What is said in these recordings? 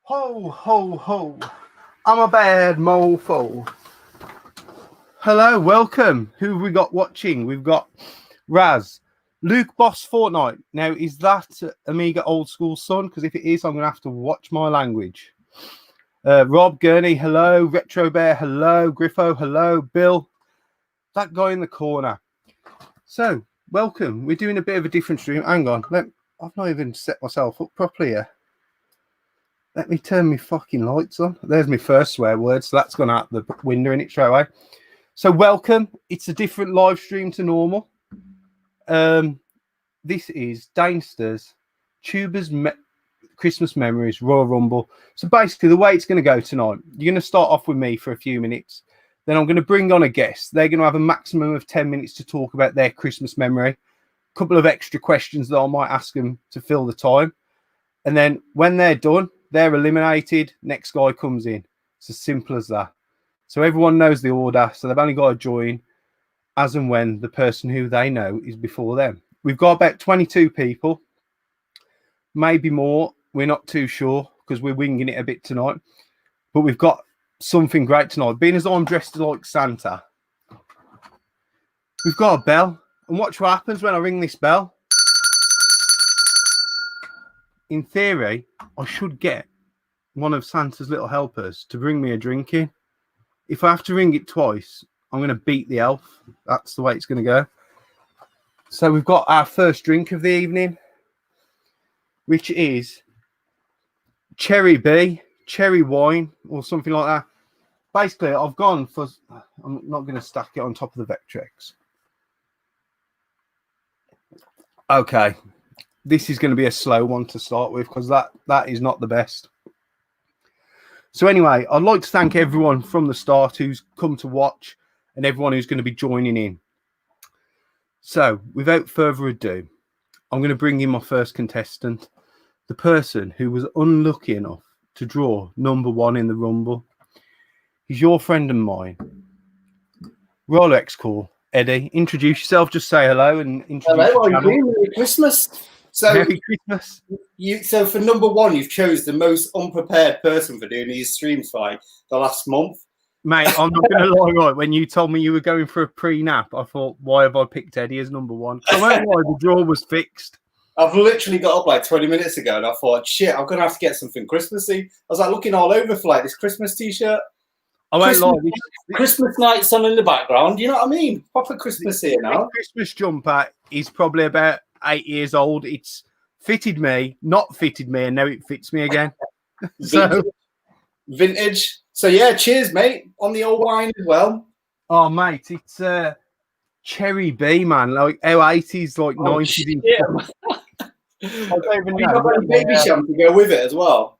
Ho, ho, ho. I'm a bad mofo. Hello, welcome. Who have we got watching? We've got Raz. Luke Boss Fortnite. Now, is that Amiga Old School Son? Because if it is, I'm going to have to watch my language. Rob Gurney, hello. Retro Bear, hello. Griffo, hello. Bill. That guy in the corner. So, welcome. We're doing a bit of a different stream. Hang on. I've not even set myself up properly here. Let me turn my fucking lights on. There's my first swear word, so that's gone out the window in it straight away. So welcome. It's a different live stream to normal. This is Danester's Tuber's Christmas Memories Royal Rumble. So basically, the way it's going to go tonight, you're going to start off with me for a few minutes. Then I'm going to bring on a guest. They're going to have a maximum of 10 minutes to talk about their Christmas memory. A couple of extra questions that I might ask them to fill the time. And then when they're done, they're eliminated. Next guy comes in. It's as simple as that. So everyone knows the order. So they've only got to join as and when the person who they know is before them. We've got about 22 people, maybe more. We're not too sure because we're winging it a bit tonight. But we've got something great tonight. Being as I'm dressed like Santa, we've got a bell. And watch what happens when I ring this bell. In theory, I should get one of Santa's little helpers to bring me a drink in. If I have to ring it twice, I'm going to beat the elf. That's the way it's going to go. So we've got our first drink of the evening, which is cherry wine, or something like that. Basically, I've gone for... I'm not going to stack it on top of the Vectrex. Okay. This is going to be a slow one to start with because that is not the best. So anyway, I'd like to thank everyone from the start who's come to watch and everyone who's going to be joining in. So without further ado, I'm going to bring in my first contestant, the person who was unlucky enough to draw number one in the Rumble. He's your friend and mine. Rolex Call. Eddie, introduce yourself. Just say hello and introduce your channel. Merry Christmas. So, Merry Christmas. So for number one, you've chose the most unprepared person for doing these streams for like the last month. Mate, I'm not going to lie, right? When you told me you were going for a pre-nap, I thought, why have I picked Eddie as number one? I won't lie, the draw was fixed. I've literally got up like 20 minutes ago and I thought, shit, I'm going to have to get something Christmassy. I was like looking all over for like this Christmas t-shirt. I won't lie. Christmas night sun in the background. You know what I mean? Proper Christmas here now. The Christmas jumper is probably about 8 years old. It's fitted me, not fitted me, and now it fits me again. Vintage. So yeah, cheers, mate. On the old wine as well. Oh, mate, it's Cherry B, man. Like how 80s, like 90s. I don't even know. You got a baby sham to go with it as well.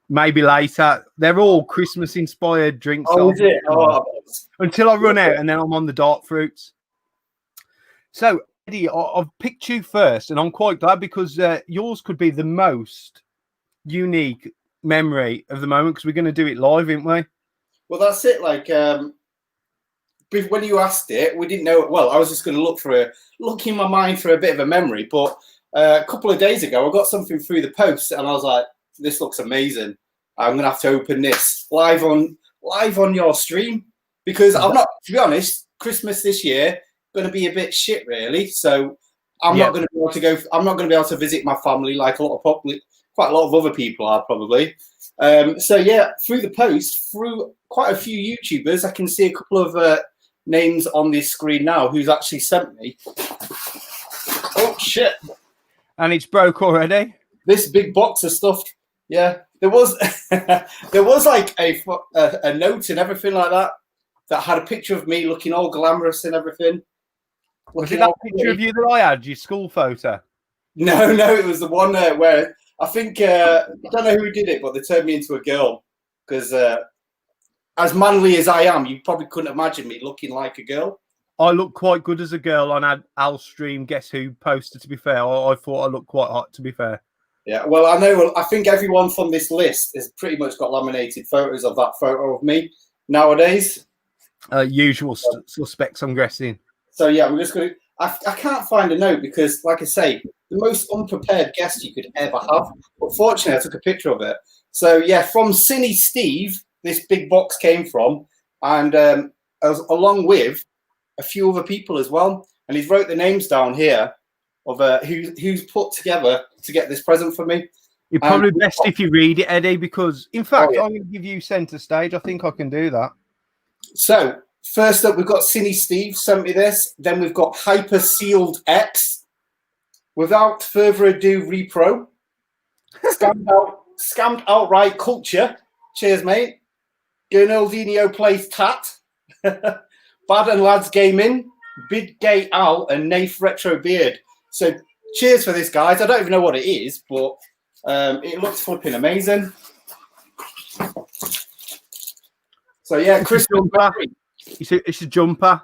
Maybe later. They're all Christmas-inspired drinks. Oh, is it? Oh. Until I run out, and then I'm on the dark fruits. So, Eddie, I've picked you first, and I'm quite glad because yours could be the most unique memory of the moment because we're going to do it live, aren't we? Well, that's it. Like, when you asked it, we didn't know. Well, I was just going to look in my mind for a bit of a memory, but a couple of days ago, I got something through the post, and I was like, this looks amazing. I'm going to have to open this live on your stream because I'm not, to be honest, Christmas this year going to be a bit shit, really. So I'm not going to be able to go. I'm not going to be able to visit my family like quite a lot of other people are probably. So yeah, through the post, through quite a few YouTubers, I can see a couple of names on this screen now who's actually sent me. Oh shit! And it's broke already. This big box of stuff. Yeah, there was like a note and everything like that had a picture of me looking all glamorous and everything. Was it that picture of you that I had, your school photo? No, it was the one where I think I don't know who did it, but they turned me into a girl because as manly as I am, you probably couldn't imagine me looking like a girl. I look quite good as a girl on Al's stream. Guess who posted? To be fair, I thought I looked quite hot. To be fair. Yeah, well, I think everyone from this list has pretty much got laminated photos of that photo of me nowadays. Usual suspects, I'm guessing. So, yeah, I'm just going to... I can't find a note because, like I say, the most unprepared guest you could ever have. But fortunately, I took a picture of it. So yeah, from Cine Steve, this big box came from, and along with a few other people as well. And he's wrote the names down here of who's put together to get this present for me. You're probably best if you read it, Eddie, because in fact, yeah. I'm going to give you centre stage. I think I can do that. So first up, we've got Cine Steve sent me this. Then we've got Hyper Sealed X. Without further ado, Repro. Scammed outright culture. Cheers, mate. Gernaldinho plays Tat. Bad and Lads Gaming. Big Gay Al and Nath Retro Beard. So cheers for this, guys. I don't even know what it is, but it looks flipping amazing. So yeah, Chris jumper. It's a jumper.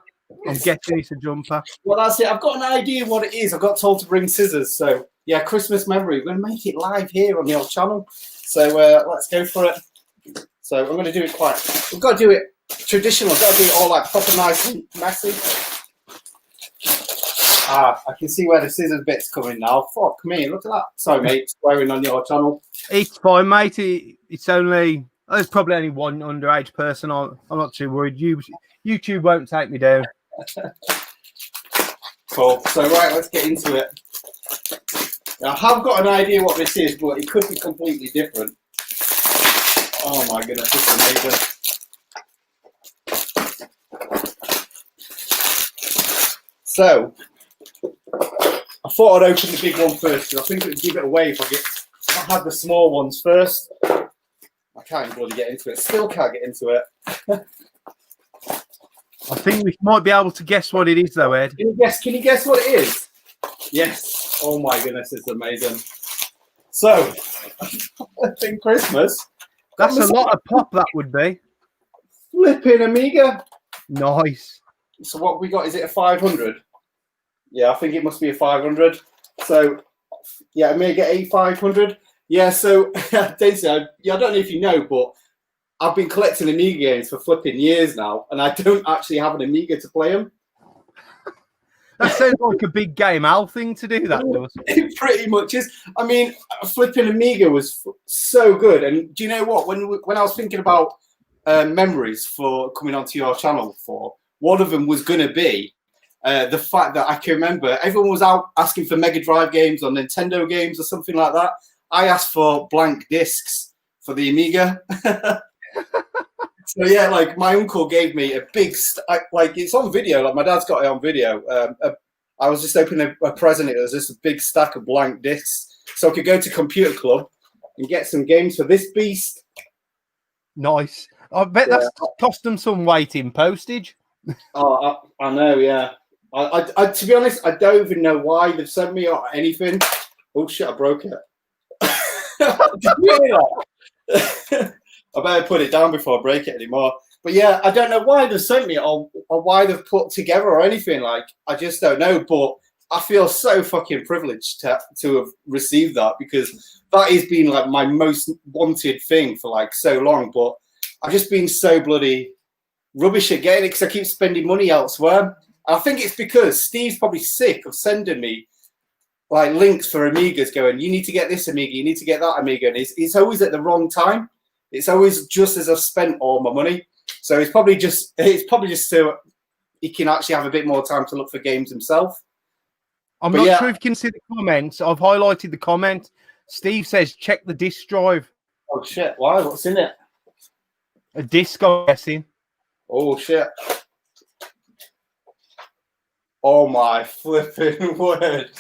I'm guessing it's a jumper. Well, that's it. I've got an idea what it is. I got told to bring scissors. So yeah, Christmas memory. We're going to make it live here on the old channel. So let's go for it. So I'm going to do it we've got to do it traditional. I've got to do it all like proper nice and messy. I can see where the scissors bit's coming now. Fuck me, look at that. Sorry, mate, swearing on your channel. It's fine, mate. It's only, there's probably only one underage person. I'm not too worried. YouTube won't take me down. Cool. So, right, let's get into it. Now, I have got an idea what this is, but it could be completely different. Oh my goodness, this is amazing. So, I thought I'd open the big one first because I think it would give it away if I had the small ones first. I can't even bloody get into it. Still can't get into it. I think we might be able to guess what it is, though, Ed. Can you guess what it is? Yes. Oh my goodness, it's amazing. So, I think Christmas. That's a lot of pop. That would be. Flipping Amiga. Nice. So what we got? Is it a 500? Yeah, I think it must be a 500. So, yeah, Amiga A500. Yeah, so, Daisy, I don't know if you know, but I've been collecting Amiga games for flipping years now, and I don't actually have an Amiga to play them. That sounds like a big Game Al thing to do, that does. It pretty much is. I mean, flipping Amiga was so good. And do you know what? When I was thinking about memories for coming onto your channel for, one of them was going to be the fact that I can remember everyone was out asking for Mega Drive games or Nintendo games or something like that. I asked for blank discs for the Amiga. So yeah, like my uncle gave me a big, like it's on video, like my dad's got it on video. I was just opening a present, it was just a big stack of blank discs. So I could go to Computer Club and get some games for this beast. Nice. I bet that's cost them some weight in postage. Oh, I know, yeah. I to be honest, I don't even know why they've sent me or anything. Oh shit, I broke it. Did you hear that? I better put it down before I break it anymore. But yeah, I don't know why they've sent me or why they've put together or anything. Like, I just don't know. But I feel so fucking privileged to have received that because that has been like my most wanted thing for like so long. But I've just been so bloody rubbish at getting it because I keep spending money elsewhere. I think it's because Steve's probably sick of sending me like links for Amigas going, you need to get this Amiga, you need to get that Amiga. And it's always at the wrong time. It's always just as I've spent all my money. So it's probably just so he can actually have a bit more time to look for games himself. I'm not sure if you can see the comments. I've highlighted the comment. Steve says, check the disk drive. Oh shit, why? What's in it? A disc, I'm guessing. Oh shit. Oh my flipping word.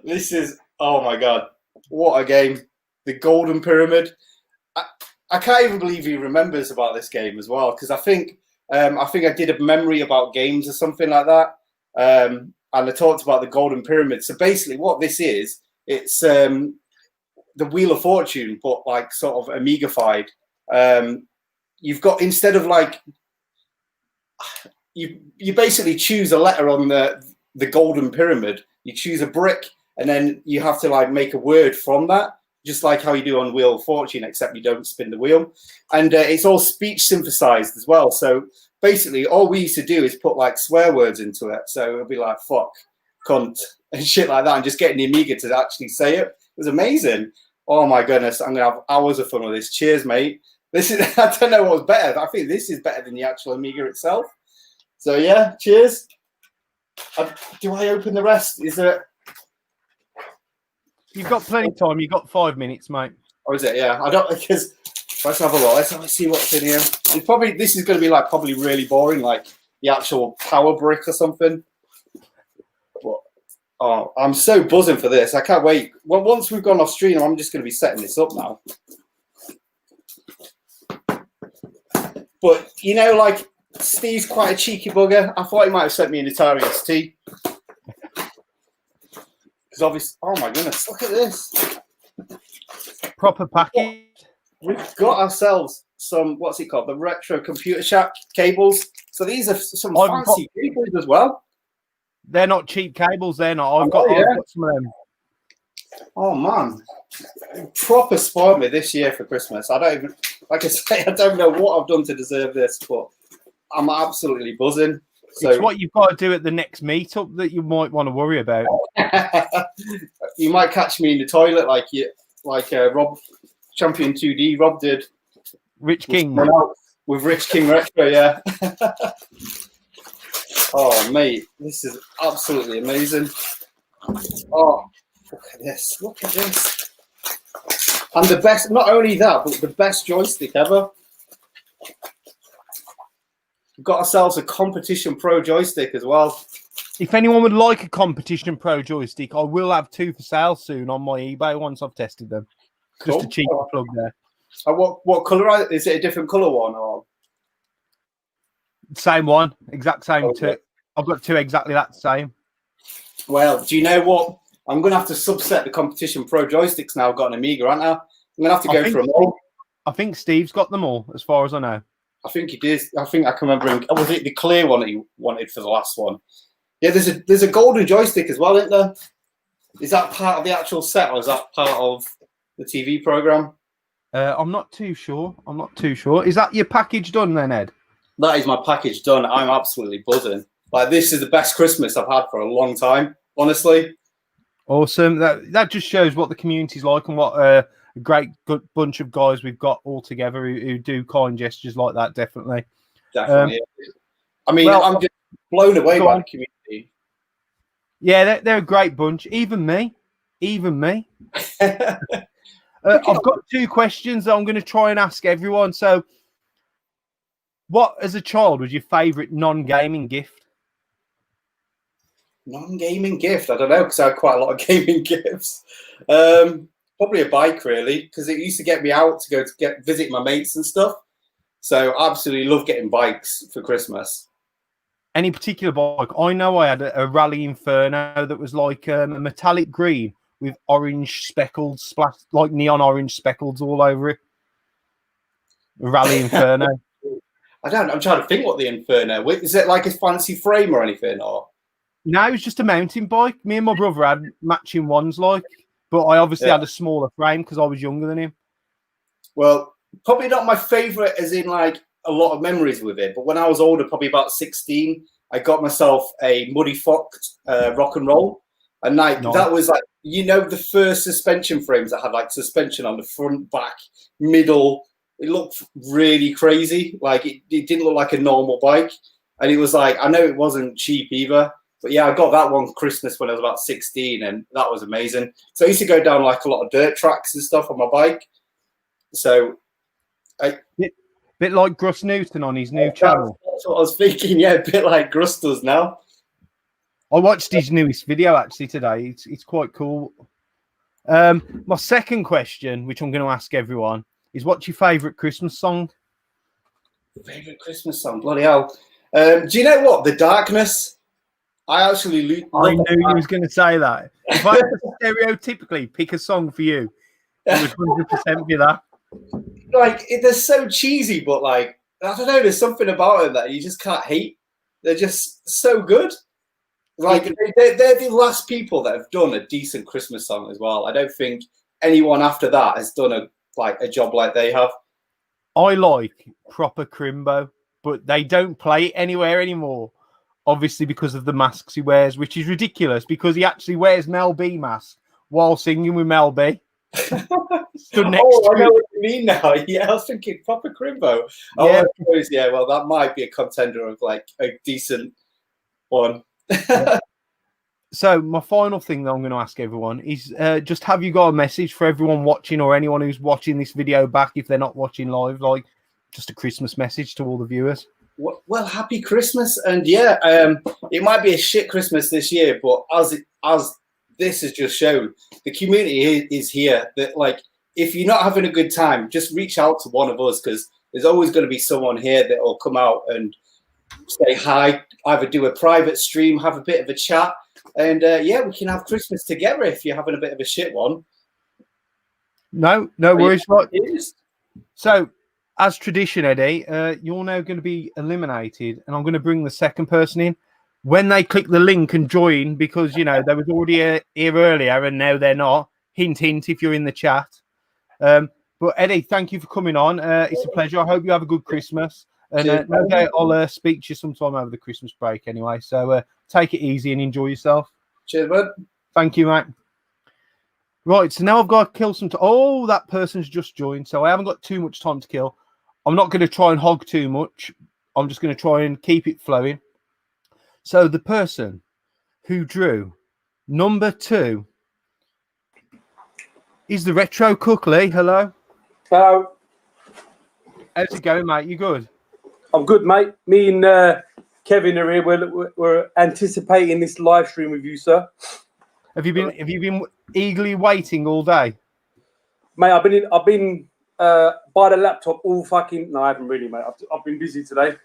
This is, oh my God. What a game. The Golden Pyramid. I can't even believe he remembers about this game as well, because I think I did a memory about games or something like that. And I talked about the Golden Pyramid. So basically what this is, it's the Wheel of Fortune, but like sort of Amiga-fied. You've got, instead of like, you basically choose a letter on the Golden Pyramid. You choose a brick, and then you have to like make a word from that, just like how you do on Wheel of Fortune, except you don't spin the wheel. And it's all speech synthesized as well. So basically, all we used to do is put like swear words into it. So it'll be like fuck, cunt, and shit like that, and just getting the Amiga to actually say it. It was amazing. Oh my goodness, I'm gonna have hours of fun with this. Cheers, mate. This is I don't know what's better. I think this is better than the actual Amiga itself. So yeah, cheers. Do I open the rest? Is there? You've got plenty of time. You've got 5 minutes, mate. Or is it? Yeah, I don't because let's have a look. Let's see what's in here. This is going to be like probably really boring, like the actual power brick or something. But oh, I'm so buzzing for this. I can't wait. Well, once we've gone off stream, I'm just going to be setting this up now. But you know, like Steve's quite a cheeky bugger. I thought he might have sent me an Atari ST. Because obviously, oh my goodness, look at this. Proper package. We've got ourselves some, what's it called? The Retro Computer Shack cables. So these are some fancy cables as well. They're not cheap cables, they're not. I've got some of them. Oh man. Proper spoiled me this year for Christmas. I don't even, like I say, I don't know what I've done to deserve this, but I'm absolutely buzzing. So, it's what you've got to do at the next meetup that you might want to worry about. You might catch me in the toilet like Rob Champion 2D Rob did. Rich King. With Rich King Retro, yeah. Oh mate, this is absolutely amazing. Oh, look at this. Look at this. And the best, not only that, but the best joystick ever. We've got ourselves a Competition Pro joystick as well. If anyone would like a Competition Pro joystick, I will have 2 for sale soon on my eBay once I've tested them. Just a cheaper plug there. What colour is it? A different colour one or same one? Exact same two. I've got 2 exactly that same. Well, do you know what? I'm going to have to subset the Competition Pro joysticks now. I've got an Amiga, aren't I? I'm going to have to go for them all. I think Steve's got them all, as far as I know. I think he did. I think I can remember him. Was it the clear one that he wanted for the last one? Yeah, there's a golden joystick as well, isn't there? Is that part of the actual set, or is that part of the TV program? I'm not too sure. Is that your package done then, Ed? That is my package done. I'm absolutely buzzing. Like, this is the best Christmas I've had for a long time, honestly. Awesome. That just shows what the community's like and what a great good bunch of guys we've got all together who do kind gestures like that. Definitely. Definitely. I mean, I'm just blown away by the community. Yeah, they're a great bunch. Even me. I've got 2 questions that I'm going to try and ask everyone. So, what, as a child, was your favourite non-gaming gift? Non-gaming gift? I don't know, because I had quite a lot of gaming gifts. Probably a bike, really, because it used to get me out to go visit my mates and stuff. So, I absolutely love getting bikes for Christmas. Any particular bike? I know I had a Rally Inferno that was like a metallic green with orange speckled, splashed, like neon orange speckles all over it. Rally Inferno. I'm trying to think what the Inferno is. It like a fancy frame or anything? Or no, it was just a mountain bike. Me and my brother had matching ones, like, but I obviously had a smaller frame because I was younger than him. Well, probably not my favorite, as in like a lot of memories with it. But when I was older, probably about 16, I got myself a Muddy Fox rock and roll. And like that was like, you know, the first suspension frames that had like suspension on the front, back, middle. It looked really crazy. Like it didn't look like a normal bike. And it was like, I know it wasn't cheap either, but yeah, I got that one Christmas when I was about 16, and that was amazing. So I used to go down like a lot of dirt tracks and stuff on my bike. So bit like Gruss Newton on his new channel. That's what I was thinking. Yeah, a bit like Gruss does now. I watched his newest video actually today. It's quite cool. My second question, which I'm going to ask everyone, is what's your favourite Christmas song? Favourite Christmas song? Bloody hell. Do you know what? The Darkness. I actually... I knew you was going to say that. If I had to stereotypically pick a song for you, it would 100% be that. Like, they're so cheesy, but like, I don't know, there's something about them that you just can't hate. They're just so good. Like, they're the last people that have done a decent Christmas song as well. I don't think anyone after that has done a job like they have. I like proper Crimbo, but they don't play it anywhere anymore. Obviously, because of the masks he wears, which is ridiculous because he actually wears Mel B mask while singing with Mel B. Stood next Oh, to I know it. what you mean now. Yeah, I was thinking proper Griffo. Oh, Yeah. I suppose, yeah, well, that might be a contender of like a decent one. Yeah. So my final thing that I'm going to ask everyone is just have you got a message for everyone watching or anyone who's watching this video back if they're not watching live, like just a Christmas message to all the viewers? Well, happy Christmas, and yeah, it might be a shit Christmas this year, but as this has just shown, the community is here. That like, if you're not having a good time, just reach out to one of us because there's always going to be someone here that will come out and say hi, either do a private stream, have a bit of a chat, and yeah, we can have Christmas together if you're having a bit of a shit one. No worries. Yeah, Right. it is. So, as tradition, Eddie, you're now going to be eliminated, and I'm going to bring the second person in. When they click the link and join, because you know they was already here earlier and now they're not. Hint, hint. If you're in the chat, but Eddie, thank you for coming on. It's a pleasure. I hope you have a good Christmas, and no doubt I'll speak to you sometime over the Christmas break anyway. So take it easy and enjoy yourself. Cheers, bud. Thank you, mate. Right, so now I've got to kill some time. Oh, that person's just joined, so I haven't got too much time to kill. I'm not going to try and hog too much. I'm just going to try and keep it flowing. So the person who drew number 2 is the Retro Cook. Lee, hello. Hello. How's it going, mate? You good? I'm good, mate. Me and Kevin are here. We're anticipating this live stream with you, sir. Have you been eagerly waiting all day? Mate, I've been by the laptop all fucking. No, I haven't really, mate. I've been busy today.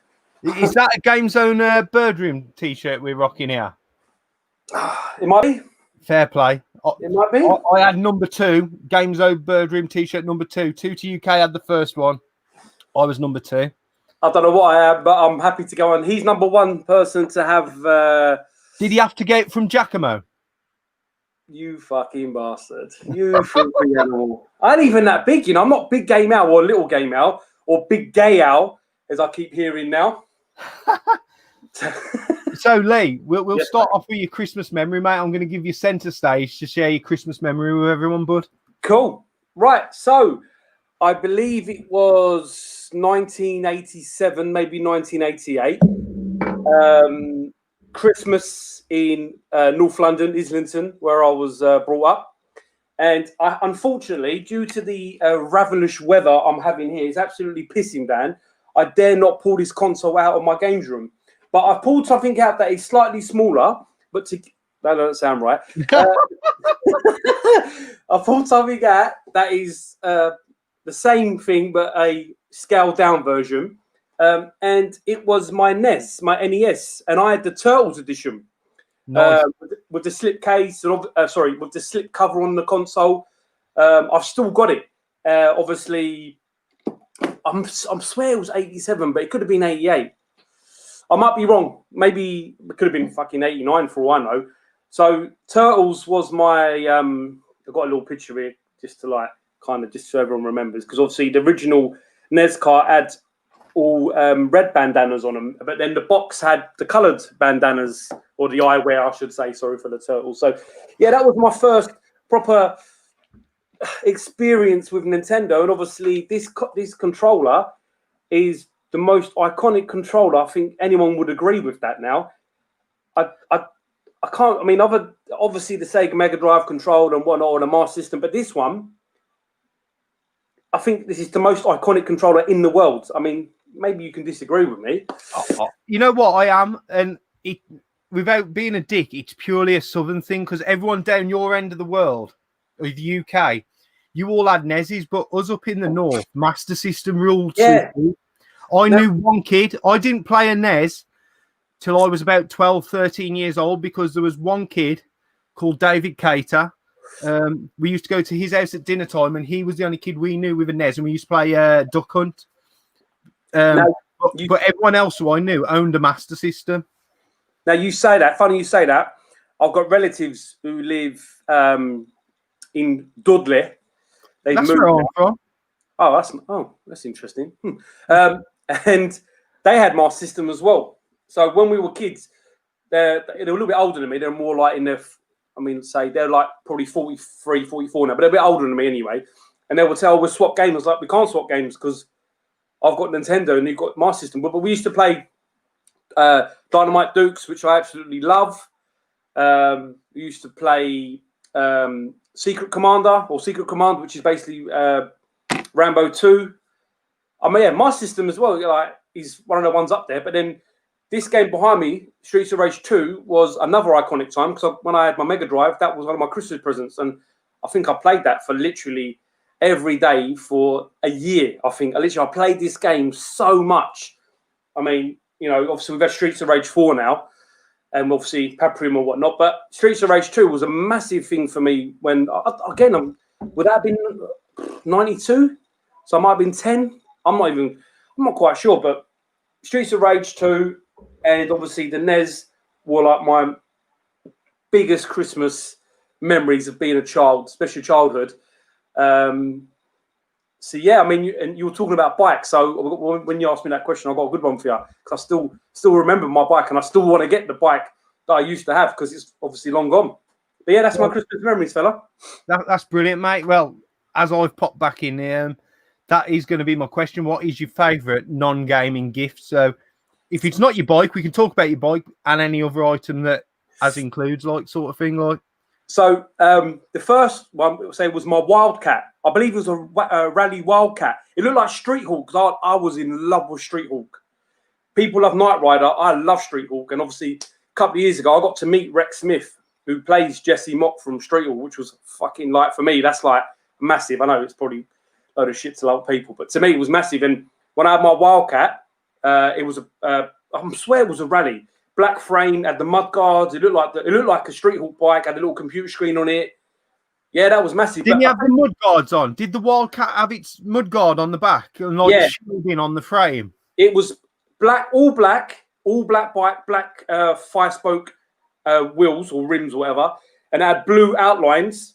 Is that a GameZone Birdroom t-shirt we're rocking here? It might be. Fair play. It might be. I had number 2, GameZone Birdroom t-shirt number 2. 2 to UK had the first one. I was number 2. I don't know what I have, but I'm happy to go on. He's number 1 person to have. Did he have to get it from Giacomo? You fucking bastard. You filthy animal. I ain't even that big, you know. I'm not big game Al or little game Al or big gay Al, as I keep hearing now. So, Lee, we'll start off with your Christmas memory, mate. I'm going to give you centre stage to share your Christmas memory with everyone, bud. Cool. Right. So, I believe it was 1987, maybe 1988. Christmas in North London, Islington, where I was brought up. And unfortunately, due to the ravenous weather I'm having here, it's absolutely pissing down. I dare not pull this console out of my games room. But I pulled something out that is slightly smaller, but that doesn't sound right. I pulled something out that is the same thing, but a scaled down version. And it was my NES, my NES, and I had the Turtles edition. Nice. With the slip case, and with the slip cover on the console. I've still got it. Obviously, I swear it was 87, but it could have been 88. I might be wrong. Maybe it could have been fucking 89 for all I know. So Turtles was my. I've got a little picture here just to just so everyone remembers, because obviously the original NES cart had all red bandanas on them, but then the box had the coloured bandanas, or the eyewear, I should say. Sorry for the Turtles. So yeah, that was my first proper experience with Nintendo, and obviously this controller is the most iconic controller. I think anyone would agree with that now. I can't. I mean, obviously the Sega Mega Drive controller and whatnot, or the Master System, but this one, I think this is the most iconic controller in the world. I mean, maybe you can disagree with me. You know what, I am, and it, without being a dick, it's purely a southern thing, because everyone down your end of the world, or the UK, you all had NESs, but us up in the north, Master System ruled. Yeah. I knew one kid. I didn't play a NES till I was about 12, 13 years old, because there was one kid called David Cater. We used to go to his house at dinner time, and he was the only kid we knew with a NES, and we used to play Duck Hunt. But everyone else who I knew owned a Master System. Now, you say that. Funny you say that. I've got relatives who live in Dudley. That's where I'm from. Oh, that's interesting. And they had my system as well. So when we were kids, they were a little bit older than me. They were more like in their I mean, say they're like probably 43, 44 now, but they're a bit older than me anyway. And they will tell we'll swap games. I was like, we can't swap games because I've got Nintendo and you've got my system. But we used to play Dynamite Dukes, which I absolutely love. We used to play Secret Command, which is basically Rambo 2. I mean, yeah, my system as well, like, is one of the ones up there. But then this game behind me, Streets of Rage 2, was another iconic time because when I had my Mega Drive, that was one of my Christmas presents. And I think I played that for literally every day for a year. I played this game so much. I mean, you know, obviously we've had Streets of Rage 4 now, and obviously Paprium or whatnot. But Streets of Rage 2 was a massive thing for me when, again, would that have been 92? So I might have been 10. I'm not quite sure. But Streets of Rage 2 and obviously the NES were like my biggest Christmas memories of being a child, especially childhood. So yeah, I mean, and you were talking about bikes. So when you asked me that question, I got a good one for you because I still remember my bike, and I still want to get the bike that I used to have because it's obviously long gone. But yeah, that's my Christmas memories, fella. That's brilliant, mate. Well, as I've popped back in here, that is going to be my question. What is your favourite non-gaming gift? So if it's not your bike, we can talk about your bike and any other item that as includes, like, sort of thing, like. So the first one, say, was my Wildcat. I believe it was a Rally Wildcat. It looked like Street Hawk because I was in love with Street Hawk. People love Knight Rider. I love Street Hawk. And obviously, a couple of years ago, I got to meet Rex Smith, who plays Jesse Mock from Street Hawk, which was fucking, like, for me, that's like massive. I know it's probably a load of shit to a lot of people, but to me, it was massive. And when I had my Wildcat, it was I swear it was a Rally. Black frame, had the mud guards. It looked like a Street Hawk bike. Had a little computer screen on it. Yeah, that was massive. Didn't you have the mud guards on? Did the Wildcat have its mud guard on the back and like shielding on the frame? It was black bike, black 5-spoke wheels or rims or whatever, and it had blue outlines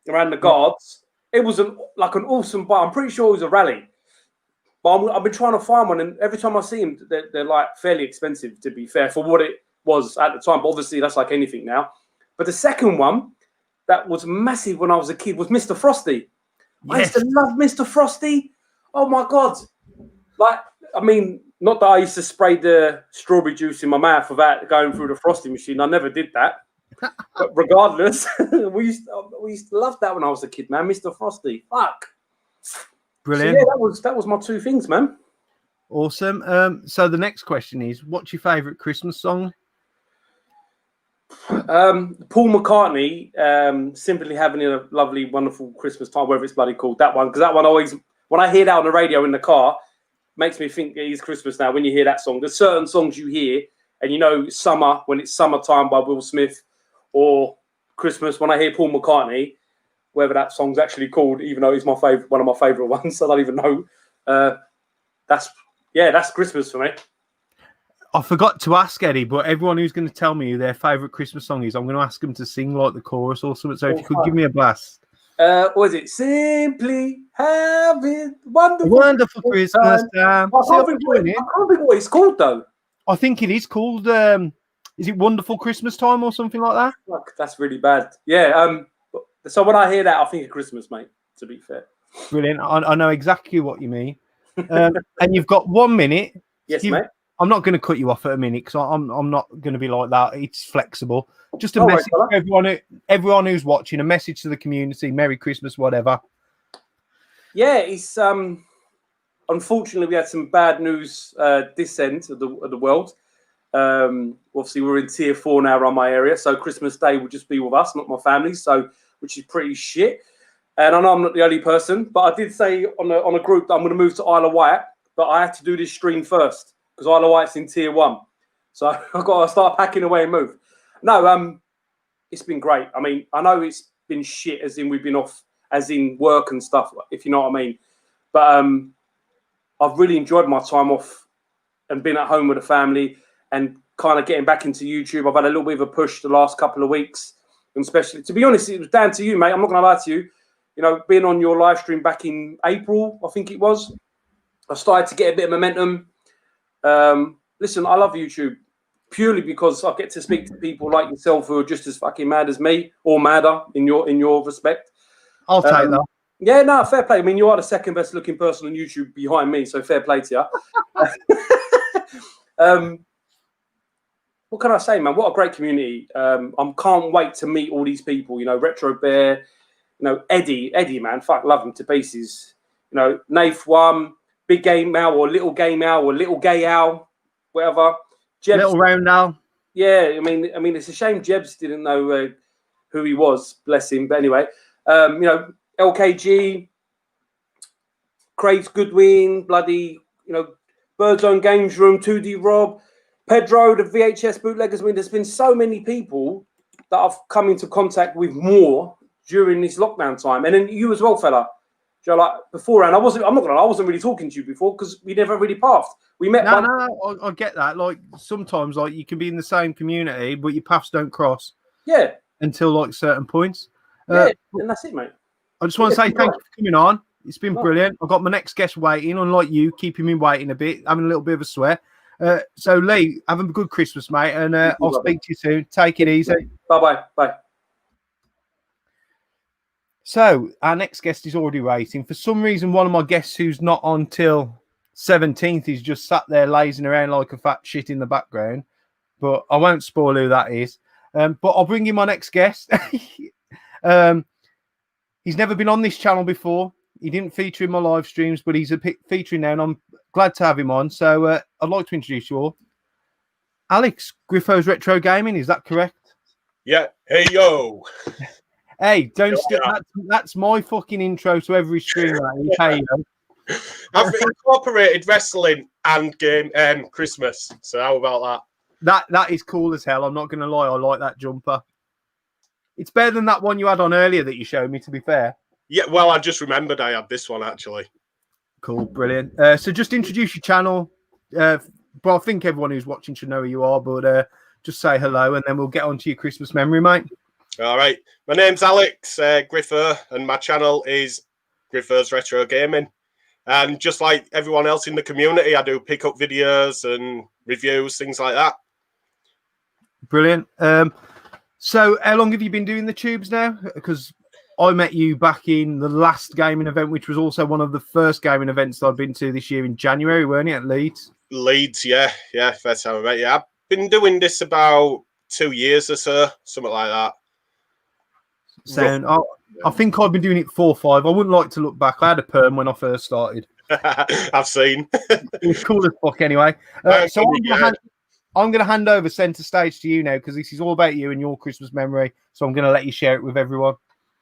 around the guards. It was an awesome bike. I'm pretty sure it was a Rally. But I've been trying to find one, and every time I see them, they're like fairly expensive, to be fair, for what it was at the time. But obviously, that's like anything now. But the second one that was massive when I was a kid was Mr. Frosty. Yes. I used to love Mr. Frosty. Oh my God. Like, I mean, not that I used to spray the strawberry juice in my mouth without going through the frosting machine. I never did that. But regardless, we used to love that when I was a kid, man. Mr. Frosty. Fuck. Brilliant. So yeah, that was my two things, man. Awesome. So the next question is, what's your favourite Christmas song? Paul McCartney, Simply Having a Lovely, Wonderful Christmas Time, whatever it's bloody called, that one. Because that one always, when I hear that on the radio in the car, makes me think it is Christmas now when you hear that song. There's certain songs you hear, and you know summer, when it's Summertime by Will Smith, or Christmas when I hear Paul McCartney, whether that song's actually called, even though it's my favorite, one of my favorite ones. I don't even know. That's Christmas for me. I forgot to ask Eddie, but everyone who's going to tell me who their favorite Christmas song is, I'm going to ask them to sing like the chorus or something. So if you could give me a blast. What is it? Simply having wonderful Christmas time. I can't think what it's called though. I think it is called. Is it Wonderful Christmas Time or something like that? Fuck, that's really bad. Yeah. So when I hear that, I think of Christmas, mate, to be fair. Brilliant. I know exactly what you mean. And you've got 1 minute. Yes, mate. I'm not going to cut you off at a minute because I'm not going to be like that. It's flexible. Just a message to everyone who's watching, a message to the community. Merry Christmas, whatever. Yeah, it's unfortunately we had some bad news this end of the world. Obviously, we're in tier 4 now around my area, so Christmas Day will just be with us, not my family. So, which is pretty shit. And I know I'm not the only person, but I did say on a group that I'm going to move to Isle of Wight, but I had to do this stream first because Isle of Wight's in tier 1. So I've got to start packing away and move. No, it's been great. I mean, I know it's been shit, as in we've been off, as in work and stuff, if you know what I mean. But I've really enjoyed my time off and been at home with the family and kind of getting back into YouTube. I've had a little bit of a push the last couple of weeks, and especially, to be honest, it was down to you, mate. I'm not going to lie to you. You know, being on your live stream back in April, I think it was, I started to get a bit of momentum. Listen, I love YouTube. purely because I get to speak to people like yourself who are just as fucking mad as me, or madder in your respect. I'll take that. Yeah, no, fair play. I mean, you are the second best looking person on YouTube behind me, so fair play to you. What can I say, man? What a great community. I can't wait to meet all these people. You know, Retro Bear, you know, Eddie, man, fuck, love him to pieces. You know, Nath One, Big Game Owl, or Little Game Owl, or Little Gay Owl, whatever. Jebs, Little round owl. yeah, I mean, it's a shame Jebs didn't know who he was, bless him. But anyway, you know, LKG, Craig's Goodwin, bloody, you know, Birdroom, Games Room, 2D Rob, Pedro, the VHS bootleggers. I mean, there's been so many people that I've come into contact with more during this lockdown time, and then you as well, fella. You know, like beforehand, I'm not gonna lie, I wasn't really talking to you before because we never really pathed. We met. No, I get that. Like sometimes, like you can be in the same community, but your paths don't cross. Yeah. Until like certain points. Yeah, and that's it, mate. I just want to say thank you for coming on. It's been brilliant. I've got my next guest waiting, unlike you, keeping me waiting a bit, having a little bit of a sweat. So, Lee, have a good Christmas, mate, and I'll speak to you soon. Take it easy. Bye-bye. Bye. So, our next guest is already waiting. For some reason, one of my guests who's not on till 17th is just sat there lazing around like a fat shit in the background. But I won't spoil who that is. But I'll bring you my next guest. He's never been on this channel before. He didn't feature in my live streams, but he's featuring now, and I'm glad to have him on. So I'd like to introduce you all. Alex, Griffo's Retro Gaming, is that correct? Yeah. Hey, yo. Hey, don't skip. That's my fucking intro to every stream. Hey, yo. I've incorporated wrestling and game Christmas. So how about that? That is cool as hell. I'm not going to lie. I like that jumper. It's better than that one you had on earlier that you showed me, to be fair. Yeah, well, I just remembered I had this one, actually. Cool, brilliant. So just introduce your channel. But I think everyone who's watching should know who you are, but just say hello, and then we'll get on to your Christmas memory, mate. All right. My name's Alex Griffo, and my channel is Griffo's Retro Gaming. And just like everyone else in the community, I do pick up videos and reviews, things like that. Brilliant. So how long have you been doing the tubes now? Because I met you back in the last gaming event, which was also one of the first gaming events that I've been to this year in January, weren't you, at Leeds? Leeds, yeah. First time I met you. I've been doing this about 2 years or so, something like that. So I think I've been doing it 4 or 5. I wouldn't like to look back. I had a perm when I first started. I've seen. It was cool as fuck anyway. So I'm going to hand over centre stage to you now because this is all about you and your Christmas memory. So I'm going to let you share it with everyone.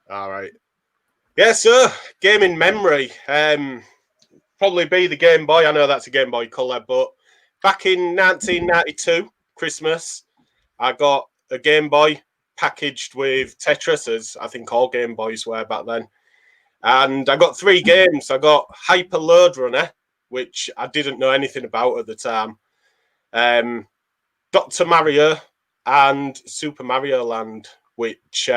All right. Yeah, so gaming memory. Probably be the Game Boy. I know that's a Game Boy Color, but back in 1992, Christmas, I got a Game Boy packaged with Tetris, as I think all Game Boys were back then. And I got 3 games. I got Hyper Load Runner, which I didn't know anything about at the time. Dr. Mario and Super Mario Land, which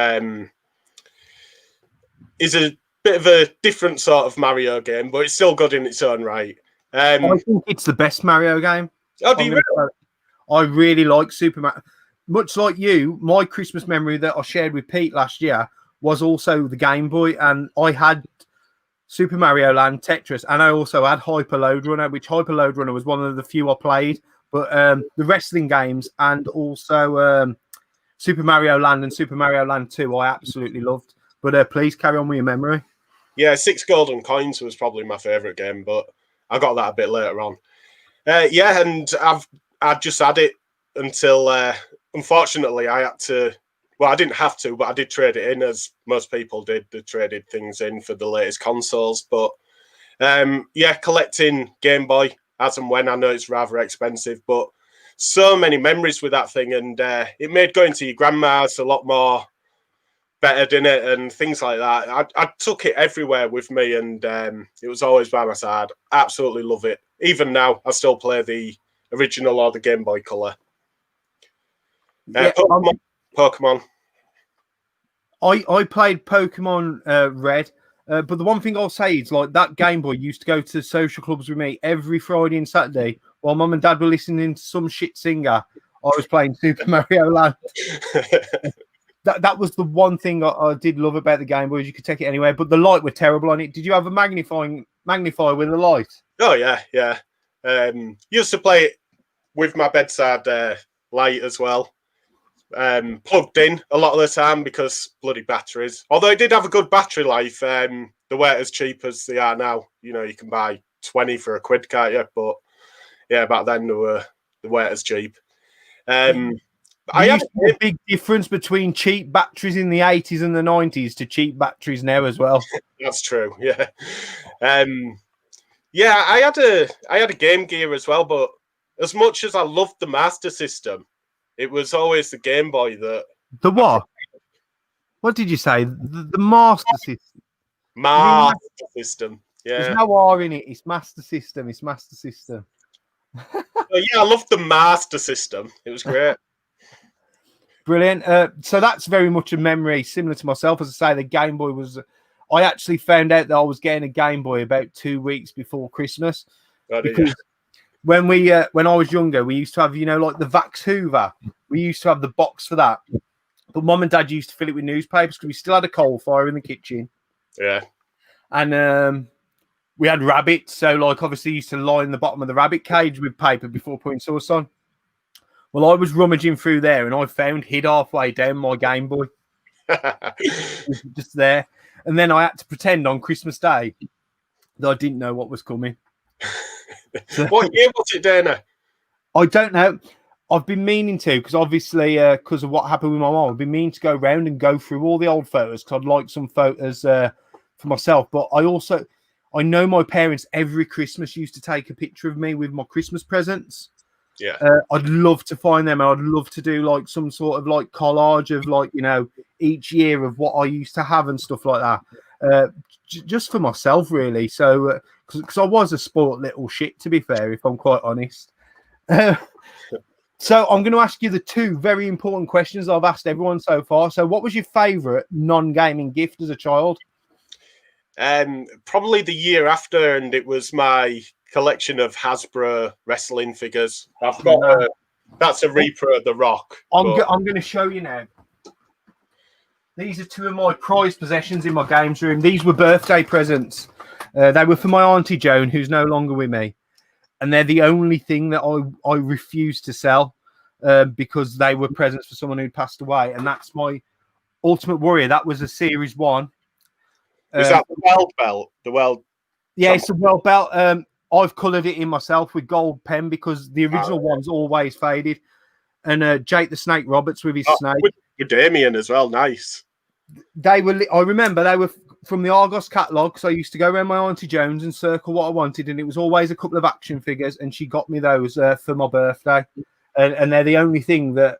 is a bit of a different sort of Mario game, but it's still good in its own right. I think it's the best Mario game. Oh, do you really? I really like Super Mario. Much like you, my Christmas memory that I shared with Pete last year was also the Game Boy, and I had Super Mario Land, Tetris, and I also had Hyper Load Runner, which Hyper Load Runner was one of the few I played. But the wrestling games and also Super Mario Land and Super Mario Land 2, I absolutely loved. But please carry on with your memory. Yeah, 6 Golden Coins was probably my favourite game, but I got that a bit later on. Yeah, and I just had it until, unfortunately, I had to. Well, I didn't have to, but I did trade it in, as most people did. They traded things in for the latest consoles. But yeah, collecting Game Boy as and when. I know it's rather expensive, but so many memories with that thing, and it made going to your grandma's a lot more better, didn't it? And things like that. I took it everywhere with me, and it was always by my side. Absolutely love it. Even now, I still play the original or the Game Boy Color. Yeah, Pokemon. I played Pokemon Red, but the one thing I'll say is like that Game Boy used to go to social clubs with me every Friday and Saturday while Mum and Dad were listening to some shit singer. I was playing Super Mario Land. That was the one thing I did love about the Game Boy, is you could take it anywhere, but the light were terrible on it. Did you have a magnifier with a light? Oh yeah. Used to play it with my bedside light as well. Plugged in a lot of the time because bloody batteries. Although it did have a good battery life. They weren't as cheap as they are now. You know, you can buy 20 for a quid, can't you? But yeah, back then they weren't as cheap. I had a big difference between cheap batteries in the 80s and the 90s to cheap batteries now as well. That's true. Yeah. Yeah, I had a Game Gear as well, but as much as I loved the Master System, it was always the Game Boy that... The what? What did you say? The Master System? Master System, yeah. There's no R in it. It's Master System. It's Master System. Yeah, I loved the Master System. It was great. Brilliant. So that's very much a memory similar to myself. As I say, the Game Boy was... I actually found out that I was getting a Game Boy about 2 weeks before Christmas. Because when I was younger, we used to have, like the Vax Hoover. We used to have the box for that. But Mum and Dad used to fill it with newspapers because we still had a coal fire in the kitchen. Yeah. And we had rabbits. So, obviously, used to line the bottom of the rabbit cage with paper before putting sauce on. Well, I was rummaging through there and I found hid halfway down my Game Boy. Just there. And then I had to pretend on Christmas Day that I didn't know what was coming. What year was it, Dana? I don't know. I've been meaning to, because obviously, because of what happened with my mom, I've been meaning to go around and go through all the old photos because I'd like some photos for myself. But I know my parents every Christmas used to take a picture of me with my Christmas presents. Yeah. I'd love to find them. I'd love to do some sort of collage of each year of what I used to have and stuff like that. Just for myself, really. So, because I was a sport little shit, to be fair, if I'm quite honest. So I'm going to ask you the 2 very important questions I've asked everyone so far. So what was your favourite non-gaming gift as a child? Probably the year after, and it was my collection of Hasbro wrestling figures. I've got that's a Reaper of the Rock. I'm going to show you now. These are 2 of my prized possessions in my games room. These were birthday presents. They were for my Auntie Joan, who's no longer with me. And they're the only thing that I refused to sell because they were presents for someone who'd passed away. And that's my Ultimate Warrior. That was a Series 1. Is that the World Belt? The World... Yeah, it's a World Belt. I've coloured it in myself with gold pen because the original one's always faded. And Jake the Snake Roberts with his snake. With Damien as well, nice. They were. I remember they were from the Argos catalogue. So I used to go around my Auntie Jones and circle what I wanted, and it was always a couple of action figures. And she got me those for my birthday, and they're the only thing that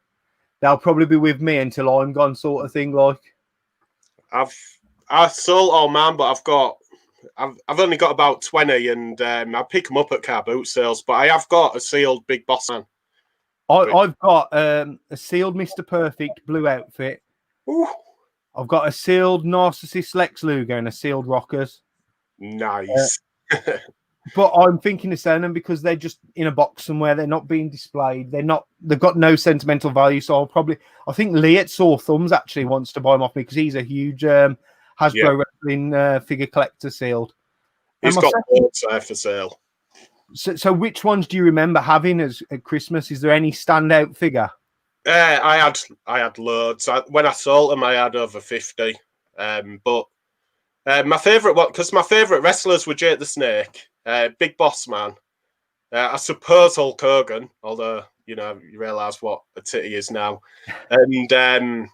they'll probably be with me until I'm gone, sort of thing. I sold all mine, but I've only got about 20, and I pick them up at car boot sales. But I have got a sealed Big Boss Man. I've got a sealed Mr. Perfect blue outfit. Ooh. I've got a sealed Narcissist Lex Luger and a sealed Rockers. Nice. But I'm thinking of selling them because they're just in a box somewhere. They're not being displayed. They've got no sentimental value. So I think Lee at Sore Thumbs actually wants to buy them off me because he's a huge Hasbro wrestling figure collector sealed. He's got loads there for sale. So which ones do you remember having at Christmas? Is there any standout figure? I had loads. When I sold them, I had over 50. But my favourite one, because my favourite wrestlers were Jake the Snake, Big Boss Man, I suppose Hulk Hogan, although you realise what a titty is now, and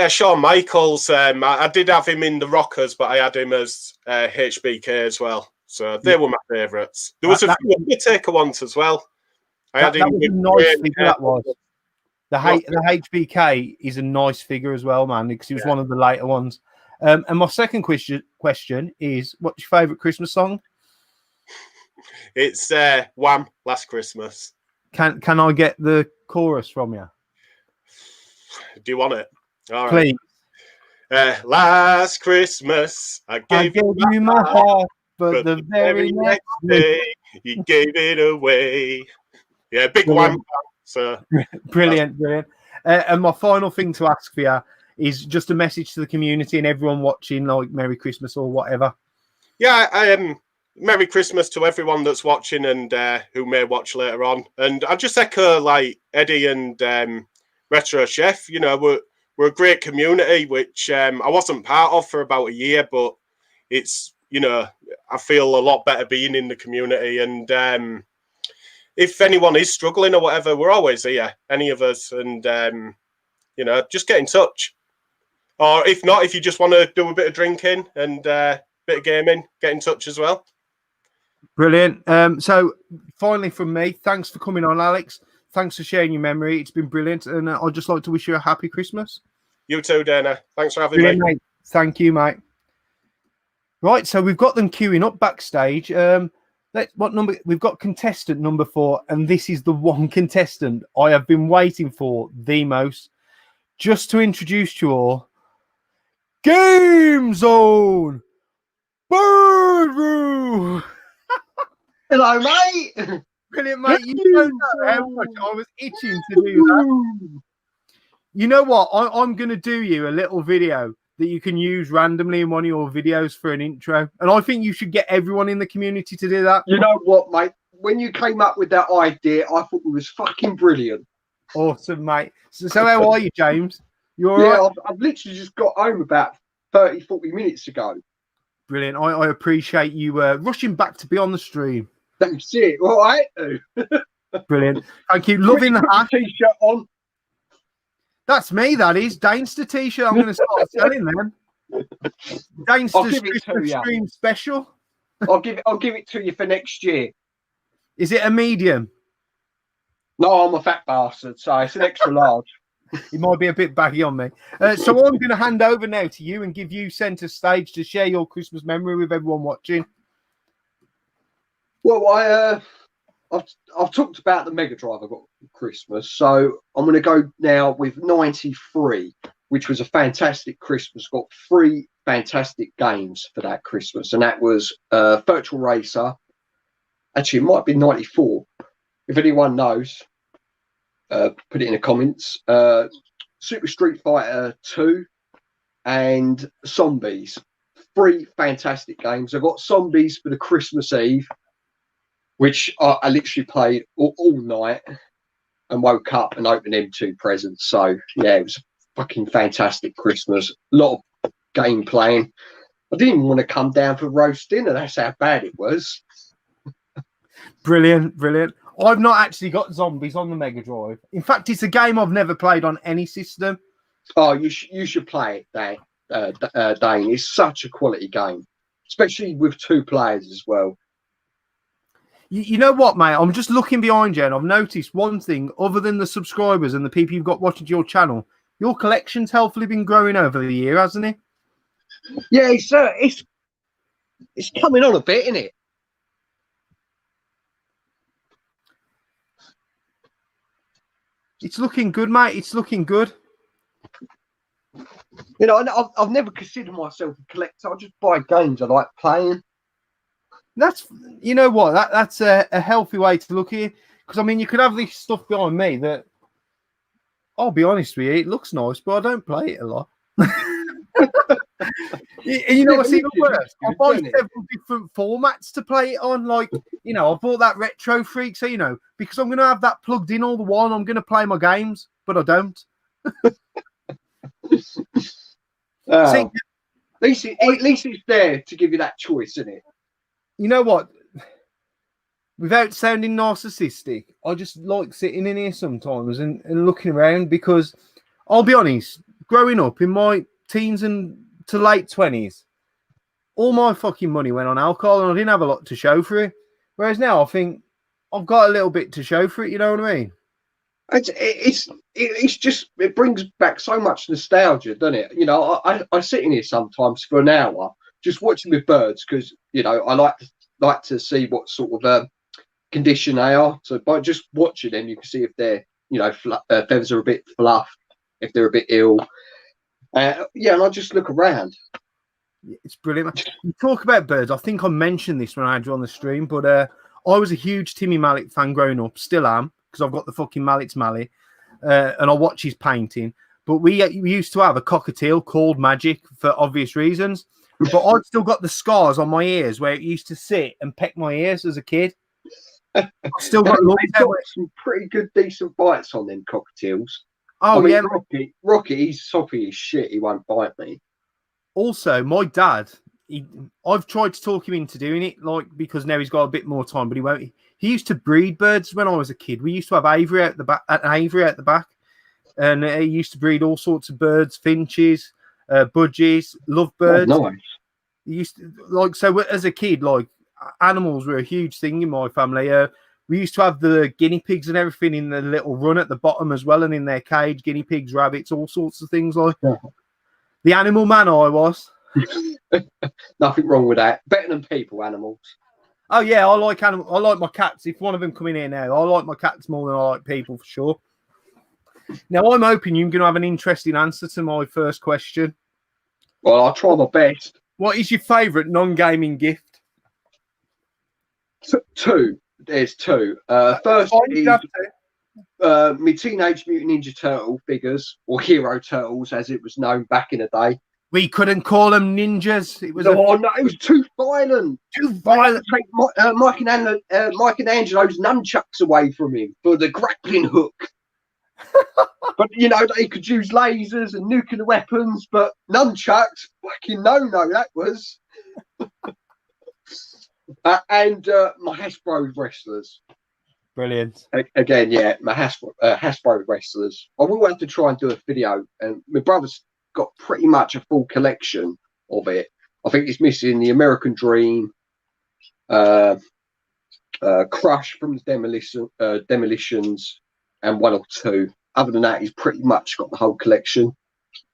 Shawn Michaels. I did have him in the Rockers, but I had him as HBK as well. So they were my favourites. There was a few Undertaker ones as well. That was a nice figure, that was. The HBK is a nice figure as well, man, because he was one of the later ones. And my second question is, what's your favourite Christmas song? It's Wham! Last Christmas. Can I get the chorus from you? Do you want it? All right. Please. Last Christmas, I gave you my heart, but the very next day you gave it away. Yeah, big Brilliant. wham. So Brilliant. And my final thing to ask for you is just a message to the community and everyone watching, like Merry Christmas or whatever. Yeah, Merry Christmas to everyone that's watching and who may watch later on. And I just echo like Eddie and Retro Chef. You know, we're a great community, which I wasn't part of for about a year, but it's, you know, I feel a lot better being in the community. And if anyone is struggling or whatever, we're always here, any of us. And, you know, just get in touch. Or if not, if you just want to do a bit of drinking and bit of gaming, get in touch as well. Brilliant. So finally from me, thanks for coming on, Alex. Thanks for sharing your memory. It's been brilliant. And I'd just like to wish you a happy Christmas. You too, Dana. Thanks for having Brilliant, me. mate. Thank you, mate. Right, so we've got them queuing up backstage. What number? We've got contestant number 4, and this is the one contestant I have been waiting for the most. Just to introduce you all, GameZone Birdroom. Hello, mate. Brilliant, mate. You don't know how much I was itching to do that. You know what? I'm going to do you a little video that you can use randomly in one of your videos for an intro. And I think you should get everyone in the community to do that. You know what, mate? When you came up with that idea, I thought it was fucking brilliant. Awesome, mate. So how are you, James? You all Yeah, right? I've literally just got home about 30, 40 minutes ago. Brilliant. I appreciate you rushing back to be on the stream. That's it. All right. Brilliant. Thank you. Loving the hat. T-shirt on. That's me, that is. Danester t-shirt. I'm going to start selling them. Danester's give it to Christmas you. stream special. I'll give it to you for next year. Is it a medium? No, I'm a fat bastard, so it's an extra large. It might be a bit baggy on me. So I'm going to hand over now to you and give you centre stage to share your Christmas memory with everyone watching. Well, I've talked about the Mega Drive I got for Christmas, so I'm going to go now with 93, which was a fantastic Christmas. Got 3 fantastic games for that Christmas, and that was Virtual Racer. Actually, it might be 94. If anyone knows, put it in the comments. Super Street Fighter 2 and Zombies. 3 fantastic games. I got Zombies for the Christmas Eve, which I literally played all night and woke up and opened them 2 presents. So, yeah, it was a fucking fantastic Christmas. A lot of game playing. I didn't even want to come down for roast dinner. That's how bad it was. Brilliant, brilliant. I've not actually got Zombies on the Mega Drive. In fact, it's a game I've never played on any system. Oh, you should play it, Dane. It's such a quality game, especially with 2 players as well. You know what, mate? I'm just looking behind you and I've noticed one thing. Other than the subscribers and the people you've got watching your channel, your collection's healthily been growing over the year, hasn't it? Yeah, it's coming on a bit, isn't it? It's looking good, mate. It's looking good. You know, I've never considered myself a collector. I just buy games I like playing. That's, you know what, that's a healthy way to look at it. Because, I mean, you could have this stuff behind me that, I'll be honest with you, it looks nice, but I don't play it a lot. You know what's even worse? I buy several different formats to play it on. Like, you know, I bought that Retro Freak, so, you know, because I'm going to have that plugged in all the while, I'm going to play my games, but I don't. See, at least it's there to give you that choice, isn't it? You know what? Without sounding narcissistic, I just like sitting in here sometimes and looking around because I'll be honest, growing up in my teens and to late 20s, all my fucking money went on alcohol and I didn't have a lot to show for it. Whereas now I think I've got a little bit to show for it, you know what I mean? It's just, it brings back so much nostalgia, doesn't it? You know, I sit in here sometimes for an hour just watching with birds because, you know, I like to see what sort of condition they are. So by just watching them, you can see if they're, you know, feathers are a bit fluffed, if they're a bit ill. Yeah, and I just look around. It's brilliant. You talk about birds. I think I mentioned this when I had you on the stream, but I was a huge Timmy Malik fan growing up, still am. because I've got the fucking Mallet's mallet, and I watch his painting. But we used to have a cockatiel called Magic for obvious reasons. But I've still got the scars on my ears where it used to sit and peck my ears as a kid. I've still got some pretty good, decent bites on them cockatiels. Oh, yeah. Rocky, he's soppy as shit. He won't bite me. Also, my dad, I've tried to talk him into doing it, like, because now he's got a bit more time, but he won't. He used to breed birds when I was a kid. We used to have aviary out the back, and he used to breed all sorts of birds, finches, budgies, lovebirds. Oh, nice. He used to, like, so as a kid, like, animals were a huge thing in my family. We used to have the guinea pigs and everything in the little run at the bottom as well, and in their cage, guinea pigs, rabbits, all sorts of things like that. The animal man I was. Nothing wrong with that. Better than people, animals. Oh yeah, I like animals. I like my cats. If one of them come in here now, I like my cats more than I like people for sure. Now I'm hoping you're going to have an interesting answer to my first question. Well, I'll try my best. What is your favourite non-gaming gift? Two. There's two. First is my Teenage Mutant Ninja Turtle figures, or Hero Turtles, as it was known back in the day. We couldn't call them ninjas. It was no, it was too violent. Too violent. Take Mike and Angelo's nunchucks away from him for the grappling hook. But you know they could use lasers and nuclear weapons, but nunchucks, fucking no, that was. And my Hasbro wrestlers. Brilliant. Again, yeah, my Hasbro wrestlers. I will have to try and do a video, and my brother's got pretty much a full collection of it. I think it's missing the American Dream, Crush from the Demolitions, and one or two. Other than that, he's pretty much got the whole collection.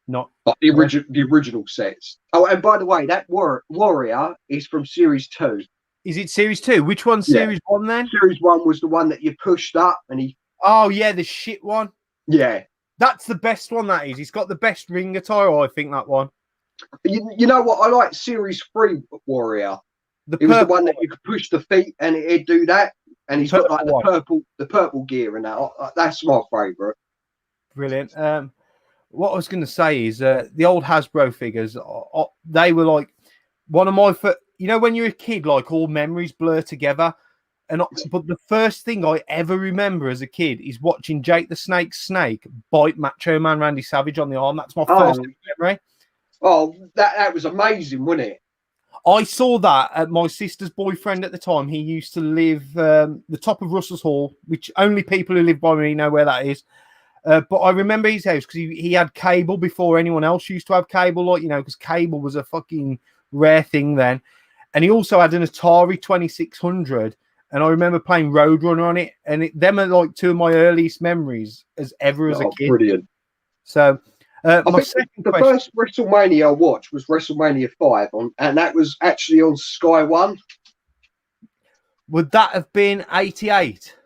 Not like the original sets. Oh, and by the way, that Warrior is from Series 2. Is it Series 2? Which one's Series 1 then? Series 1 was the one that you pushed up and he... Oh, yeah, the shit one. Yeah. That's the best one, that is. He's got the best ring attire, I think, that one. You know what? I like Series 3 Warrior. It was the one that you could push the feet and it'd do that. And he's got like the purple gear and that. That's my favourite. Brilliant. What I was going to say is the old Hasbro figures, they were like one of my... You know, when you're a kid, like all memories blur together. But the first thing I ever remember as a kid is watching Jake the Snake bite Macho Man Randy Savage on the arm. That's my first memory. Oh, that was amazing, wasn't it? I saw that at my sister's boyfriend at the time. He used to live the top of Russell's Hall, which only people who live by me know where that is. But I remember his house because he had cable before anyone else used to have cable, like, you know, because cable was a fucking rare thing then. And he also had an Atari 2600. And I remember playing Roadrunner on it. And them are like two of my earliest memories as ever as a kid. Brilliant. So, I think the first WrestleMania I watched was WrestleMania 5, and that was actually on Sky 1. Would that have been 88?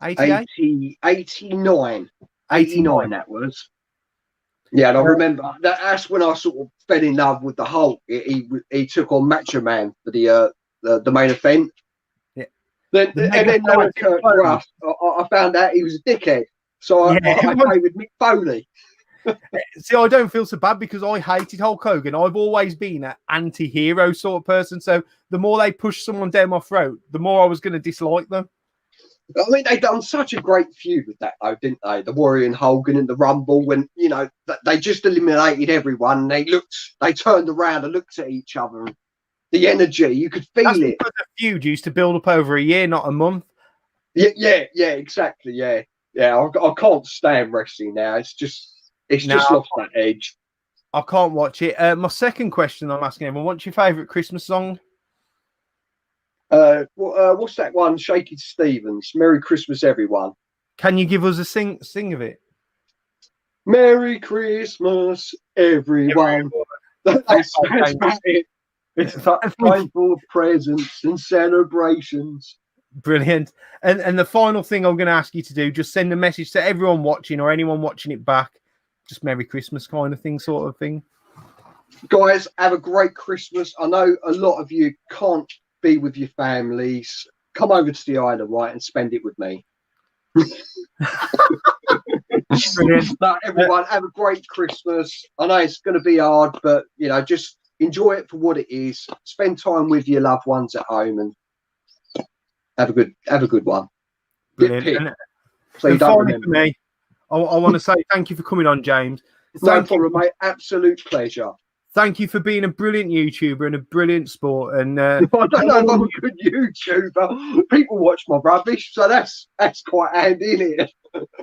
88? 89. 89, that was. Yeah, and I remember that's when I sort of fell in love with the Hulk. He took on Macho Man for the main event. Yeah. Then Kurt Russ, I found out he was a dickhead. So I played with Mick Foley. See, I don't feel so bad because I hated Hulk Hogan. I've always been an anti-hero sort of person. So the more they pushed someone down my throat, the more I was going to dislike them. I mean, they done such a great feud with that, though, didn't they? The Warrior and Hogan and the Rumble, when, you know, they just eliminated everyone. They turned around and looked at each other. And the energy, you could feel it. Because the feud used to build up over a year, not a month. Yeah, exactly. Yeah. I can't stand wrestling now. It's just lost that edge. I can't watch it. My second question I'm asking everyone: what's your favourite Christmas song? What's that one? Shaky Stevens. Merry Christmas, everyone. Can you give us a sing of it? Merry Christmas, everyone. That's about it. It's time for presents and celebrations. Brilliant. And the final thing I'm going to ask you to do, just send a message to everyone watching or anyone watching it back. Just Merry Christmas kind of thing, sort of thing. Guys, have a great Christmas. I know a lot of you can't be with your families. Come over to the island, right, and spend it with me. Brilliant. No, everyone, have a great Christmas. I know it's going to be hard, but just enjoy it for what it is. Spend time with your loved ones at home, and have a good one. Brilliant. Get And, picked, so you and don't finally remember. for me, I want to say thank you for coming on, James. No Thank you. problem, mate. Absolute pleasure. Thank you for being a brilliant YouTuber and a brilliant sport. And I don't know if I'm a good YouTuber. People watch my rubbish, so that's quite handy, isn't it?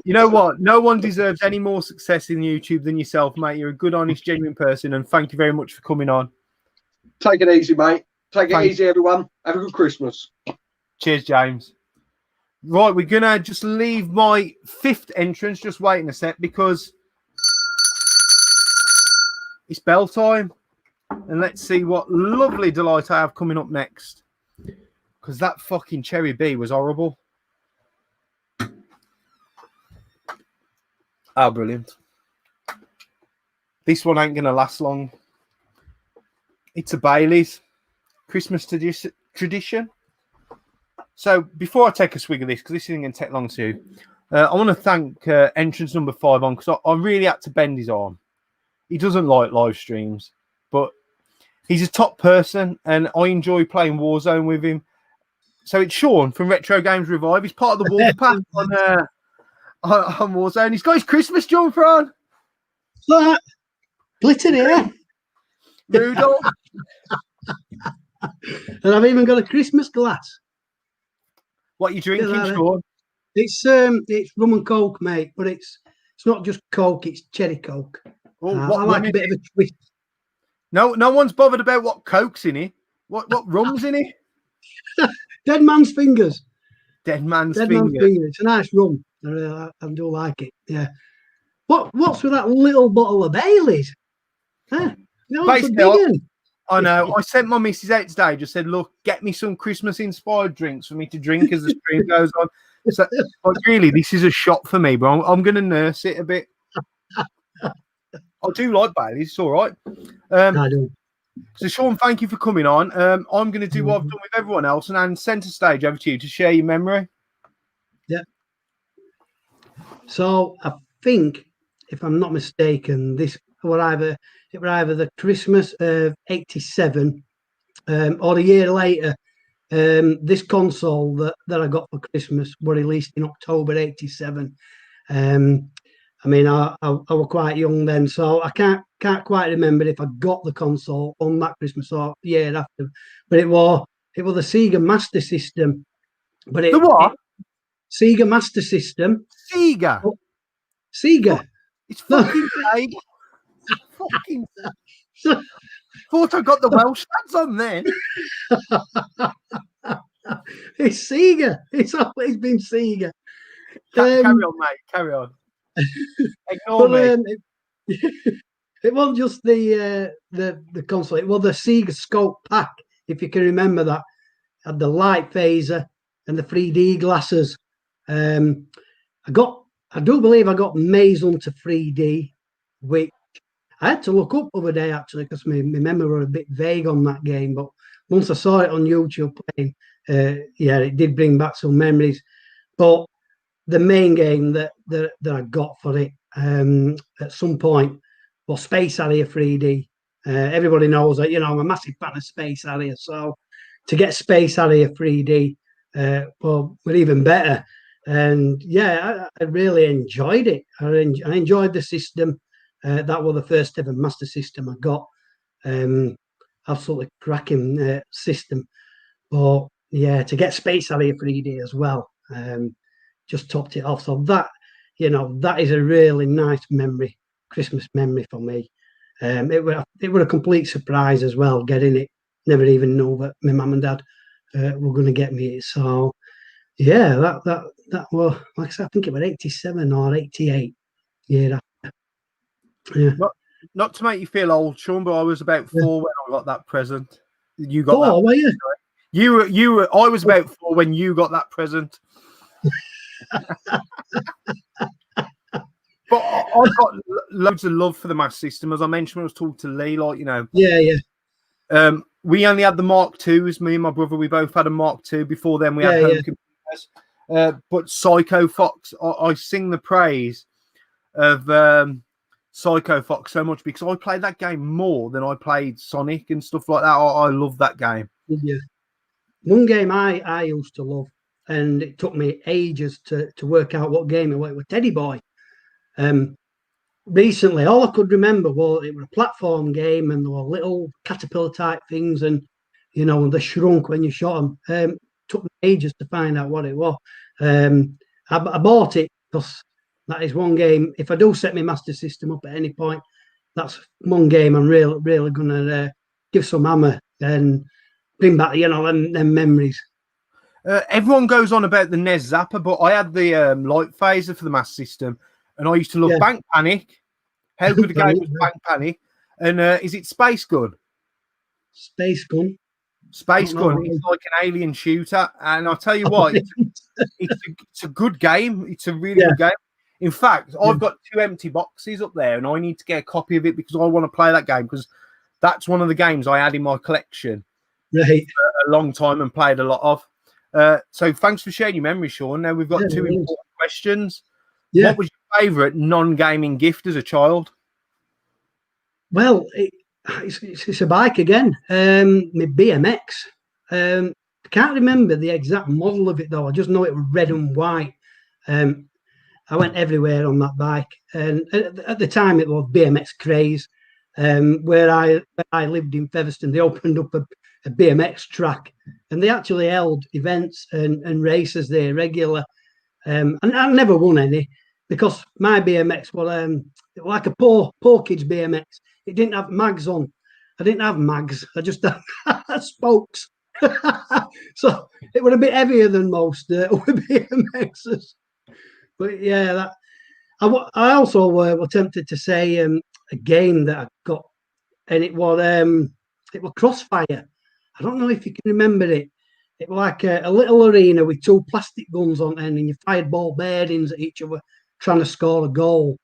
you know what? No one deserves any more success in YouTube than yourself, mate. You're a good, honest, genuine person. And thank you very much for coming on. Take it easy, mate. Take it Thanks. easy, everyone. Have a good Christmas. Cheers, James. Right, we're going to just leave my fifth entrance. Just waiting a sec because it's bell time. And let's see what lovely delight I have coming up next. Because that fucking Cherry B was horrible. Oh, brilliant. This one ain't going to last long. It's a Bailey's Christmas tradition. So before I take a swig of this, because this isn't going to take long to, I want to thank entrance number 5 on, because I really had to bend his arm. He doesn't like live streams, but he's a top person, and I enjoy playing Warzone with him. So it's Sean from Retrogamesrevived. He's part of the Wolfpack on Warzone. He's got his Christmas jumper on. What? Glitter here. Rudolph. And I've even got a Christmas glass. What are you drinking, Yeah, Sean? It's rum and coke, mate, but it's not just coke, it's cherry coke. Oh, I like a bit of a twist. No one's bothered about what coke's in it. What rum's in it? Dead man's fingers. Dead man's Dead finger. man's fingers. It's a nice rum. I do like it. Yeah. What's with that little bottle of Bailey's? Huh? You know, it's a Basically, big one. I know. I sent my missus out today. Just said, look, get me some Christmas-inspired drinks for me to drink as the stream goes on. So, like, really, this is a shot for me, bro. I'm going to nurse it a bit. I do like Bailey's. It's all right. I do. So, Sean, thank you for coming on. I'm going to do what I've done with everyone else and centre stage over to you to share your memory. Yeah. So I think, if I'm not mistaken, it were either the Christmas of '87 or a year later. This console that I got for Christmas were released in October '87. I mean, I was quite young then, so I can't quite remember if I got the console on that Christmas or the year after. But it was the Sega Master System. But The what? Sega Master System. Sega. Sega. It's fucking Sega. Fucking. Thought I got the Welsh lads on then. It's Sega. It's always been Sega. Carry on, mate. Carry on. Ignore me. It wasn't just the console. It was the Sega Scope Pack, if you can remember that. Had the light phaser and the 3D glasses. I do believe I got Maze Hunter 3D, which I had to look up the other day actually because my memory were a bit vague on that game. But once I saw it on YouTube playing, it did bring back some memories. But the main game that I got for it at some point was Space Harrier 3D. Everybody knows that, I'm a massive fan of Space Harrier. So to get Space Harrier 3D, we're even better. And I really enjoyed it. I enjoyed the system. That was the first ever Master System I got. Absolutely cracking system. But to get Space Harrier 3D as well, just topped it off. So that is a really nice memory, Christmas memory for me. It were a complete surprise as well getting it. Never even know that my mum and dad were going to get me it. So that was, like I said, I think it was 87 or 88 year after. Yeah. Not to make you feel old, Sean, but I was about 4 when I got that present. You got 4, that. were you? You were. I was about 4 when you got that present. But I've got loads of love for the Master System, as I mentioned when I was talking to Lee. We only had the Mark IIs. Me and my brother, we both had a Mark II. Before then, we had home computers. But Psycho Fox, I sing the praise of Psycho Fox so much because I played that game more than I played Sonic and stuff like that. I love that game. Yeah. One game I used to love, and it took me ages to work out what game it was Teddy Boy. Recently, all I could remember was it was a platform game, and there were little caterpillar type things, and they shrunk when you shot them. Took me ages to find out what it was. I bought it because that is one game. If I do set my Master System up at any point, that's one game I'm really gonna give some hammer and bring back, them memories. Everyone goes on about the NES Zapper, but I had the light phaser for the Master System, and I used to love Bank Panic. How good a game was Bank Panic? And is it Space Gun? Space Gun. Space Gun. It's like an alien shooter, and I'll tell you what, it's a good game. It's a really good game. In fact, I've got 2 empty boxes up there, and I need to get a copy of it because I want to play that game because that's one of the games I had in my collection for a long time and played a lot of. So thanks for sharing your memory, Sean. Now we've got 2 important questions. Yeah. What was your favourite non-gaming gift as a child? Well, it's a bike again. My BMX. I can't remember the exact model of it though. I just know it was red and white. I went everywhere on that bike, and at the time it was BMX craze. Where I lived in Featherstone, they opened up a BMX track, and they actually held events and races there regular. And I never won any because my BMX was like a poor kids BMX. It didn't have mags on. I didn't have mags. I just had spokes. So it was a bit heavier than most BMXs. But yeah, I also was tempted to say a game that I got, and it was Crossfire. I don't know if you can remember it. It was like a little arena with 2 plastic guns on end, and you fired ball bearings at each other, trying to score a goal.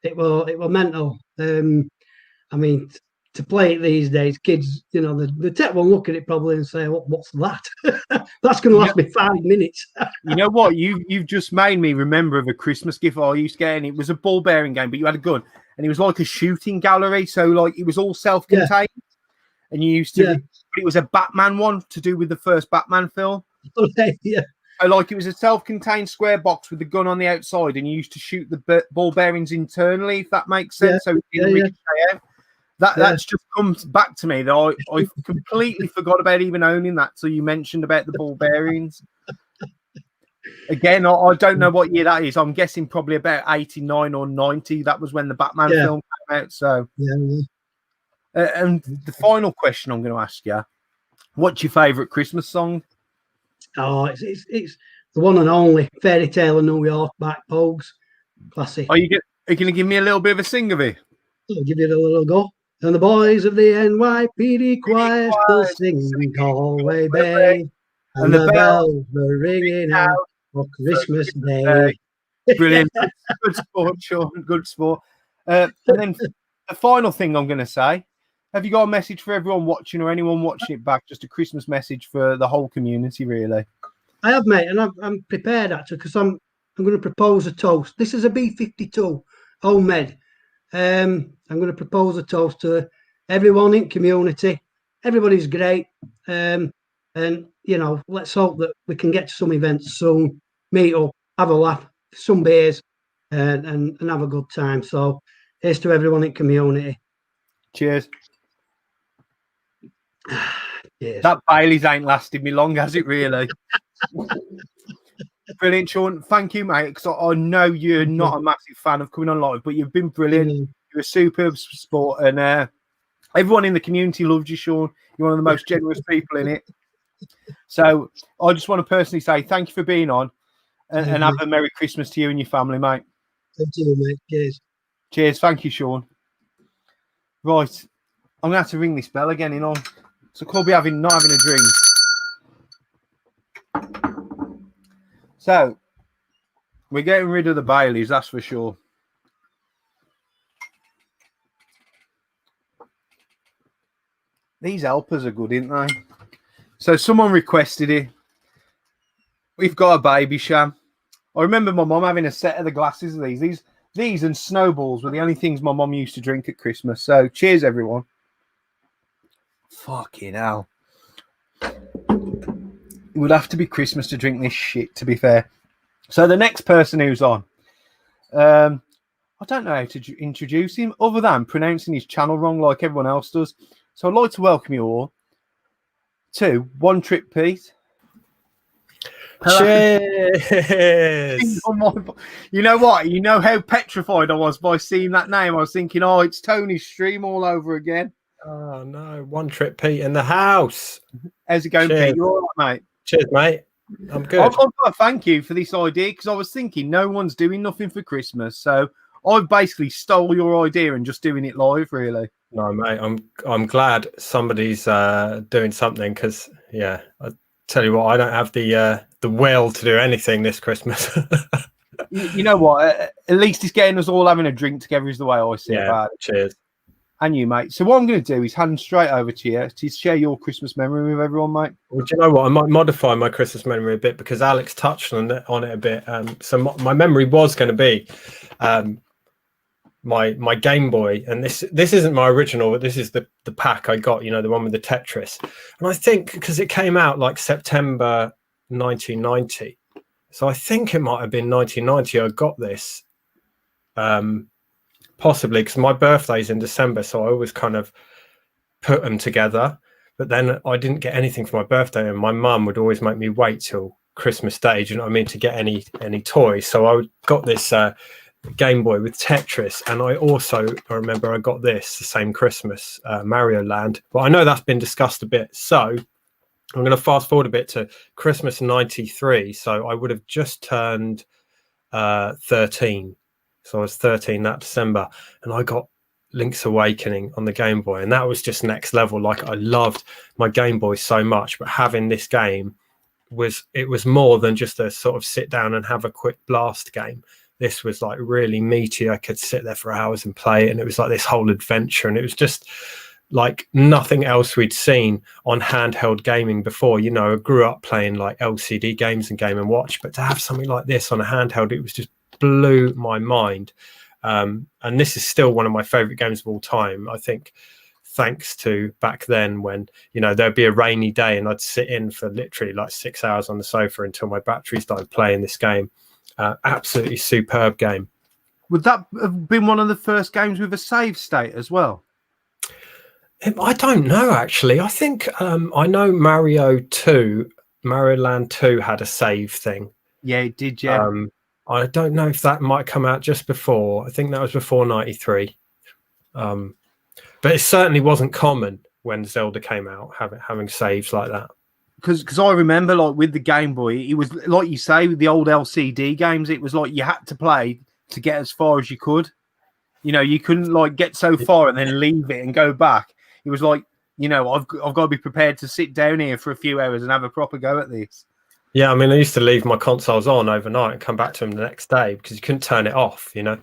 It was mental. I mean, to play it these days, kids, they take one look at it probably and say, "What's that?" That's going to last me 5 minutes. You know what? You've just made me remember of a Christmas gift I used to get, and it was a ball bearing game, but you had a gun, and it was like a shooting gallery, so like it was all self-contained, and you used to. But it was a Batman one to do with the first Batman film. Yeah. So like it was a self-contained square box with the gun on the outside, and you used to shoot the ball bearings internally, if that makes sense. So it didn't ricochet out. That's just come back to me that I completely forgot about even owning that. So you mentioned about the ball bearings. Again, I don't know what year that is. I'm guessing probably about 89 or 90. That was when the Batman film came out. So and the final question I'm going to ask you: what's your favourite Christmas song? Oh, it's the one and only Fairy Tale of New York, by Pogues. Classic. Are you going to give me a little bit of a sing of it? I'll give it a little go. And the boys of the NYPD choir still singing Galway Bay, and the bells were ringing out for Christmas Day. Brilliant. Good sport, Sean. Good sport. And then the final thing I'm going to say, have you got a message for everyone watching or anyone watching it back? Just a Christmas message for the whole community, really. I have, mate, and I'm prepared actually because I'm going to propose a toast. This is a B-52 homemade. I'm going to propose a toast to everyone in community. Everybody's great. And, let's hope that we can get to some events soon, meet up, have a laugh, some beers, and have a good time. So here's to everyone in community. Cheers. Cheers. That Bailey's ain't lasted me long, has it really? Brilliant, Sean. Thank you, mate. Because I know you're not a massive fan of coming on live, but you've been brilliant. You're a superb sport, and everyone in the community loves you, Sean. You're one of the most generous people in it. So I just want to personally say thank you for being on, and have a Merry Christmas to you and your family, mate. Thank you, mate. Cheers. Cheers. Thank you, Sean. Right. I'm going to have to ring this bell again, So Corby not having a drink. So, we're getting rid of the Baileys, that's for sure. These helpers are good, aren't they? So, someone requested it. We've got a baby sham. I remember my mum having a set of the glasses of these and snowballs were the only things my mum used to drink at Christmas. So cheers, everyone. Fucking hell. It would have to be Christmas to drink this shit, to be fair. So the next person who's on, I don't know how to introduce him other than pronouncing his channel wrong like everyone else does. So I'd like to welcome you all to One Trip Pete. Cheers. You know what? You know how petrified I was by seeing that name. I was thinking, oh, it's Tony's stream all over again. Oh no, One Trip Pete in the house. How's it going, Cheers. Pete? You all right, mate? Cheers, mate. I'm good. I've got to thank you for this idea because I was thinking no one's doing nothing for Christmas. So I've basically stole your idea and just doing it live, really. No, mate, I'm glad somebody's doing something because, yeah, I tell you what, I don't have the will to do anything this Christmas. You know what? At least it's getting us all having a drink together is the way I see it. Yeah, cheers. And you, mate. So what I'm going to do is hand straight over to you to share your Christmas memory with everyone, mate. Well, do you know what? I might modify my Christmas memory a bit because Alex touched on it a bit. So my memory was going to be my Game Boy, and this isn't my original, but this is the pack I got. You know, the one with the Tetris. And I think because it came out like September 1990, so I think it might have been 1990. I got this. Possibly because my birthday's in December, so I always kind of put them together. But then I didn't get anything for my birthday, and my mum would always make me wait till Christmas Day. Do you know what I mean? To get any toys. So I got this Game Boy with Tetris, and I remember I got this the same Christmas, Mario Land. But I know that's been discussed a bit, so I'm going to fast forward a bit to Christmas '93. So I would have just turned 13. So I was 13 that December, and I got Link's Awakening on the Game Boy, and that was just next level. Like, I loved my Game Boy so much, but having this game was more than just a sort of sit down and have a quick blast game. This was like really meaty. I could sit there for hours and play it, and it was like this whole adventure, and it was just like nothing else we'd seen on handheld gaming before. You know, I grew up playing like LCD games and Game & Watch, but to have something like this on a handheld, it was just blew my mind. And this is still one of my favorite games of all time. I think thanks to back then when, you know, there'd be a rainy day and I'd sit in for literally like 6 hours on the sofa until my batteries died playing this game. Absolutely superb game. Would that have been one of the first games with a save state as well? I don't know, actually. I think I know Mario Land 2 had a save thing. Yeah, it did, yeah. I don't know if that might come out just before. I think that was before 93. But it certainly wasn't common when Zelda came out, having saves like that. Because I remember, like, with the Game Boy, it was, like you say, with the old LCD games, it was like you had to play to get as far as you could. You know, you couldn't, like, get so far and then leave it and go back. It was like, you know, I've got to be prepared to sit down here for a few hours and have a proper go at this. Yeah, I mean, I used to leave my consoles on overnight and come back to them the next day because you couldn't turn it off, you know.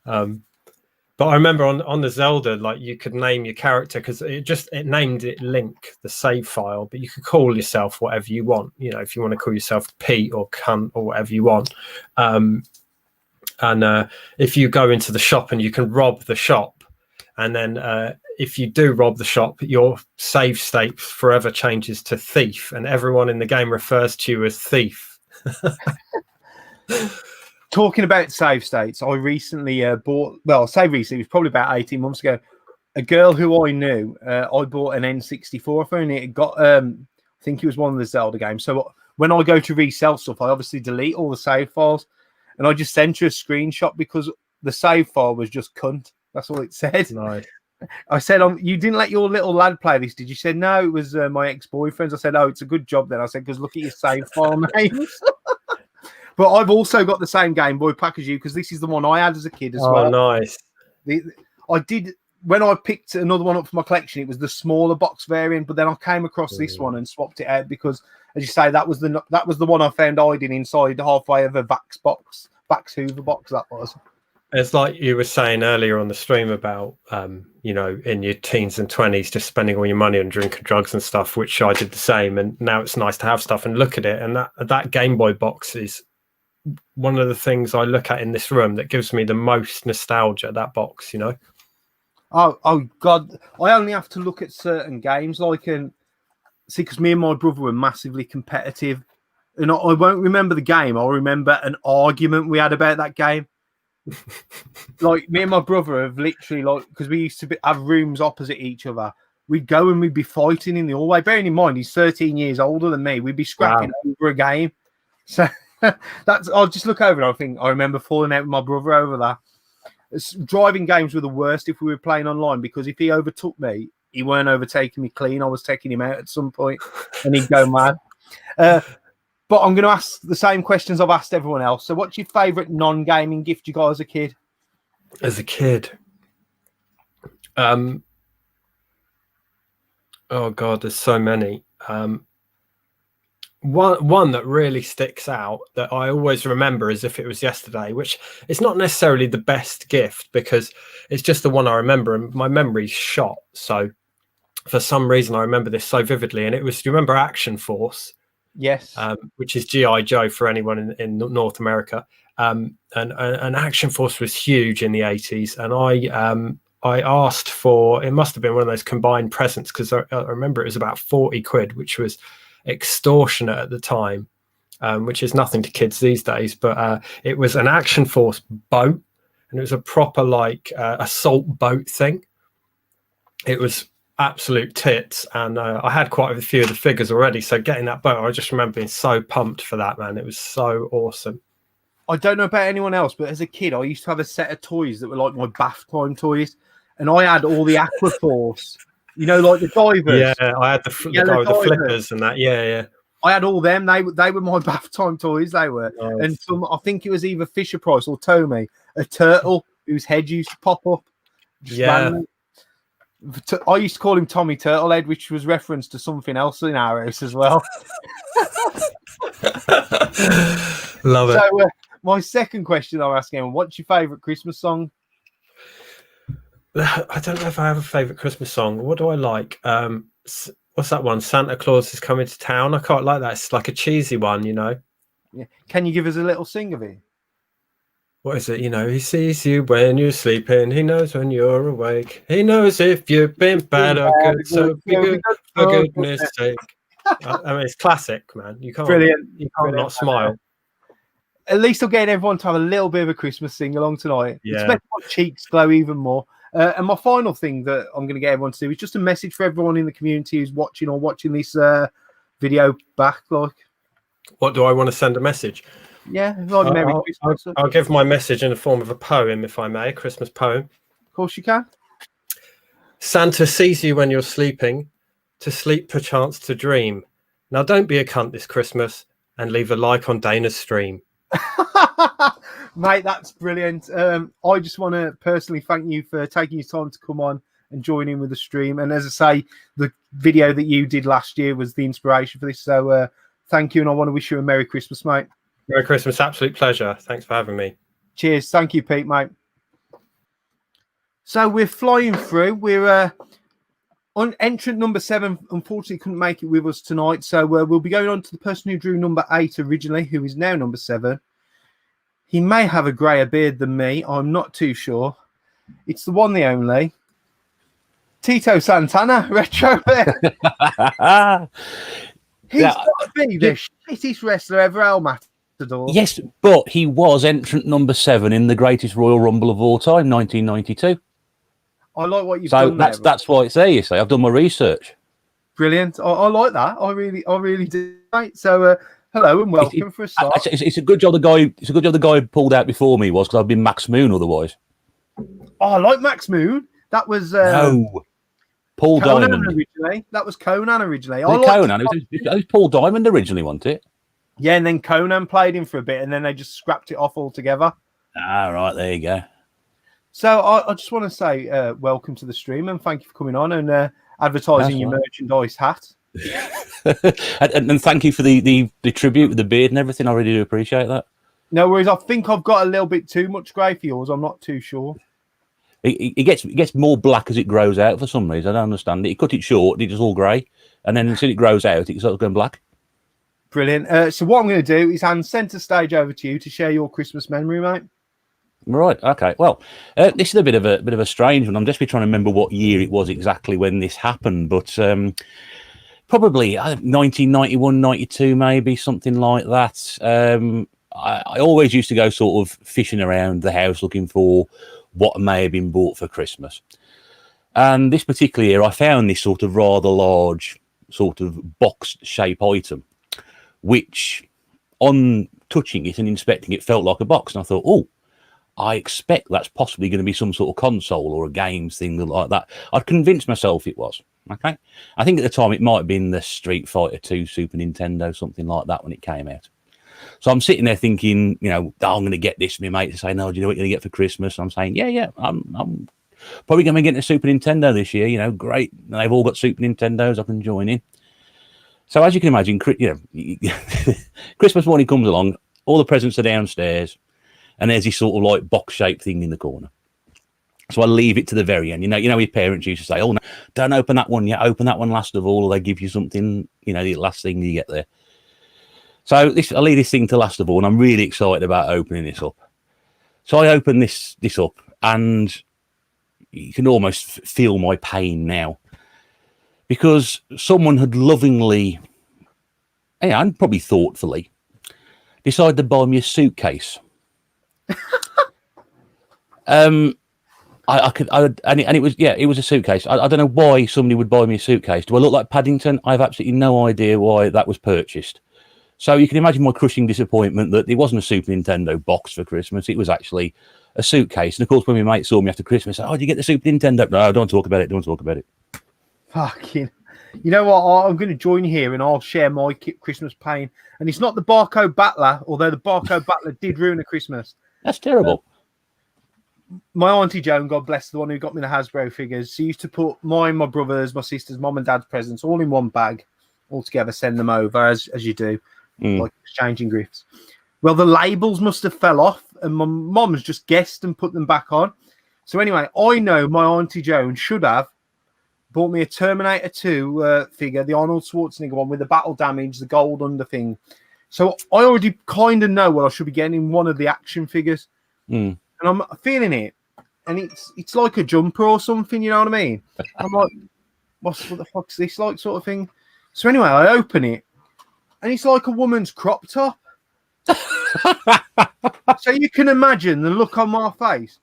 But I remember on the Zelda, like, you could name your character because it named it Link, the save file, but you could call yourself whatever you want. You know, if you want to call yourself Pete or Cunt or whatever you want. And if you go into the shop and you can rob the shop, and then if you do rob the shop, your save state forever changes to Thief, and everyone in the game refers to you as Thief. Talking about save states, I recently bought, well, say recently, it was probably about 18 months ago, a girl who I knew, I bought an N64 for her, and it got, I think it was one of the Zelda games. So when I go to resell stuff, I obviously delete all the save files, and I just sent her a screenshot because the save file was just cunt. That's all it said. Nice. I said, you didn't let your little lad play this, did you? Said, no, it was my ex-boyfriend's. I said, oh, it's a good job then. I said, because look at your save file names. But I've also got the same Game Boy pack as you because this is the one I had as a kid as well. Oh, nice. I did, when I picked another one up for my collection, it was the smaller box variant, but then I came across this one and swapped it out because, as you say, that was the one I found hiding inside halfway of a Vax Hoover box, that was. It's like you were saying earlier on the stream about you know, in your teens and 20s, just spending all your money on drink and drugs and stuff, which I did the same. And now it's nice to have stuff and look at it. And that Game Boy box is one of the things I look at in this room that gives me the most nostalgia, that box, you know. Oh God, I only have to look at certain games like see, because me and my brother were massively competitive, and I won't remember the game. I'll remember an argument we had about that game. Like me and my brother have literally, like, because we used to have rooms opposite each other. We'd go and we'd be fighting in the hallway. Bearing in mind he's 13 years older than me, we'd be scrapping over a game. So I'll just look over and I think I remember falling out with my brother over that. Driving games were the worst if we were playing online, because if he overtook me, he weren't overtaking me clean. I was taking him out at some point and he'd go mad. But I'm going to ask the same questions I've asked everyone else. So what's your favourite non-gaming gift you got as a kid? As a kid? Oh, God, there's so many. One that really sticks out that I always remember as if it was yesterday, which is not necessarily the best gift because it's just the one I remember and my memory's shot. So for some reason, I remember this so vividly. And it was, do you remember Action Force? Yes. Which is G.I. Joe for anyone in North America. And Action Force was huge in the 80s. And I asked for, it must have been one of those combined presents because I remember it was about 40 quid, which was extortionate at the time, which is nothing to kids these days. But it was an Action Force boat, and it was a proper like assault boat thing. It was absolute tits, and I had quite a few of the figures already. So getting that boat, I just remember being so pumped for that, man. It was so awesome. I don't know about anyone else, but as a kid, I used to have a set of toys that were like my bath time toys, and I had all the Aqua Force. You know, like the divers. Yeah, I had the guy with the flippers and that. Yeah. I had all them. They were my bath time toys. They were. Nice. And some, I think it was either Fisher Price or Tommy, a turtle whose head used to pop up. Randomly. I used to call him Tommy Turtlehead, which was reference to something else in our house as well. Love it. So my second question I'm asking, what's your favourite Christmas song? I don't know if I have a favourite Christmas song. What do I like? What's that one? Santa Claus is Coming to Town. I quite like that. It's like a cheesy one, you know. Yeah. Can you give us a little sing of it? What is it? You know, he sees you when you're sleeping. He knows when you're awake. He knows if you've been bad or good. So be good for goodness sake. I mean, it's classic, man. You can't, Brilliant. You can't not smile. At least I'm getting everyone to have a little bit of a Christmas sing along tonight. Yeah. It's making my cheeks glow even more. And my final thing that I'm going to get everyone to do is just a message for everyone in the community who's watching this video back. Like, what do I want to send a message? Yeah, like Merry Christmas. I'll give my message in the form of a poem, if I may, a Christmas poem. Of course you can. Santa sees you when you're sleeping, to sleep perchance to dream. Now don't be a cunt this Christmas and leave a like on Dana's stream. Mate, that's brilliant. I just want to personally thank you for taking your time to come on and join in with the stream. And as I say, the video that you did last year was the inspiration for this. So thank you, and I want to wish you a Merry Christmas, mate. Merry Christmas. Absolute pleasure. Thanks for having me. Cheers. Thank you, Pete, mate. So we're flying through. We're on entrant number 7. Unfortunately, couldn't make it with us tonight. So we'll be going on to the person who drew number 8 originally, who is now number 7. He may have a greyer beard than me. I'm not too sure. It's the one, the only. Tito Santana, Retro Bear. He's got to be the shittest wrestler ever, El Matador. Yes, but he was entrant number 7 in the greatest Royal Rumble of all time, 1992. I like what you've done. So that's why it's there, you see. I've done my research. Brilliant. I like that. I really do. Right. So hello and welcome for a start. It's a good job the guy. It's a good job the guy who pulled out before me was, because I'd been Max Moon otherwise. Oh, I like Max Moon. That was no. Paul Conan Diamond originally. That was Conan originally. Conan. It was Paul Diamond originally, wasn't it? Yeah, and then Conan played him for a bit, and then they just scrapped it off altogether. Ah, right, there you go. So I just want to say welcome to the stream, and thank you for coming on and advertising your merchandise hat. and thank you for the tribute with the beard and everything. I really do appreciate that. No worries. I think I've got a little bit too much grey for yours. I'm not too sure. It gets more black as it grows out for some reason. I don't understand it. You cut it short, it's all grey, and then until it grows out, it starts going black. Brilliant. So what I'm going to do is hand centre stage over to you to share your Christmas memory, mate. Right. Okay. Well, this is a bit of a strange one. I'm just trying to remember what year it was exactly when this happened, but probably 1991, 92, maybe something like that. I always used to go sort of fishing around the house looking for what may have been bought for Christmas. And this particular year, I found this sort of rather large sort of box-shape item, which on touching it and inspecting it felt like a box. And I thought, oh, I expect that's possibly going to be some sort of console or a games thing like that. I'd convinced myself it was. Okay. I think at the time it might have been the Street Fighter 2 Super Nintendo, something like that when it came out. So I'm sitting there thinking, I'm going to get this. My mates say, no, do you know what you're going to get for Christmas? I'm saying, yeah, I'm probably going to get a Super Nintendo this year. Great. They've all got Super Nintendos. I can join in. So as you can imagine, Christmas morning comes along, all the presents are downstairs, and there's this sort of like box-shaped thing in the corner. So I leave it to the very end. Your parents used to say, oh, no, don't open that one yet. Open that one last of all, or they give you something, the last thing you get there. So I leave this thing to last of all, and I'm really excited about opening this up. So I open this up, and you can almost feel my pain now, because someone had lovingly, and probably thoughtfully, decided to buy me a suitcase. It was a suitcase. I don't know why somebody would buy me a suitcase. Do I look like Paddington? I have absolutely no idea why that was purchased. So you can imagine my crushing disappointment that it wasn't a Super Nintendo box for Christmas. It was actually a suitcase. And of course, when my mate saw me after Christmas, said, oh, did you get the Super Nintendo? No, don't talk about it. Don't talk about it. Fucking. You know what? I'm going to join here and I'll share my Christmas pain. And it's not the Barcode Battler, although the Barcode Battler did ruin a Christmas. That's terrible. My Auntie Joan, God bless, the one who got me the Hasbro figures, she used to put mine, my brother's, my sister's, mum and dad's presents all in one bag, all together, send them over as you do, like exchanging gifts. Well, the labels must have fell off and my mum's just guessed and put them back on. So anyway, I know my Auntie Joan should have bought me a Terminator 2 figure, the Arnold Schwarzenegger one with the battle damage, the gold under thing. So I already kind of know what I should be getting in one of the action figures. And I'm feeling it. And it's like a jumper or something, you know what I mean? I'm like, what the fuck's this like sort of thing? So anyway, I open it and it's like a woman's crop top. So you can imagine the look on my face.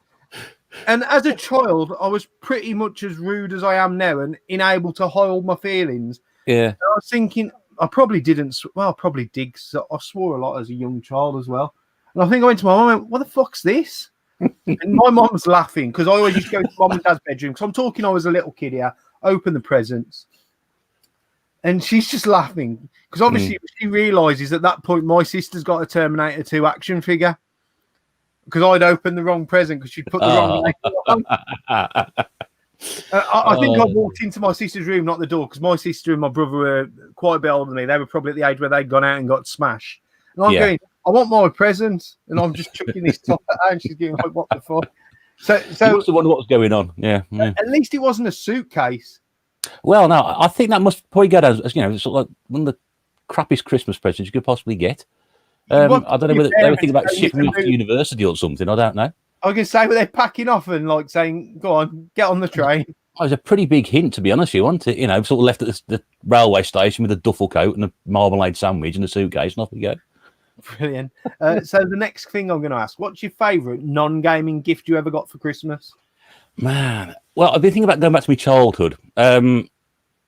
And as a child, I was pretty much as rude as I am now and unable to hold my feelings. Yeah. And I was thinking, I probably didn't. Well, I probably did. So I swore a lot as a young child as well. And I think I went to my mum and went, what the fuck's this? And my mum's laughing because I always used to go to mum and dad's bedroom. Because I'm talking, I was a little kid here, open the presents. And she's just laughing because obviously she realizes at that point my sister's got a Terminator 2 action figure. Because I'd opened the wrong present because she'd put the wrong label on. I think I walked into my sister's room, not the door, because my sister and my brother were quite a bit older than me. They were probably at the age where they'd gone out and got smashed. And I'm going, I want my present. And I'm just chucking this top at her and she's going, like, what the fuck? So you must have wondered what was going on. Yeah. At least it wasn't a suitcase. Well, no, I think that must probably go as sort of like one of the crappiest Christmas presents you could possibly get. I don't know whether they were thinking about shipping me off to university or something. I don't know. I was going to say, were they packing off and like saying, go on, get on the train? It was a pretty big hint, to be honest with you, wasn't it? Sort of left at the railway station with a duffel coat and a marmalade sandwich and a suitcase, and off we go. Brilliant. So the next thing I'm going to ask, what's your favourite non-gaming gift you ever got for Christmas? Man, well, I've been thinking about going back to my childhood. And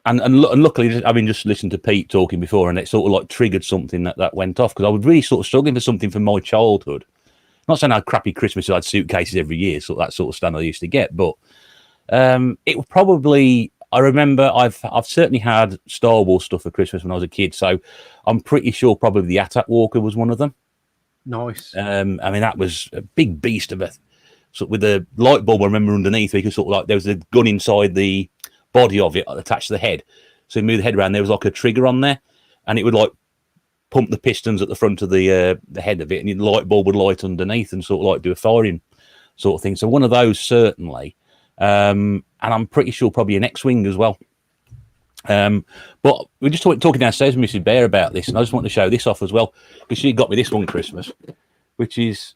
luckily, I mean, just listened to Pete talking before, and it sort of like triggered something that went off because I was really sort of struggling for something from my childhood. Not saying I had crappy Christmases, I had suitcases every year, so that sort of stuff I used to get. But it was probably, I remember I've certainly had Star Wars stuff for Christmas when I was a kid, so I'm pretty sure probably the Attack Walker was one of them. Nice. I mean, that was a big beast of a sort with a light bulb. I remember underneath, where you could sort of like there was a gun inside the body of it attached to the head, so you move the head around, there was like a trigger on there and it would like pump the pistons at the front of the head of it, and the light bulb would light underneath and sort of like do a firing sort of thing. So one of those certainly. and I'm pretty sure probably an X-Wing as well. But we're just talking downstairs with Mrs. Bear about this, and I just want to show this off as well, because she got me this one Christmas, which is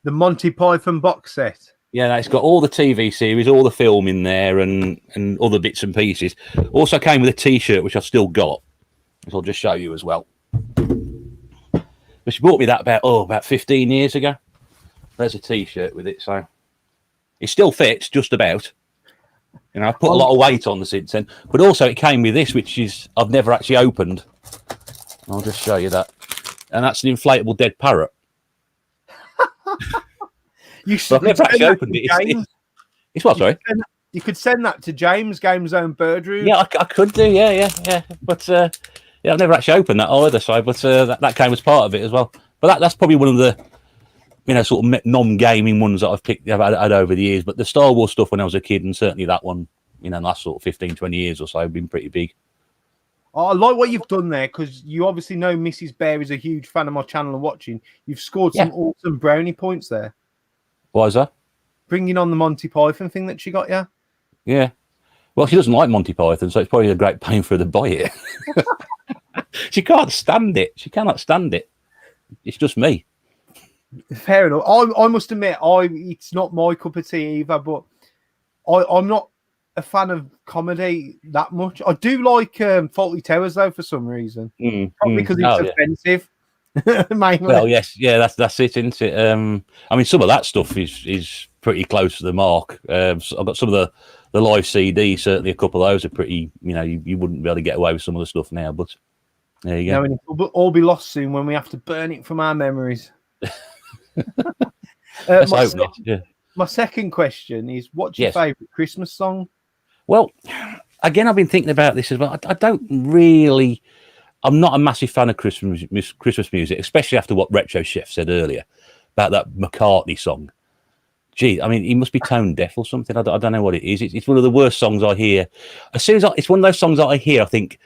the Monty Python box set. Yeah, it's got all the TV series, all the film in there, and other bits and pieces. Also came with a T-shirt, which I've still got, which I'll just show you as well. But she bought me that about 15 years ago. There's a T-shirt with it, so it still fits just about. You know, I've put a lot of weight on the since then. But also it came with this, which is I've never actually opened. I'll just show you that. And that's an inflatable dead parrot. You should I've never actually opened it. It's what, sorry? You could send that to James, GameZone Birdroom. Yeah, I could do, yeah. But yeah, I've never actually opened that either side, but that came as part of it as well. But that's probably one of the, you know, sort of non-gaming ones that I've had over the years. But the Star Wars stuff when I was a kid, and certainly that one, you know, in the last sort of 15, 20 years or so, have been pretty big. Oh, I like what you've done there, because you obviously know Mrs. Bear is a huge fan of my channel and watching. You've scored some awesome brownie points there. Why is that? Bringing on the Monty Python thing that she got you. Yeah. Well, she doesn't like Monty Python, so it's probably a great pain for her to buy it. She can't stand it. She cannot stand it. It's just me. Fair enough. I must admit, it's not my cup of tea either, but I'm not a fan of comedy that much. I do like Faulty Towers, though, for some reason. Probably because it's offensive. Mainly. Well, yes, yeah, that's it, isn't it? I mean, some of that stuff is pretty close to the mark. So I've got some of the live CDs. Certainly, a couple of those are pretty. You know, you wouldn't be able to get away with some of the stuff now. But there you go. No, and it'll all be lost soon when we have to burn it from our memories. Let's hope not. Yeah. My second question is, what's your favourite Christmas song? Well, again, I've been thinking about this as well. I don't really. I'm not a massive fan of Christmas music, especially after what Retro Chef said earlier about that McCartney song. Gee, I mean, he must be tone deaf or something. I don't know what it is. It's one of the worst songs I hear. As soon as it's one of those songs that I hear, I think,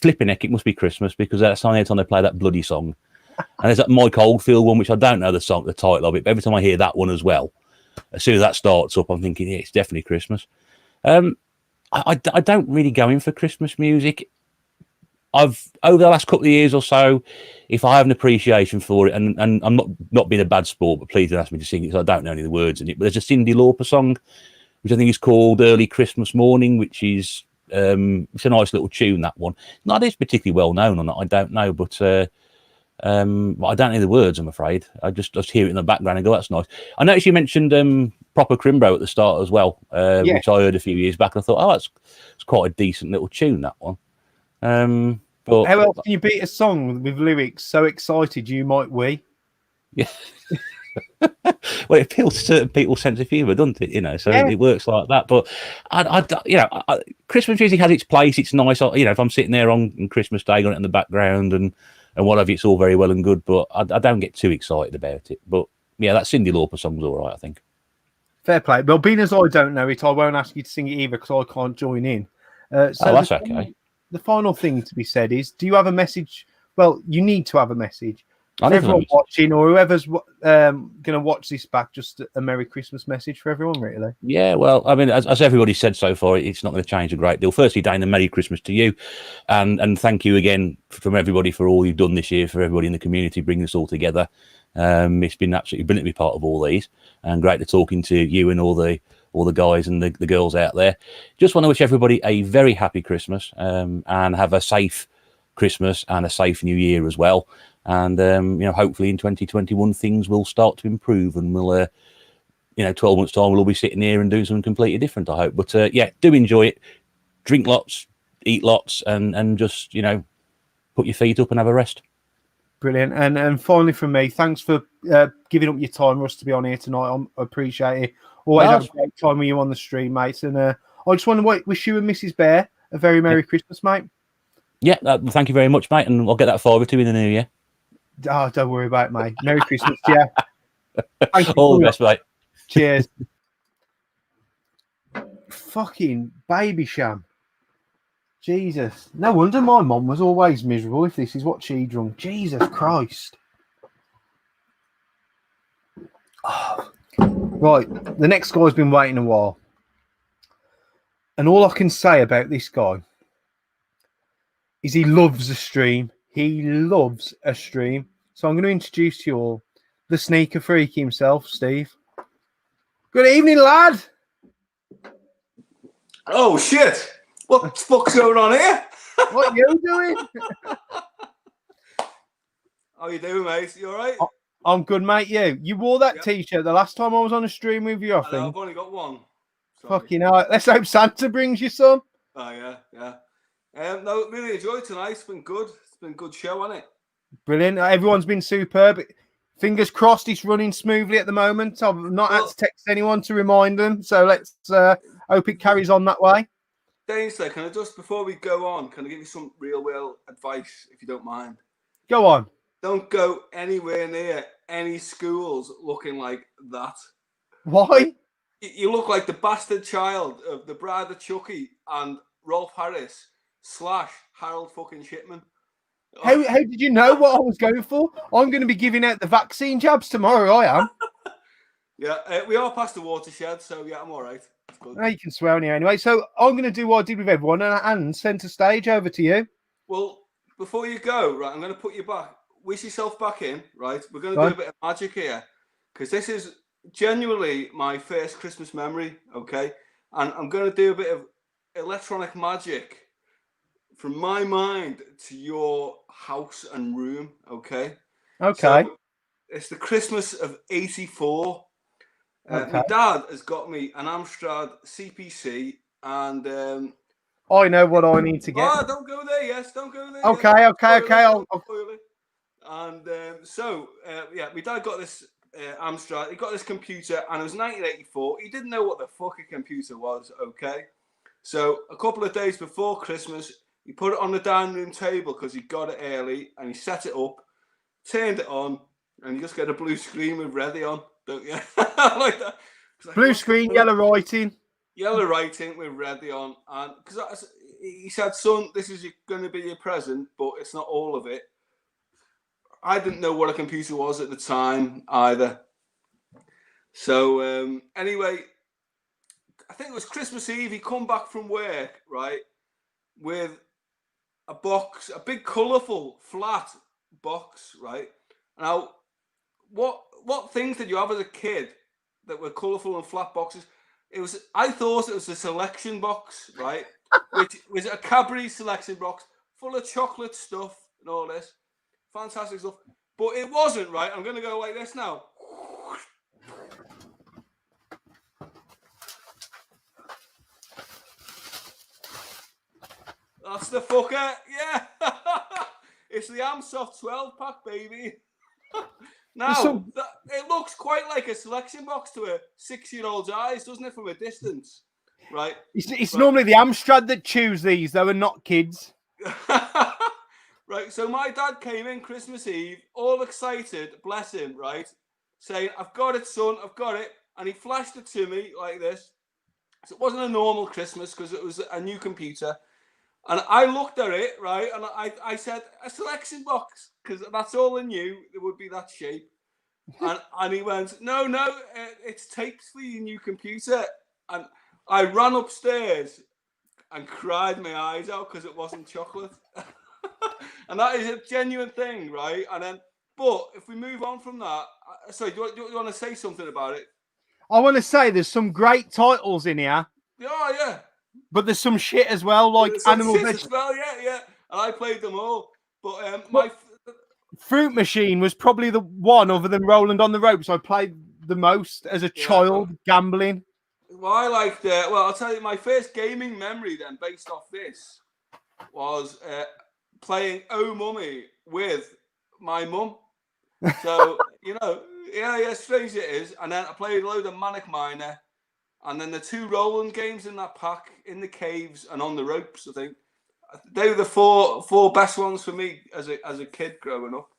flipping heck, it must be Christmas, because that's the only time they play that bloody song. And there's that Mike Oldfield one, which I don't know the title of it, but every time I hear that one as well, as soon as that starts up, I'm thinking, yeah, it's definitely Christmas. I don't really go in for Christmas music. I've over the last couple of years or so, if I have an appreciation for it, and I'm not being a bad sport, but please don't ask me to sing it because I don't know any of the words in it. But there's a Cyndi Lauper song, which I think is called "Early Christmas Morning," which is it's a nice little tune. That one, not as particularly well known or not, I don't know, but I don't know the words. I'm afraid I just hear it in the background and go, "That's nice." I noticed you mentioned Proper Crimbo at the start as well, which I heard a few years back, and I thought, oh, it's quite a decent little tune, that one. But how else can you beat a song with lyrics so excited you might wee? Yeah. Well, it appeals to certain people's sense of humour, doesn't it? You know, so it works like that. But Christmas music has its place. It's nice. You know, if I'm sitting there on Christmas Day, got it in the background and what have you, it's all very well and good. But I don't get too excited about it. But yeah, that Cyndi Lauper song's all right, I think. Fair play. Well, being as I don't know it, I won't ask you to sing it either because I can't join in. So that's okay. The final thing to be said is, do you have a message? Well, you need to have a message for everyone watching, or whoever's going to watch this back. Just a Merry Christmas message for everyone, really. Yeah, well, I mean, as everybody said so far, it's not going to change a great deal. Firstly, Dana, Merry Christmas to you, and thank you again from everybody for all you've done this year, for everybody in the community bringing us all together. It's been absolutely brilliant to be part of all these, and great to talking to you and all the guys and the girls out there. Just want to wish everybody a very happy Christmas, and have a safe Christmas and a safe New Year as well. And hopefully in 2021 things will start to improve, and we'll 12 months time we'll all be sitting here and doing something completely different, I hope. But do enjoy it, drink lots, eat lots, and just put your feet up and have a rest. Brilliant. And finally from me, thanks for giving up your time, Russ, to be on here tonight. I appreciate it. Always have a great time with you on the stream, mate. And I just want to wish you and Mrs. Bear a very Merry Christmas, mate. Yeah, thank you very much, mate. And I'll get that forward to you in the new year. Oh, don't worry about it, mate. Merry Christmas to you. All the best, mate. Cheers. Fucking baby sham. Jesus. No wonder my mum was always miserable if this is what she drunk. Jesus Christ. Oh. Right, the next guy's been waiting a while. And all I can say about this guy is he loves a stream. He loves a stream. So I'm going to introduce you all the sneaker freak himself, Steve. Good evening, lad. Oh, shit. What the fuck's going on here? What you doing? How you doing, mate? You all right? I'm good, mate. You wore that Yep. T-shirt the last time I was on a stream with you, I I know, think. I've only got one. Sorry. Fucking hell. Let's hope Santa brings you some. Oh, yeah. No, really enjoyed tonight. It's been good. It's been a good show, hasn't it? Brilliant. Everyone's been superb. Fingers crossed it's running smoothly at the moment. I've not had to text anyone to remind them. So let's hope it carries on that way. Danester, can I just, before we go on, can I give you some real advice, if you don't mind? Go on. Don't go anywhere near any schools looking like that. Why? You look like the bastard child of the Bride of Chucky and Rolf Harris / Harold fucking Shipman. How did you know what I was going for? I'm going to be giving out the vaccine jabs tomorrow. I am. Yeah, we are past the watershed, so yeah, I'm all right. It's good. No, you can swear on here anyway. So I'm going to do what I did with everyone and centre stage over to you. Well, before you go, right, I'm going to put you back. Wish yourself back in, right? We're going to do a bit of magic here because this is genuinely my first Christmas memory, okay? And I'm going to do a bit of electronic magic from my mind to your house and room, okay? Okay. So it's the Christmas of '84. Okay. My dad has got me an Amstrad CPC and... I know what I need to get. Oh, don't go there, yes, don't go there. Okay. And my dad got this Amstrad. He got this computer, and it was 1984. He didn't know what the fuck a computer was, okay? So a couple of days before Christmas, he put it on the dining room table because he got it early, and he set it up, turned it on, and you just get a blue screen with Ready on, don't you? Like that. Blue screen, yellow writing. Yellow writing with Ready on, and because he said, "Son, this is going to be your present, but it's not all of it." I didn't know what a computer was at the time either. So anyway, I think it was Christmas Eve. He come back from work, right, with a box, a big, colourful, flat box, right. Now, what things did you have as a kid that were colourful and flat boxes? I thought it was a selection box, right? Which was a Cadbury selection box full of chocolate stuff and all this. Fantastic stuff. But it wasn't, right? I'm going to go like this now. That's the fucker. Yeah. It's the Amsoft 12 pack, baby. Now, it looks quite like a selection box to a 6-year-old's eyes, doesn't it, from a distance? Right? It's normally the Amstrad that choose these, though, and not kids. Right, so my dad came in Christmas Eve, all excited, bless him, right? Saying, "I've got it, son, I've got it." And he flashed it to me like this. So it wasn't a normal Christmas because it was a new computer. And I looked at it, right, and I said, "A selection box," because that's all I knew. It would be that shape. And he went, no, it's tapes for your new computer. And I ran upstairs and cried my eyes out because it wasn't chocolate. And that is a genuine thing, right? And then, but if we move on from that, sorry, do you want to say something about it? I want to say there's some great titles in here. Yeah. But there's some shit as well, like Animal as well, yeah. And I played them all. But my Fruit Machine was probably the one, other than Roland on the Ropes, I played the most as a child, gambling. Well, I liked. I'll tell you, my first gaming memory then, based off this, was playing Oh Mummy with my mum. So strange it is. And then I played a load of Manic Miner. And then the 2 Roland games in that pack, in the caves and on the ropes, I think. They were the four best ones for me as a kid growing up.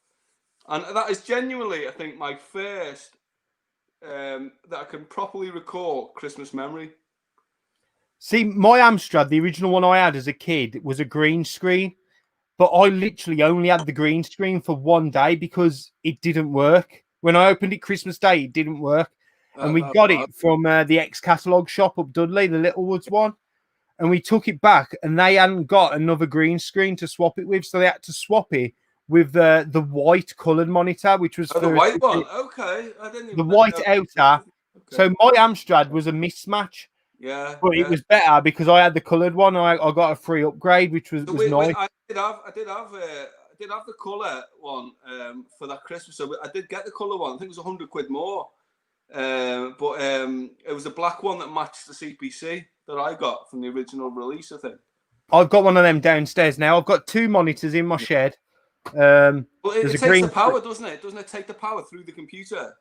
And that is genuinely, I think, my first that I can properly recall Christmas memory. See, my Amstrad, the original one I had as a kid, was a green screen. But I literally only had the green screen for one day because it didn't work. When I opened it Christmas Day, it didn't work. and we got it from the X Catalogue shop up Dudley, the Littlewoods one. And we took it back, and they hadn't got another green screen to swap it with, so they had to swap it with the white coloured monitor, which was the white one. Okay, I didn't even the white know. outer. Okay. So my Amstrad was a mismatch. Yeah, but it was better because I had the coloured one. I got a free upgrade, which was nice. I did have the colour one for that Christmas. So I did get the colour one. I think it was £100 more. But it was a black one that matched the CPC that I got from the original release, I think. I've got one of them downstairs now. I've got 2 monitors in my shed. Well, it takes the power, doesn't it? Doesn't it take the power through the computer?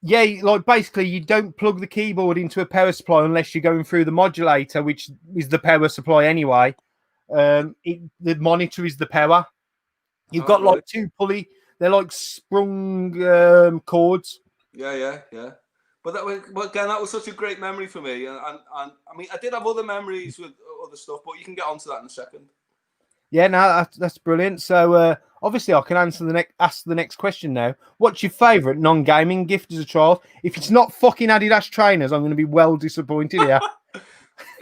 Yeah, like basically you don't plug the keyboard into a power supply unless you're going through the modulator, which is the power supply anyway. The monitor is the power. You've got like 2 pulley. They're like sprung cords. Yeah. But again, that was such a great memory for me. And I mean, I did have other memories with other stuff, but you can get onto that in a second. Yeah, no, that's brilliant. So obviously, I can ask the next question now. What's your favourite non-gaming gift as a child? If it's not fucking Adidas trainers, I'm going to be well disappointed here.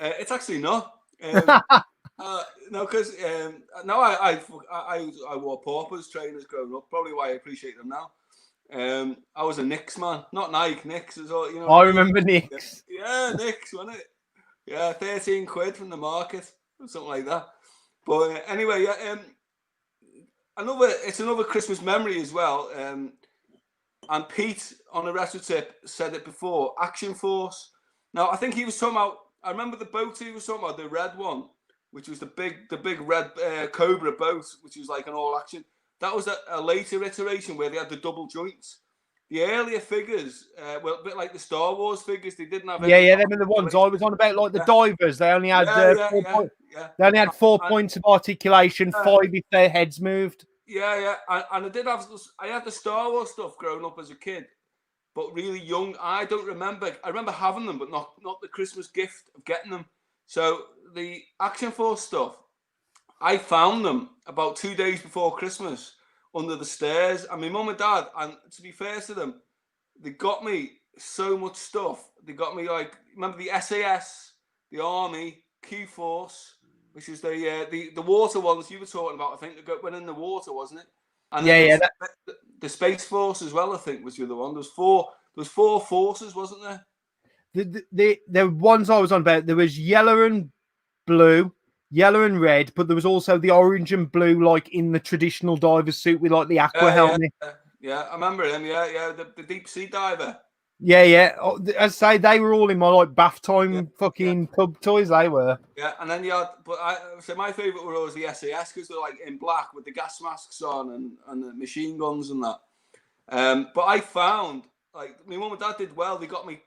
It's actually not. No, because no, I wore Paupers trainers growing up. Probably why I appreciate them now. I was a Knicks man, not Nike. Knicks is all, you know. I remember Knicks. Yeah, Knicks, wasn't it? Yeah, £13 from the market or something like that. But anyway, yeah. It's another Christmas memory as well. And Pete on the Retro Tip said it before. Action Force. Now I think he was talking about. I remember the boat he was talking about, the red one, which was the big red Cobra boat, which was like an all action. That was a later iteration where they had the double joints. The earlier figures were a bit like the Star Wars figures. They didn't have. Yeah, them are the ones I was on about, like the divers. They only had 4 points. They only had 4 points of articulation, 5 if their heads moved. Yeah. And I had the Star Wars stuff growing up as a kid, but really young. I don't remember. I remember having them, but not the Christmas gift of getting them. So the Action Force stuff, I found them about 2 days before Christmas under the stairs. And my mum and dad, and to be fair to them, they got me so much stuff. They got me remember the SAS, the Army, Q-Force, which is the water ones you were talking about. I think they went in the water, wasn't it? And the Space Force as well, I think, was the other one. There was four forces, wasn't there? The ones I was on about, there was yellow and blue, yellow and red, but there was also the orange and blue, like in the traditional diver's suit with like the aqua helmet. Yeah, I remember him. Yeah, the deep sea diver. Yeah. As I say, they were all in my like bath time fucking pub toys. They were. Yeah, and then you had, so my favourite were always the SAS because they're like in black with the gas masks on and the machine guns and that. But I found like my mum and dad did well. They got me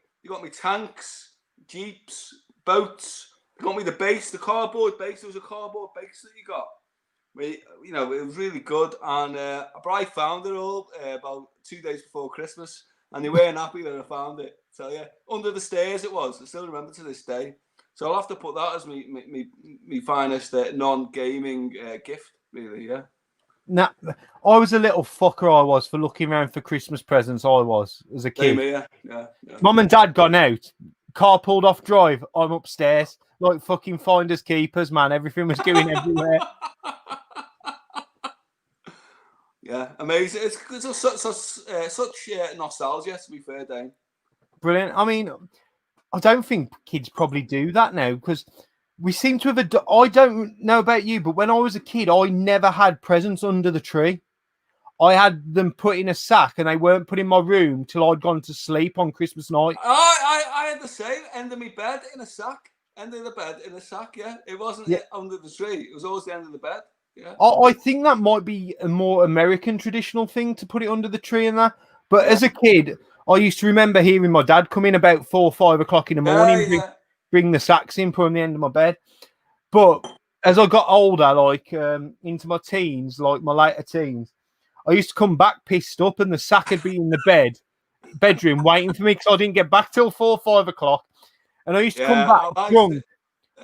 tanks, jeeps, boats. They got me the base, the cardboard base. There was a cardboard base that you got. You know, it was really good. And but I found it all about 2 days before Christmas. And they weren't happy when I found it. So yeah, under the stairs it was. I still remember to this day. So I'll have to put that as me finest non-gaming gift, really. Yeah. Nah, I was a little fucker. I was for looking around for Christmas presents. I was as a kid. Yeah. Mum and Dad gone out. Car pulled off drive. I'm upstairs, like fucking finders keepers, man. Everything was going everywhere. Yeah, amazing. It's such nostalgia, to be fair, Dane. Brilliant. I mean, I don't think kids probably do that now because we seem to have. I don't know about you, but when I was a kid, I never had presents under the tree. I had them put in a sack, and they weren't put in my room till I'd gone to sleep on Christmas night. I had the same end of my bed in a sack. End of the bed in a sack. Yeah, it wasn't under the tree. It was always the end of the bed. Yeah. I think that might be a more American traditional thing to put it under the tree and that. But as a kid, I used to remember hearing my dad come in about 4 or 5 o'clock in the morning, bring the sacks in, put them on the end of my bed. But as I got older, like into my teens, like my later teens, I used to come back pissed up and the sack would be in the bedroom waiting for me because I didn't get back till 4 or 5 o'clock. And I used to come back drunk,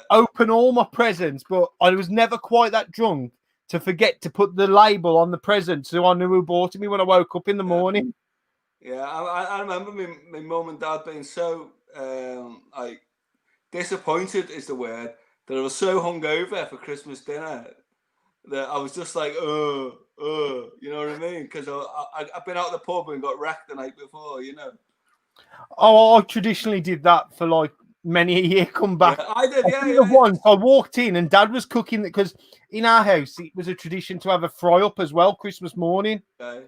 open all my presents, but I was never quite that drunk to forget to put the label on the present so I knew who bought it me when I woke up in the morning. Yeah, I remember my mum and dad being so like disappointed is the word, that I was so hungover for Christmas dinner that I was just like, you know what I mean? Because I've been out the pub and got wrecked the night before, you know. Oh, I traditionally did that for like many a year. Come back. Yeah, I did. I Yeah, think yeah. once I walked in and Dad was cooking because in our house it was a tradition to have a fry up as well Christmas morning. Okay.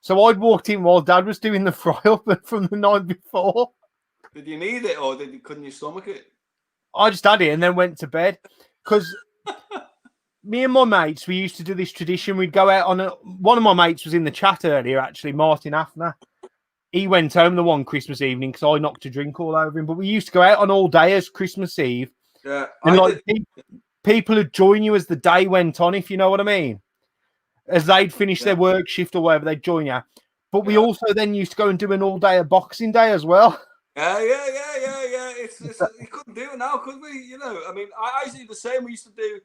So I'd walked in while Dad was doing the fry up from the night before. Did you need it, or couldn't you stomach it? I just had it and then went to bed because me and my mates, we used to do this tradition. We'd go out on one of my mates was in the chat earlier, actually, Martin Hafner. He went home the one Christmas evening because I knocked a drink all over him. But we used to go out on all day as Christmas Eve. Yeah, and people would join you as the day went on, if you know what I mean. As they'd finish their work shift or whatever, they'd join you. But we also then used to go and do an all day of Boxing Day as well. Yeah. It's you couldn't do it now, could we? You know, I mean, I used to do the same. We used to do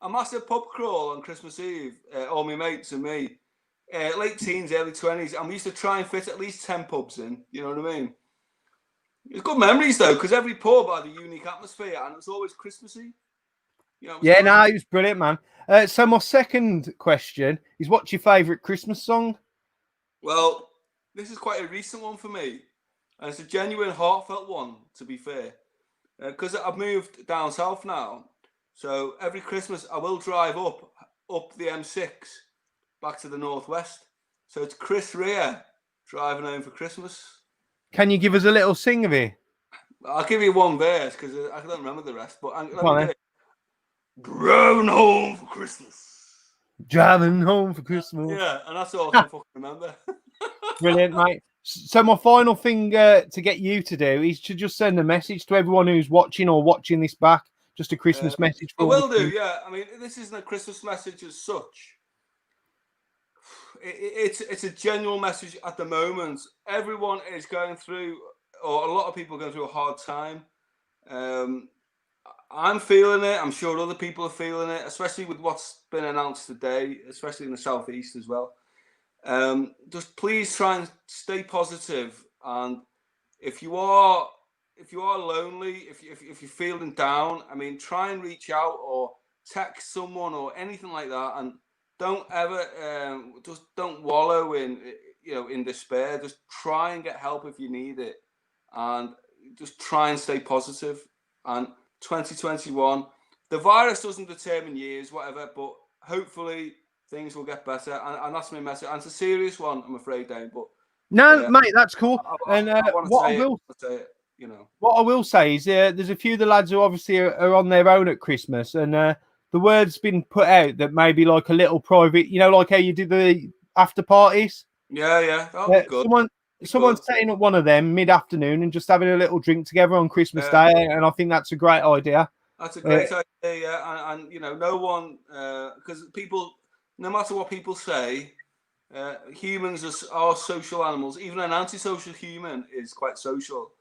a massive pub crawl on Christmas Eve, all my mates and me, late teens, early 20s, and we used to try and fit at least 10 pubs in. You know what I mean? It's good memories though, because every pub had a unique atmosphere, and it was always Christmassy. You know, it was brilliant, man. So my second question is, what's your favourite Christmas song? Well, this is quite a recent one for me, and it's a genuine, heartfelt one, to be fair, because I've moved down south now. So every Christmas I will drive up the M6 back to the northwest. So it's Chris Rea, Driving Home for Christmas. Can you give us a little sing of it? I'll give you one verse because I don't remember the rest. But let me do it. Driving home for Christmas. Driving home for Christmas. Yeah, and that's all I can fucking remember. Brilliant, mate. So my final thing to get you to do is to just send a message to everyone who's watching or watching this back. Just a Christmas message. I will do, yeah. I mean, this isn't a Christmas message as such. It's a general message at the moment. Everyone is going through, or a lot of people are going through a hard time. I'm feeling it. I'm sure other people are feeling it, especially with what's been announced today, especially in the southeast as well. Just please try and stay positive. And if you are lonely, if you're feeling down, I mean, try and reach out or text someone or anything like that, and don't ever just don't wallow in despair. Just try and get help if you need it, and just try and stay positive. And 2021, the virus doesn't determine years, whatever, but hopefully things will get better. And that's my message. And it's a serious one, I'm afraid, Dane. But no, mate, that's cool. And what I will say is there's a few of the lads who obviously are on their own at Christmas, and the word's been put out that maybe like a little private, you know, like how you do the after parties. Yeah, that'll be good. Someone's setting up one of them mid-afternoon and just having a little drink together on Christmas Day, and I think that's a great idea. That's a great idea, yeah. And you know, no one, because people, no matter what people say, humans are social animals. Even an antisocial human is quite social,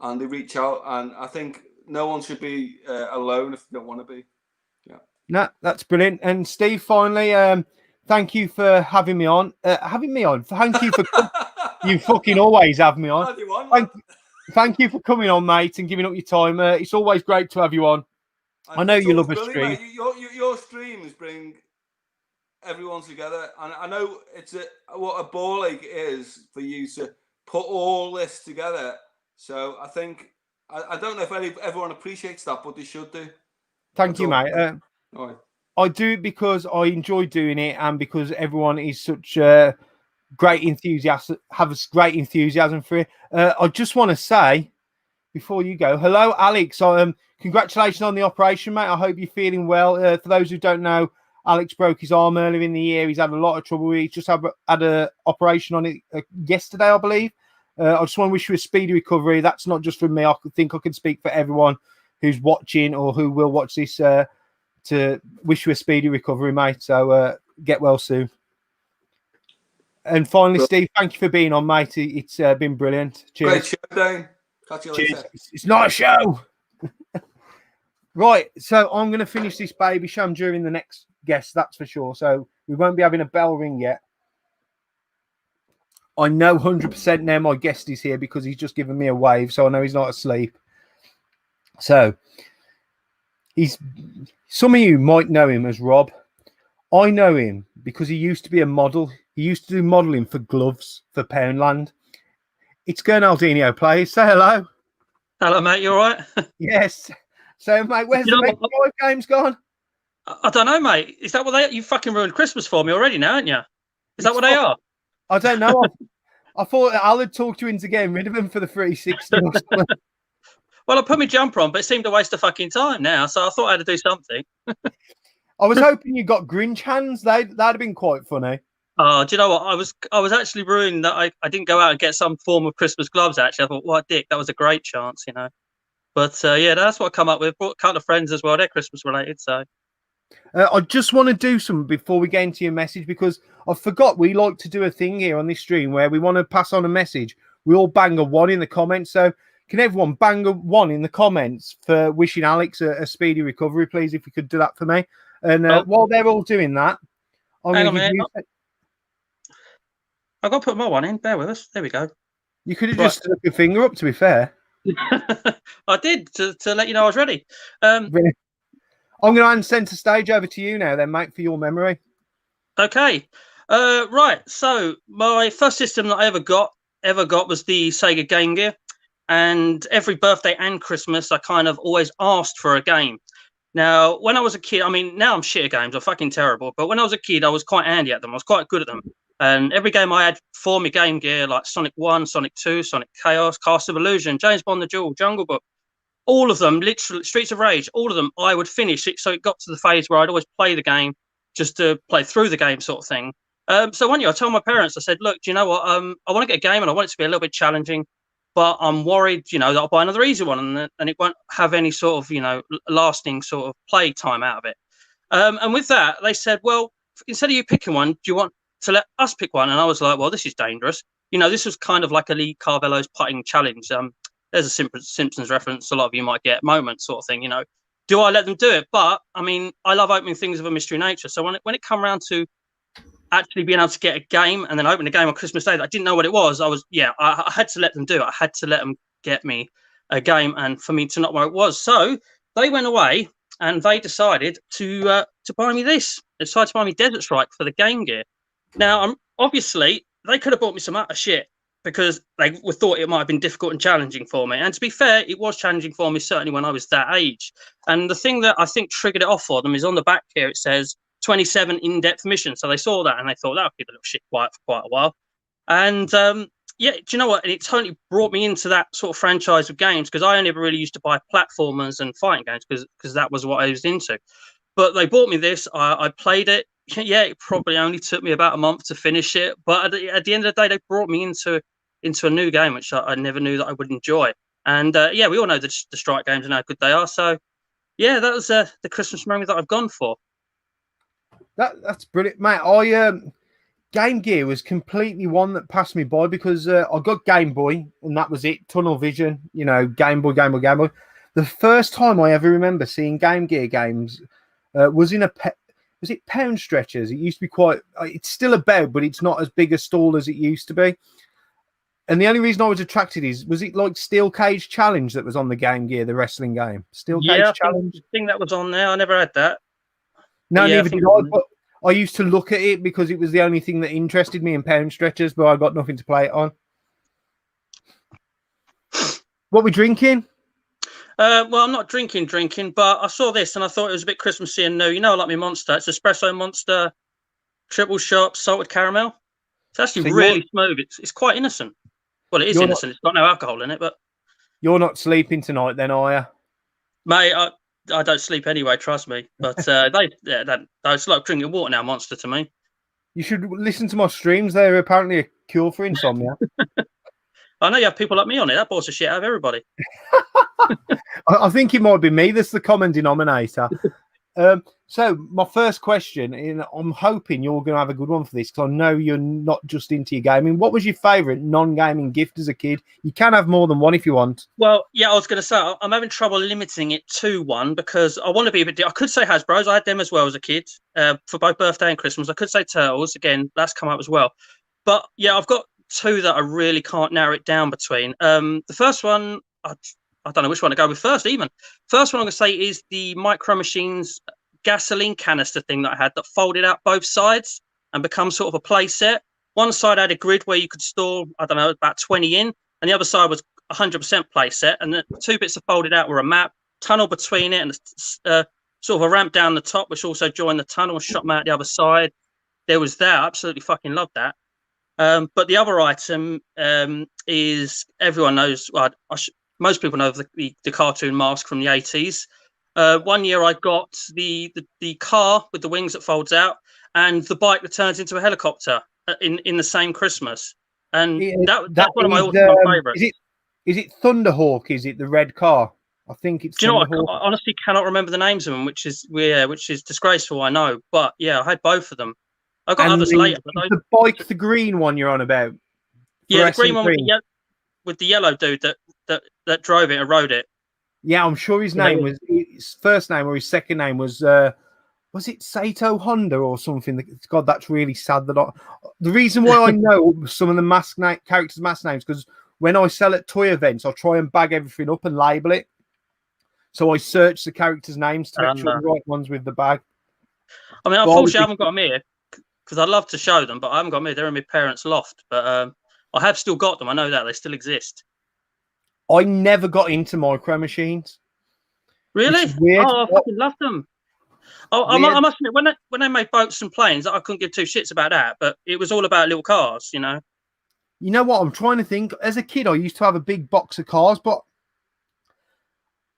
and they reach out. And I think no one should be alone if they don't want to be. Yeah. No, that's brilliant. And Steve, finally, thank you for having me on. Thank you for you fucking always have me on. Thank you for coming on, mate, and giving up your time. It's always great to have you on. I know you love a stream. Your streams bring everyone together, and I know what a ball ache is for you to put all this together. So I think I don't know if everyone appreciates that, but they should do. Thank you, mate. I do it because I enjoy doing it, and because everyone is such great enthusiasm, have great enthusiasm for it. I just want to say before you go, hello, Alex. Congratulations on the operation, mate. I hope you're feeling well. For those who don't know, Alex broke his arm earlier in the year. He's had a lot of trouble. He just had an operation on it yesterday, I believe. I just want to wish you a speedy recovery. That's not just from me. I think I can speak for everyone who's watching or who will watch this to wish you a speedy recovery, mate. So get well soon. And finally, Steve, thank you for being on, mate. It's been brilliant. Cheers. Great show, Dane. Catch you later. It's not a show. Right, so I'm going to finish this baby sham during the next guest, that's for sure. So we won't be having a bell ring yet. I know 100% now my guest is here because he's just given me a wave, so I know he's not asleep. So, some of you might know him as Rob. I know him because he used to be a model. He used to do modelling for gloves for Poundland. It's Gernaldinho Plays. Say hello. Hello, mate. You all right? Yes. So, mate, where's the Mega Drive games gone? I don't know, mate. Is that what they? You fucking ruined Christmas for me already now, haven't you? Is that what they are? I don't know. I thought Al had talked you into getting rid of them for the 360 or something. Well, I put my jumper on, but it seemed a waste of fucking time now, so I thought I had to do something. I was hoping you got Grinch hands. That'd have been quite funny. Oh, do you know what? I was actually ruined that I didn't go out and get some form of Christmas gloves, actually. I thought, what a dick. That was a great chance, you know. But, yeah, that's what I come up with. Brought a couple of friends as well. They're Christmas related, so... I just want to do something before we get into your message because I forgot we like to do a thing here on this stream where we want to pass on a message. We all bang a 1 in the comments. So can everyone bang a 1 in the comments for wishing Alex a speedy recovery, please, if you could do that for me. And while they're all doing that, I'm going to give you... I've got to put my 1 in. Bear with us. There we go. You could have just stuck your finger up, to be fair. I did, to let you know I was ready. I'm going to hand center stage over to you now then, mate, for your memory. Okay. Right. So my first system that I ever got was the Sega Game Gear. And every birthday and Christmas, I kind of always asked for a game. Now, when I was a kid, I mean, now I'm shit at games. I'm fucking terrible. But when I was a kid, I was quite handy at them. I was quite good at them. And every game I had for my Game Gear, like Sonic 1, Sonic 2, Sonic Chaos, Castle of Illusion, James Bond the Duel, Jungle Book, all of them, literally, Streets of Rage, all of them, I would finish it. So it got to the phase where I'd always play the game just to play through the game sort of thing. So one year I told my parents, I said, look, do you know what? I want to get a game and I want it to be a little bit challenging, but I'm worried, you know, that I'll buy another easy one and it won't have any sort of, you know, lasting sort of play time out of it. And with that, they said, well, instead of you picking one, do you want to let us pick one? And I was like, well, this is dangerous. You know, this was kind of like a Lee Carvello's putting challenge. There's a Simpsons reference a lot of you might get, moment sort of thing, you know. Do I let them do it? But, I mean, I love opening things of a mystery nature. So when it come around to actually being able to get a game and then open a game on Christmas Day that I didn't know what it was, I had to let them do it. I had to let them get me a game and for me to not know what it was. So they went away and they decided to buy me this. They decided to buy me Desert Strike for the Game Gear. Now, obviously, they could have bought me some utter shit because they thought it might have been difficult and challenging for me. And to be fair, it was challenging for me, certainly when I was that age. And the thing that I think triggered it off for them is on the back here, it says 27 in-depth missions. So they saw that and they thought, that'll keep a little shit quiet for quite a while. And yeah, do you know what? And it totally brought me into that sort of franchise of games because I only ever really used to buy platformers and fighting games because that was what I was into. But they bought me this. I played it. Yeah, it probably only took me about a month to finish it. But at the end of the day, they brought me into a new game, which I never knew that I would enjoy. And yeah, we all know the Strike games and how good they are. So yeah, that was the Christmas memory that I've gone for. That's brilliant, mate. Game Gear was completely one that passed me by because I got Game Boy and that was it. Tunnel vision, you know, Game Boy. The first time I ever remember seeing Game Gear games was in was it Pound Stretchers? It used to be quite. It's still about, but it's not as big a stall as it used to be. And the only reason I was attracted was it like Steel Cage Challenge that was on the Game Gear, the wrestling game? Steel Cage Challenge. I think that was on there. I never had that. No, neither did I. But I used to look at it because it was the only thing that interested me in Pound Stretchers, but I got nothing to play it on. What we drinking? Well, I'm not drinking, but I saw this and I thought it was a bit Christmassy and new. You know, like my Monster. It's Espresso Monster, triple shot, salted caramel. It's actually really smooth. It's quite innocent. Well, it is innocent. It's got no alcohol in it, but... You're not sleeping tonight then, are you? Mate, I don't sleep anyway, trust me. But it's like drinking water now, Monster, to me. You should listen to my streams. They're apparently a cure for insomnia. I know you have people like me on it. That bores the shit out of everybody. I think it might be me. That's the common denominator. So my first question, and I'm hoping you're going to have a good one for this because I know you're not just into your gaming. What was your favourite non-gaming gift as a kid? You can have more than one if you want. Well, yeah, I was going to say I'm having trouble limiting it to one because I want to be a bit. I could say Hasbro's. I had them as well as a kid for both birthday and Christmas. I could say Turtles again. That's come up as well. But yeah, I've got two that I really can't narrow it down between. The first one, I don't know which one to go with first. Even first one I'm gonna say is the Micro Machines gasoline canister thing that I had that folded out both sides and become sort of a play set. One side had a grid where you could store, I don't know, about 20 in, and the other side was 100% play set. And the two bits that folded out were a map, tunnel between it, and sort of a ramp down the top, which also joined the tunnel and shot me out the other side. There was that. I absolutely fucking loved that. But the other item is, everyone knows, well, most people know the cartoon mask from the 80s. One year I got the car with the wings that folds out and the bike that turns into a helicopter in the same Christmas. And that's one of my all-time favourites. Is it Thunderhawk? Is it the red car? I think it's. Do you know what? I honestly cannot remember the names of them, which is disgraceful. I know, but yeah, I had both of them. I got others later. But the bike, the green one you're on about. Yeah, the green one with the yellow dude that drove it and rode it. Yeah, I'm sure his first name or his second name was it Sato Honda or something? God, that's really sad. The reason why I know some of the characters' mask names, because when I sell at toy events, I'll try and bag everything up and label it. So I search the characters' names to make sure the right ones with the bag. I mean, unfortunately, I haven't got them here because I'd love to show them, but I haven't got them here. They're in my parents' loft, but I have still got them. I know that they still exist. I never got into Micro Machines. Really? Oh, I fucking love them. Oh, I must admit, when they made boats and planes, I couldn't give two shits about that. But it was all about little cars, you know. You know what? I'm trying to think. As a kid, I used to have a big box of cars, but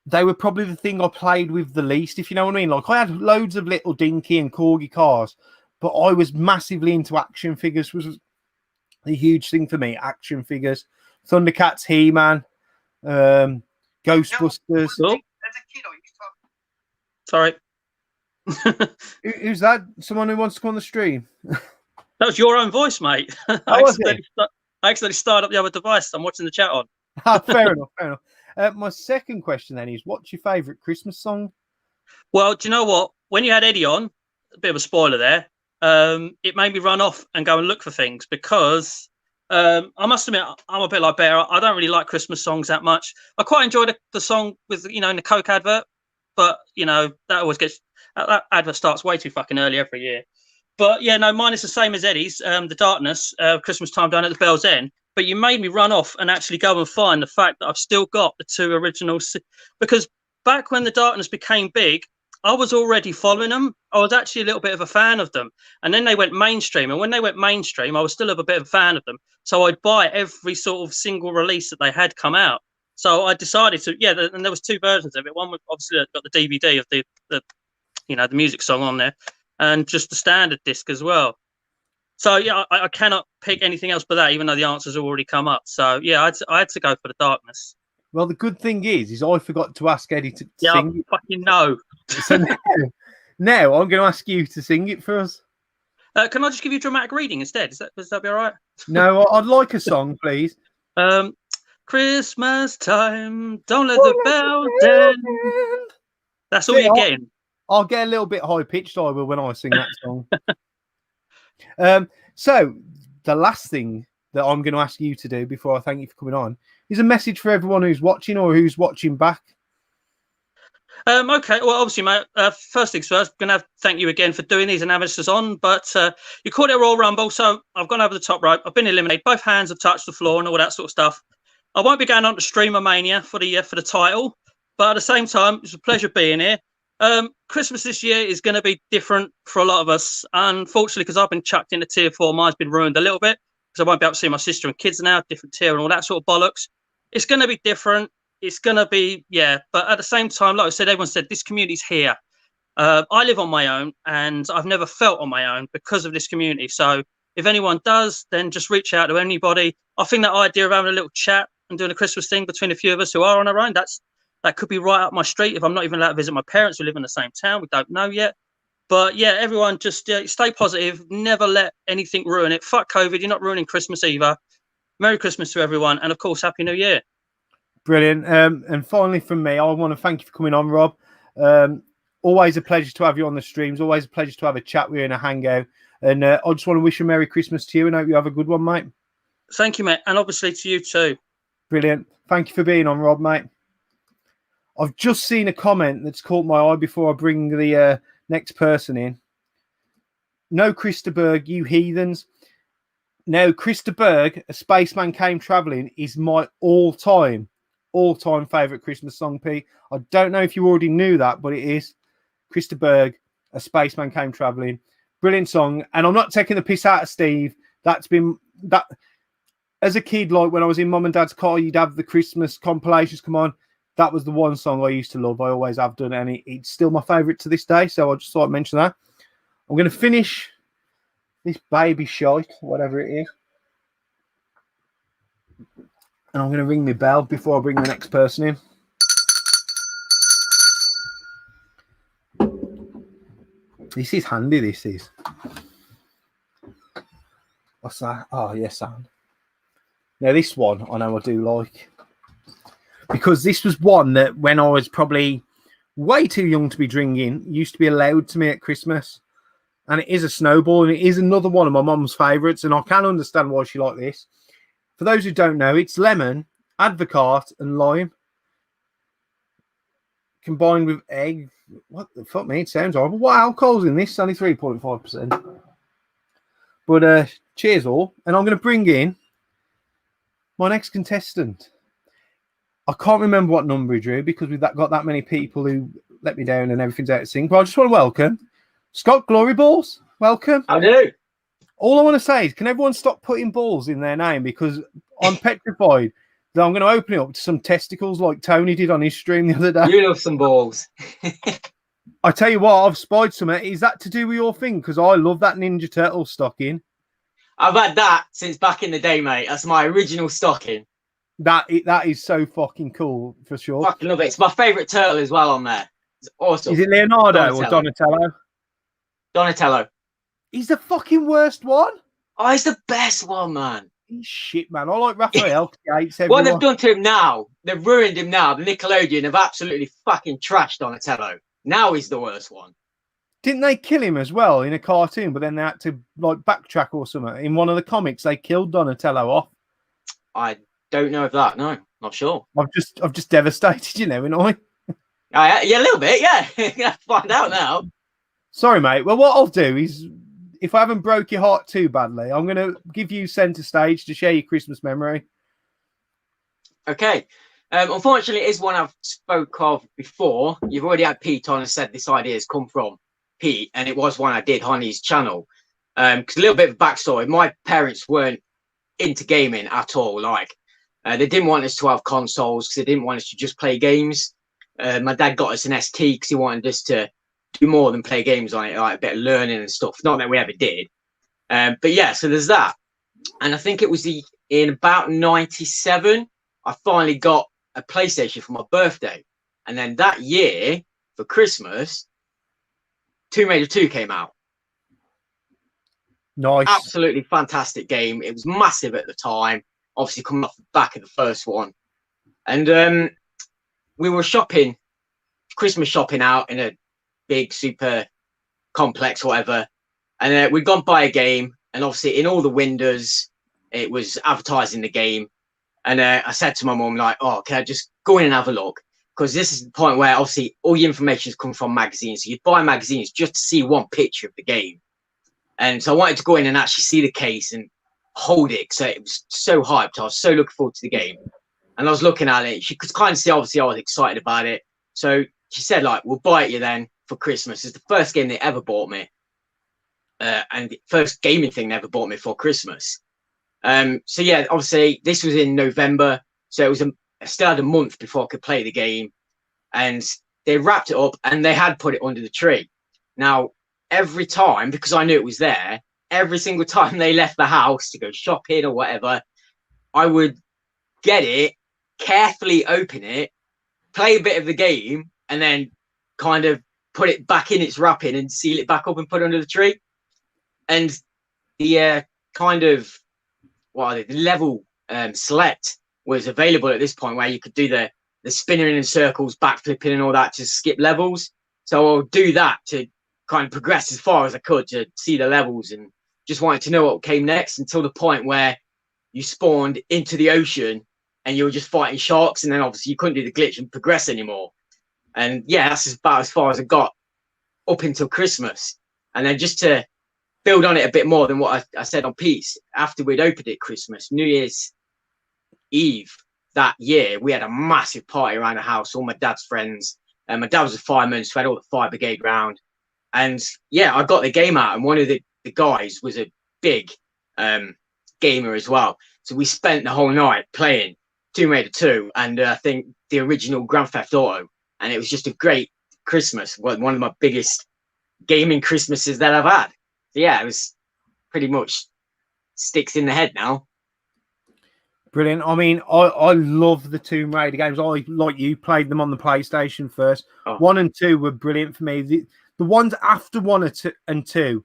they were probably the thing I played with the least, if you know what I mean. Like, I had loads of little dinky and corgi cars, but I was massively into action figures. Was a huge thing for me. Action figures, Thundercats, He-Man, Ghostbusters. Cool. Sorry. Who's that? Someone who wants to come on the stream? That was your own voice, mate. I accidentally started up the other device I'm watching the chat on. Fair enough. My second question then is, what's your favourite Christmas song? Well, do you know what? When you had Eddie on, a bit of a spoiler there, it made me run off and go and look for things because I must admit, I'm a bit like Bear. I don't really like Christmas songs that much. I quite enjoyed the song with, in the Coke advert, but, that advert starts way too fucking early every year. But yeah, no, mine is the same as Eddie's, The Darkness, Christmas Time Down at the Bell's End. But you made me run off and actually go and find the fact that I've still got the two originals. Because back when The Darkness became big, I was already following them. I was actually a little bit of a fan of them. And then they went mainstream. And when they went mainstream, I was still a bit of a fan of them. So I'd buy every sort of single release that they had come out. So I decided to, and there was two versions of it. One was obviously got the DVD of the music song on there, and just the standard disc as well. So yeah, I cannot pick anything else but that, even though the answers have already come up. So yeah, I had to go for The Darkness. Well, the good thing is I forgot to ask Eddie to sing. I fucking know. So now I'm going to ask you to sing it for us. Can I just give you a dramatic reading instead? Does that be all right? No, I'd like a song, please. Christmas time, don't let the bells end. That's all you're getting. I'll get a little bit high pitched, I will, when I sing that song. So the last thing that I'm going to ask you to do before I thank you for coming on is a message for everyone who's watching or who's watching back. Okay, well, obviously, mate, first things first, I'm going to thank you again for doing these and having us on, but you called it a Royal Rumble, so I've gone over the top rope. I've been eliminated. Both hands have touched the floor and all that sort of stuff. I won't be going on to Streamer Mania for the title, but at the same time, it's a pleasure being here. Christmas this year is going to be different for a lot of us. Unfortunately, because I've been chucked into tier 4, mine's been ruined a little bit because I won't be able to see my sister and kids now, different tier and all that sort of bollocks. It's going to be different. It's going to be, but at the same time, like I said, everyone said this community's here. I live on my own and I've never felt on my own because of this community. So if anyone does, then just reach out to anybody. I think that idea of having a little chat and doing a Christmas thing between a few of us who are on our own, that could be right up my street if I'm not even allowed to visit my parents who live in the same town. We don't know yet. But yeah, everyone just stay positive. Never let anything ruin it. Fuck COVID. You're not ruining Christmas either. Merry Christmas to everyone. And of course, Happy New Year. Brilliant. And finally from me, I want to thank you for coming on, Rob. Always a pleasure to have you on the streams. Always a pleasure to have a chat with you and a hangout. And I just want to wish a Merry Christmas to you and hope you have a good one, mate. Thank you, mate. And obviously to you too. Brilliant. Thank you for being on, Rob, mate. I've just seen a comment that's caught my eye before I bring the next person in. No, Christerberg, you heathens. No, Christerberg, A Spaceman Came Travelling, is my all-time favourite Christmas song, Pete. I don't know if you already knew that, but it is. Christerberg, A Spaceman Came Travelling. Brilliant song. And I'm not taking the piss out of Steve. That's been... that. As a kid, like when I was in Mum and Dad's car, you'd have the Christmas compilations come on. That was the one song I used to love. I always have done, and it's still my favourite to this day. So I just thought I'd mention that. I'm going to finish this baby shite, whatever it is. And I'm going to ring my bell before I bring the next person in. This is handy, this is. What's that? Oh, yes, sound. Now, this one I know I do like. Because this was one that when I was probably way too young to be drinking, used to be allowed to me at Christmas. And it is a snowball, and it is another one of my mum's favourites, and I can understand why she liked this. For those who don't know, it's lemon, advocaat, and lime. Combined with egg. What the fuck, mate? It sounds horrible. What alcohol's in this? It's only 3.5%. But cheers all. And I'm going to bring in my next contestant. I can't remember what number he drew because we've got that many people who let me down and everything's out of sync. But I just want to welcome Scott Glory Balls. Welcome. I do. All I want to say is, can everyone stop putting balls in their name? Because I'm petrified that I'm going to open it up to some testicles like Tony did on his stream the other day. You love some balls. I tell you what, I've spied some. Is that to do with your thing? Because I love that Ninja Turtle stocking. I've had that since back in the day, mate. That's my original stocking. That is so fucking cool, for sure. Fucking love it. It's my favourite turtle as well on there. It's awesome. Is it Leonardo or Donatello? Donatello. He's the fucking worst one. Oh, he's the best one, man. He's shit, man. I like Raphael. What they've done to him now, they've ruined him now. The Nickelodeon have absolutely fucking trashed Donatello. Now he's the worst one. Didn't they kill him as well in a cartoon? But then they had to like backtrack or something. In one of the comics, they killed Donatello off. I don't know of that. No, not sure. I've just devastated, you know, Yeah, a little bit. Yeah, find out now. Sorry, mate. Well, what I'll do is, if I haven't broke your heart too badly, I'm going to give you centre stage to share your Christmas memory. Okay. Unfortunately, it is one I've spoke of before. You've already had Pete on and said this idea has come from Pete, and it was one I did on his channel. Because a little bit of backstory, my parents weren't into gaming at all. Like, they didn't want us to have consoles because they didn't want us to just play games. My dad got us an ST because he wanted us to do more than play games on it, like a bit of learning and stuff. Not that we ever did. But yeah, so there's that. And I think it was in about 97, I finally got a PlayStation for my birthday. And then that year, for Christmas, Tomb Raider 2 came out. Nice. Absolutely fantastic game. It was massive at the time, obviously coming off the back of the first one. And we were shopping, Christmas shopping out in a big super complex, whatever. And we'd gone by a game, and obviously in all the windows, it was advertising the game. And I said to my mum, like, oh, can I just go in and have a look? Because this is the point where obviously all your information has come from magazines. So you'd buy magazines just to see one picture of the game. And so I wanted to go in and actually see the case and hold it. So it was so hyped. I was so looking forward to the game. And I was looking at it. She could kind of see, obviously, I was excited about it. So she said, like, we'll buy it you then for Christmas. It's the first game they ever bought me. And the first gaming thing they ever bought me for Christmas. So yeah, obviously this was in November. So it was I still had a month before I could play the game. And they wrapped it up and they had put it under the tree. Now, every time, because I knew it was there, every single time they left the house to go shopping or whatever, I would get it, carefully open it, play a bit of the game, and then kind of put it back in its wrapping and seal it back up and put it under the tree. And the kind of, the level select was available at this point where you could do the spinning in circles, backflipping and all that to skip levels. So I'll do that to kind of progress as far as I could to see the levels, and just wanted to know what came next, until the point where you spawned into the ocean and you were just fighting sharks, and then obviously you couldn't do the glitch and progress anymore. And yeah, that's about as far as I got up until Christmas. And then just to build on it a bit more than what I said on Pete's, after we'd opened it Christmas, New Year's Eve that year, we had a massive party around the house, all my dad's friends. And my dad was a fireman, so we had all the fire brigade round. And yeah, I got the game out, and one of the guys was a big gamer as well. So we spent the whole night playing Tomb Raider 2 and I think the original Grand Theft Auto. And it was just a great Christmas, one of my biggest gaming Christmases that I've had. So yeah, it was pretty much sticks in the head now. Brilliant. I mean, I love the Tomb Raider games. I, like you, played them on the PlayStation first. 1 and 2 were brilliant for me. The ones after 1 and 2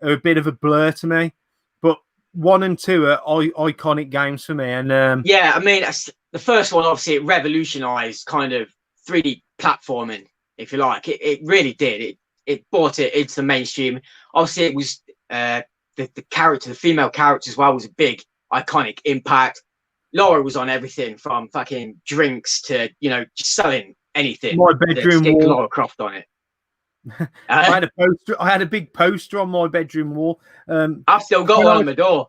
are a bit of a blur to me, but 1 and 2 are iconic games for me. And yeah, I mean, the first one, obviously, it revolutionized kind of 3D platforming, if you like. It really did. It brought it into the mainstream. Obviously, it was the female character as well, was a big iconic impact. Laura was on everything from fucking drinks to, just selling anything. My bedroom stick wall. Laura Croft on it. I had a big poster on my bedroom wall. I've still got one on my door.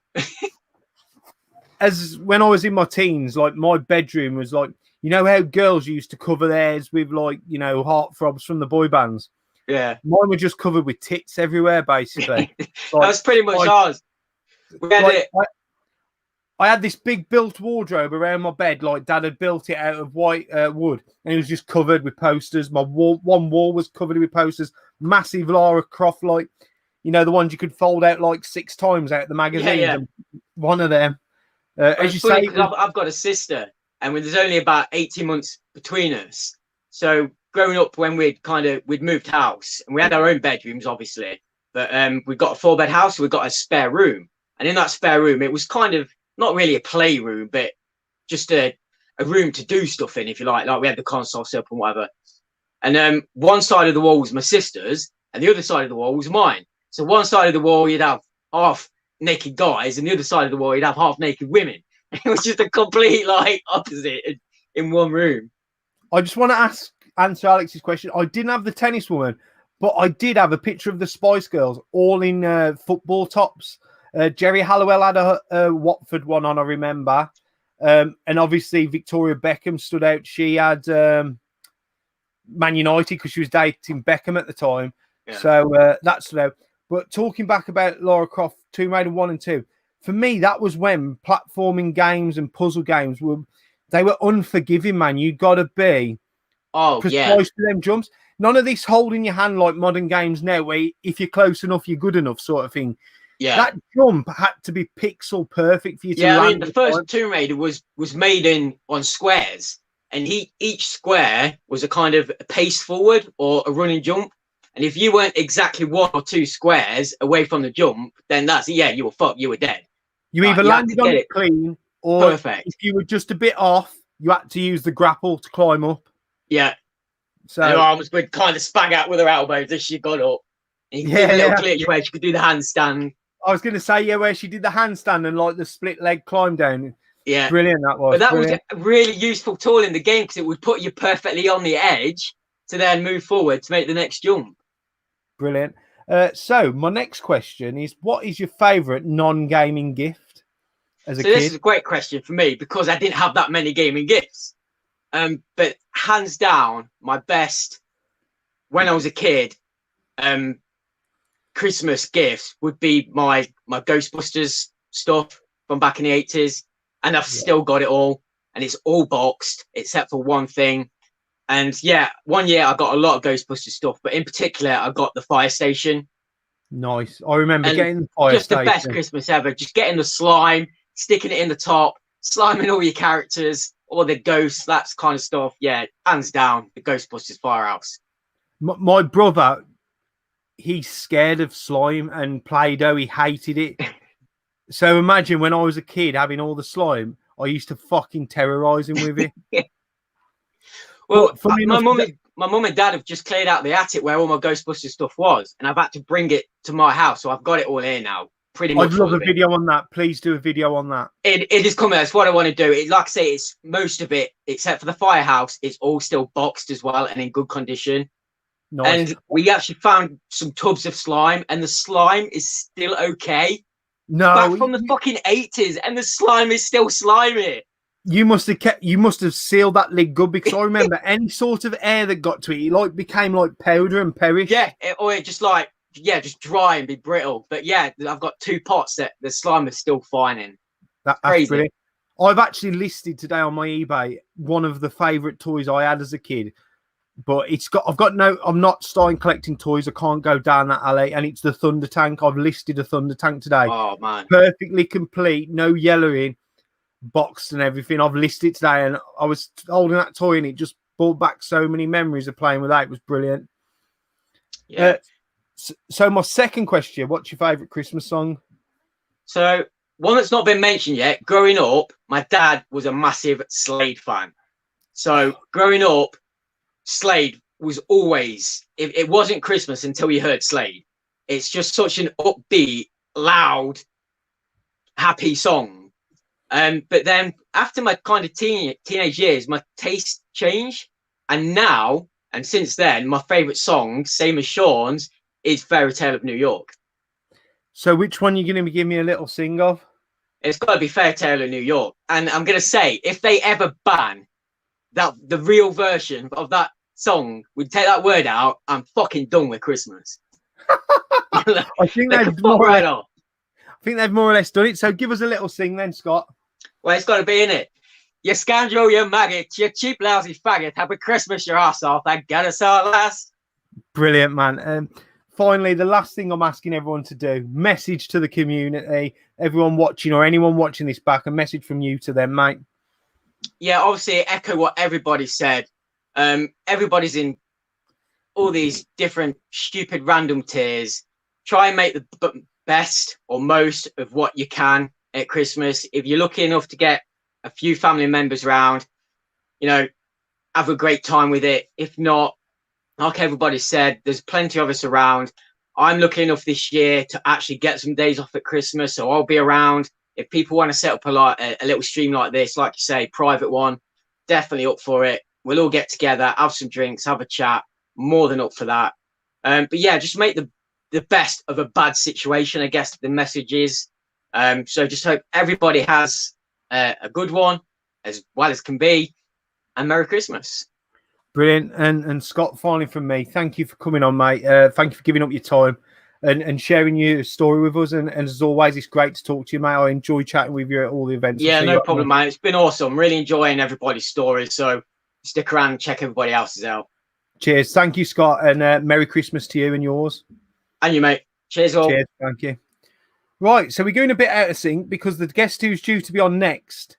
As when I was in my teens, like my bedroom was like, you know how girls used to cover theirs with like, heartthrobs from the boy bands? Yeah. Mine were just covered with tits everywhere, basically. That's pretty much ours. We had I had this big built wardrobe around my bed, like Dad had built it out of white wood, and it was just covered with posters. My one wall was covered with posters. Massive Lara Croft, like, the ones you could fold out like 6 times out of the magazine. Yeah. One of them. As you say, I've got a sister, and there's only about 18 months between us. So growing up, when we'd moved house, and we had our own bedrooms, obviously, but we got a 4-bed house, so we got a spare room, and in that spare room, it was kind of not really a playroom, but just a room to do stuff in, if you like. Like we had the console set up and whatever. And one side of the wall was my sister's, and the other side of the wall was mine. So one side of the wall you'd have half naked guys, and the other side of the wall you'd have half naked women. It was just a complete opposite in one room. I just want to answer Alex's question. I didn't have the tennis woman, but I did have a picture of the Spice Girls, all in football tops. Jerry Halliwell had a Watford one on, I remember. And obviously Victoria Beckham stood out. She had Man United because she was dating Beckham at the time. Yeah. So that stood out. But talking back about Lara Croft, Tomb Raider 1 and 2, for me, that was when platforming games and puzzle games were unforgiving, man. You got to be precise to them jumps. None of this holding your hand like modern games now, where if you're close enough, you're good enough sort of thing. Yeah, that jump had to be pixel perfect for you to land. I mean, the first Tomb Raider was made on squares, and each square was a kind of a pace forward or a running jump. And if you weren't exactly 1 or 2 squares away from the jump, then you were fucked. You were dead. You either landed on it clean, or perfect. If you were just a bit off, you had to use the grapple to climb up. Yeah. So her arms would kind of spag out with her elbows as she got up. And you could do a little glitch where she could do the handstand. I was going to say, where she did the handstand and like the split leg climb down. Yeah. Brilliant, that was. But that was a really useful tool in the game because it would put you perfectly on the edge to then move forward to make the next jump. Brilliant. So my next question is, what is your favourite non-gaming gift as a kid? This is a great question for me because I didn't have that many gaming gifts. But hands down, my best when I was a kid, Christmas gifts would be my Ghostbusters stuff from back in the 80s, and I've still got it all, and it's all boxed except for one thing. And yeah, one year I got a lot of Ghostbusters stuff, but in particular I got the fire station. Nice. I remember getting the fire station. Just the best Christmas ever. Just getting the slime, sticking it in the top, sliming all your characters, all the ghosts, that kind of stuff. Yeah, hands down, the Ghostbusters firehouse. My brother, he's scared of slime and Play-Doh. He hated it. So imagine when I was a kid having all the slime, I used to fucking terrorize him with it. Well, my mum and dad have just cleared out the attic where all my Ghostbusters stuff was, and I've had to bring it to my house, so I've got it all here now. pretty much. I'd love a video on that. Please do a video on that. It is coming. That's what I want to do. Like I say, it's most of it, except for the firehouse, it's all still boxed as well and in good condition. Nice. And we actually found some tubs of slime, and the slime is still okay. No, Back from the fucking 80s, and the slime is still slimy. You must have sealed that lid good, because I remember any sort of air that got to it, it became like powder and perish. Yeah, or it just just dry and be brittle. But yeah, I've got 2 pots that the slime is still fine in. That's crazy. Brilliant. I've actually listed today on my eBay one of the favourite toys I had as a kid, but I'm not starting collecting toys. I can't go down that alley, and it's the Thunder Tank. I've listed a Thunder Tank today. Oh man, perfectly complete, no yellowing, boxed and everything. I've listed today, and I was holding that toy, and it just brought back so many memories of playing with that. It was brilliant. Yeah. So my second question: what's your favourite Christmas song? So one that's not been mentioned yet. Growing up, my dad was a massive Slade fan. So growing up, Slade was always, it wasn't Christmas until you heard Slade. It's just such an upbeat, loud, happy song. But then after my kind of teenage years, my taste changed. And now, and since then, my favourite song, same as Sean's, is Fairy Tale of New York. So which one are you going to give me a little sing of? It's got to be Fairy Tale of New York. And I'm going to say, if they ever ban the real version of that song, we take that word out, I'm fucking done with Christmas. I think they've more or less done it. So give us a little sing then, Scott. Well, it's got to be in it. You scoundrel, you maggot, you cheap, lousy faggot. Happy Christmas, your ass off. Thank God it's our last. Brilliant, man. Finally, the last thing I'm asking everyone to do, message to the community, everyone watching or anyone watching this back, a message from you to them, mate. Yeah, obviously echo what everybody said. Everybody's in all these different stupid random tiers. Try and make the best or most of what you can at Christmas. If you're lucky enough to get a few family members around, have a great time with it. If not, like everybody said, there's plenty of us around. I'm lucky enough this year to actually get some days off at Christmas, so I'll be around. If people want to set up a little stream like this, like you say, private one, definitely up for it. We'll all get together, have some drinks, have a chat. More than up for that. But yeah, just make the best of a bad situation, I guess the message is. So just hope everybody has a good one, as well as can be, and Merry Christmas. Brilliant. And Scott, finally from me, thank you for coming on, mate. Thank you for giving up your time and sharing your story with us. And as always, it's great to talk to you, mate. I enjoy chatting with you at all the events. Yeah, no problem, mate. It's been awesome. Really enjoying everybody's stories. So stick around and check everybody else's out. Cheers. Thank you, Scott. And Merry Christmas to you and yours. And you, mate. Cheers, all. Cheers. Thank you. Right. So we're going a bit out of sync because the guest who's due to be on next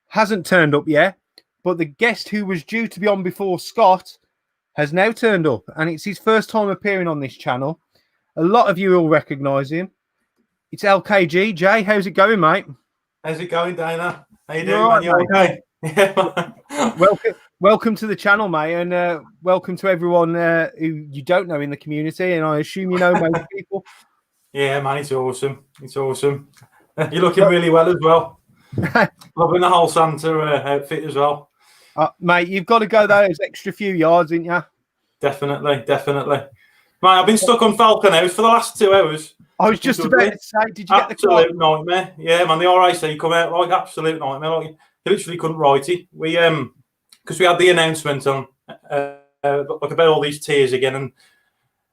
hasn't turned up yet. But the guest who was due to be on before Scott has now turned up, and it's his first time appearing on this channel. A lot of you will recognise him. It's LKG. Jay, how's it going, mate? How's it going, Dana? How you doing, man? You okay? Yeah. Welcome to the channel, mate, and welcome to everyone who you don't know in the community, and I assume you know most people. Yeah, man, it's awesome. It's awesome. You're looking really well as well. Loving the whole Santa outfit as well. Mate, you've got to go those extra few yards, ain't you? Definitely. Mate, I've been stuck on Falcon House for the last 2 hours. I was just about to say, did you get the call? Absolute nightmare. Yeah, man, the RAC come out like absolute nightmare. Like, you literally couldn't write it. We because we had the announcement on like about all these tiers again and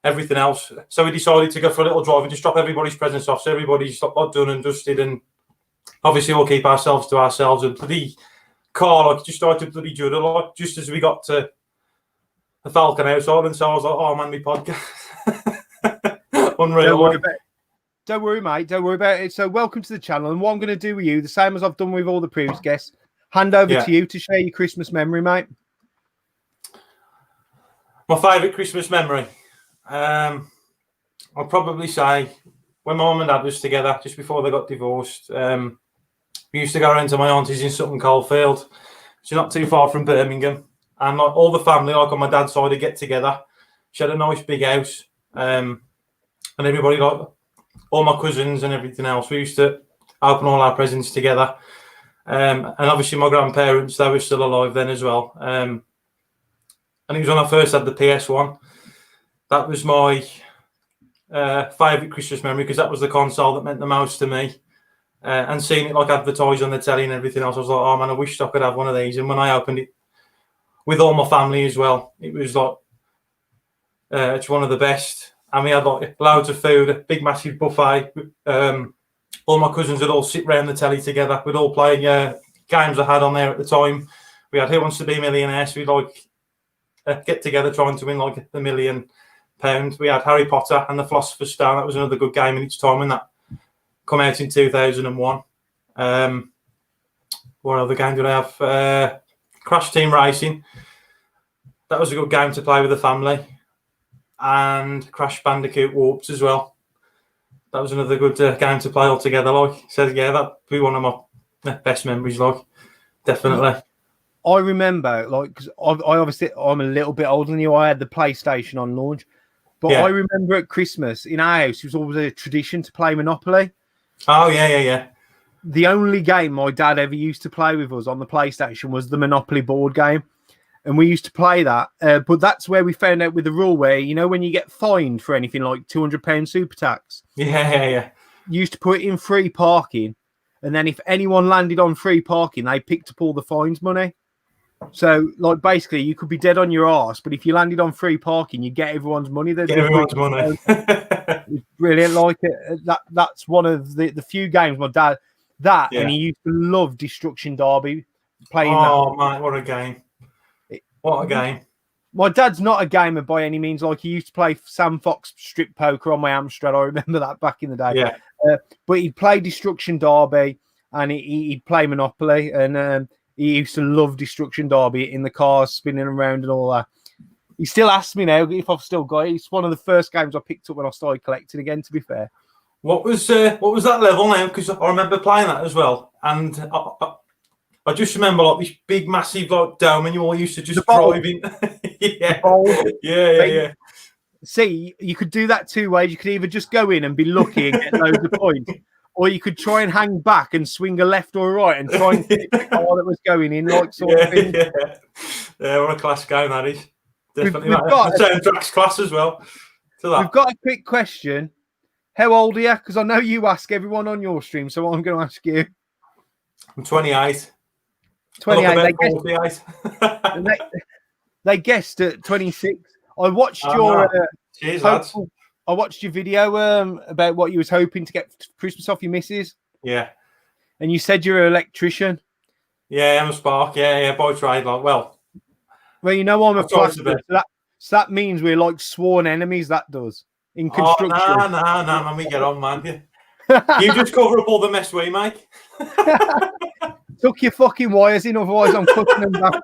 everything else. So we decided to go for a little drive and just drop everybody's presents off, so everybody's got done and dusted, and obviously we'll keep ourselves to ourselves. And the car just started bloody judder like just as we got to the Falcon House, and so I was like, oh man, my podcast. Unreal. Don't worry, mate. Don't worry about it. So welcome to the channel. And what I'm going to do with you, the same as I've done with all the previous guests, hand over to you to share your Christmas memory, mate. My favourite Christmas memory. I'll probably say when my mum and dad was together, just before they got divorced, we used to go around to my auntie's in Sutton Coldfield. She's not too far from Birmingham. And like all the family, like on my dad's side, would get together. She had a nice big house. And everybody like all my cousins and everything else. We used to open all our presents together. And obviously my grandparents, they were still alive then as well. And it was when I first had the PS1. That was my favourite Christmas memory, because that was the console that meant the most to me. And seeing it like advertised on the telly and everything else, I was like, oh man, I wish I could have one of these. And when I opened it with all my family as well, it was like, it's one of the best. And we had like loads of food, a big massive buffet. All my cousins would all sit round the telly together. We'd all play games I had on there at the time. We had Who Wants to Be a Millionaire? So we'd like get together trying to win like £1 million. We had Harry Potter and the Philosopher's Stone. That was another good game in its time, and that come out in 2001. What other game did I have? Crash Team Racing. That was a good game to play with the family. And Crash Bandicoot Warps as well. That was another good game to play all together. Like, so yeah, that'd be one of my best memories. Like, definitely. I remember, like, because I'm a little bit older than you. I had the PlayStation on launch, but Yeah. I remember at Christmas in our house, it was always a tradition to play Monopoly. Oh yeah. The only game my dad ever used to play with us on the PlayStation was the Monopoly board game. And we used to play that. But that's where we found out with the rule where, you know, when you get fined for anything like £200 super tax. Yeah. You used to put it in free parking. And then if anyone landed on free parking, they picked up all the fines money. So, like, basically, you could be dead on your arse, but if you landed on free parking, you get everyone's money. Get everyone's money. It's brilliant. Like, that's one of the few games my dad... And he used to love Destruction Derby. Playing that. Oh, man, what a game. What a game. My dad's not a gamer by any means. Like, he used to play Sam Fox strip poker on my Amstrad. I remember that back in the day. Yeah. But he'd play Destruction Derby and he'd play Monopoly. And he used to love Destruction Derby in the cars, spinning around and all that. He still asks me now if I've still got it. It's one of the first games I picked up when I started collecting again, to be fair. What was that level now? Because I remember playing that as well. And I just remember like this big, massive like dome, and you all used to just drive in. Yeah. See, you could do that two ways. You could either just go in and be lucky and get loads of points, or you could try and hang back and swing a left or a right and try and hit the car that was going in, like sort of thing. Yeah, what a class game that is. Definitely. We've got Drax class as well. We've got a quick question. How old are you? Because I know you ask everyone on your stream, so I'm going to ask you. I'm 28. 28. They guessed at 26. I watched I watched your video about what you was hoping to get for Christmas off your missus. Yeah. And you said you're an electrician. Yeah, I'm a spark. Yeah, by trade. Like, well, you know I'm a plasterer, so that means we're like sworn enemies. That does in construction. No, man, we get on, man. You just cover up all the mess we make. Tuck your fucking wires in, otherwise I'm cutting them back.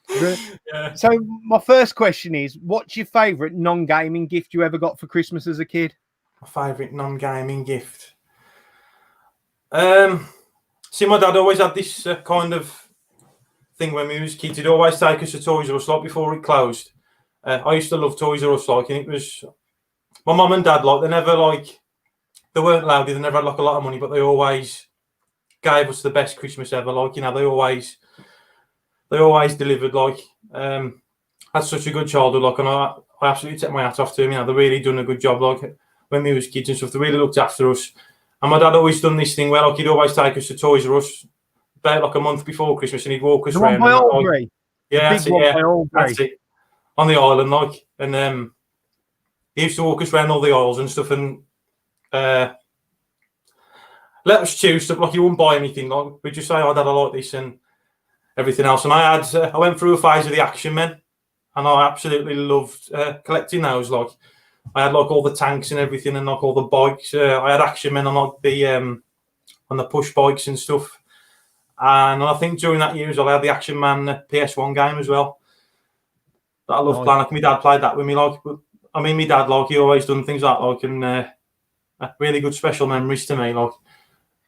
Yeah. So my first question is, what's your favourite non-gaming gift you ever got for Christmas as a kid? My favourite non-gaming gift. See, my dad always had this kind of thing when we was kids. He'd always take us to Toys R Us like before it closed. I used to love Toys R Us, like, and it was my mum and dad, like, they weren't loud, they never had like a lot of money, but they always gave us the best Christmas ever. Like, you know, they always delivered. Like, had such a good childhood. Like, and I absolutely take my hat off to them. You know, they really done a good job. Like, when we was kids and stuff, they really looked after us. And my dad always done this thing where, like, he'd always take us to Toys R Us about like a month before Christmas, and he'd walk us around. That's it. On the island, like, and he used to walk us around all the aisles and stuff, and let us choose stuff. Like, he wouldn't buy anything. Like, we'd just say, "Oh, Dad, I like this," and everything else. And I went through a phase of the Action Men, and I absolutely loved collecting those. Like, I had like all the tanks and everything, and like all the bikes. I had Action Men on like the push bikes and stuff. And I think during that year as well, I had the Action Man PS1 game as well. That I loved playing. Like, my dad played that with me. Like, I mean, my dad, like, he always done things like that. Like, and really good special memories to me. Like,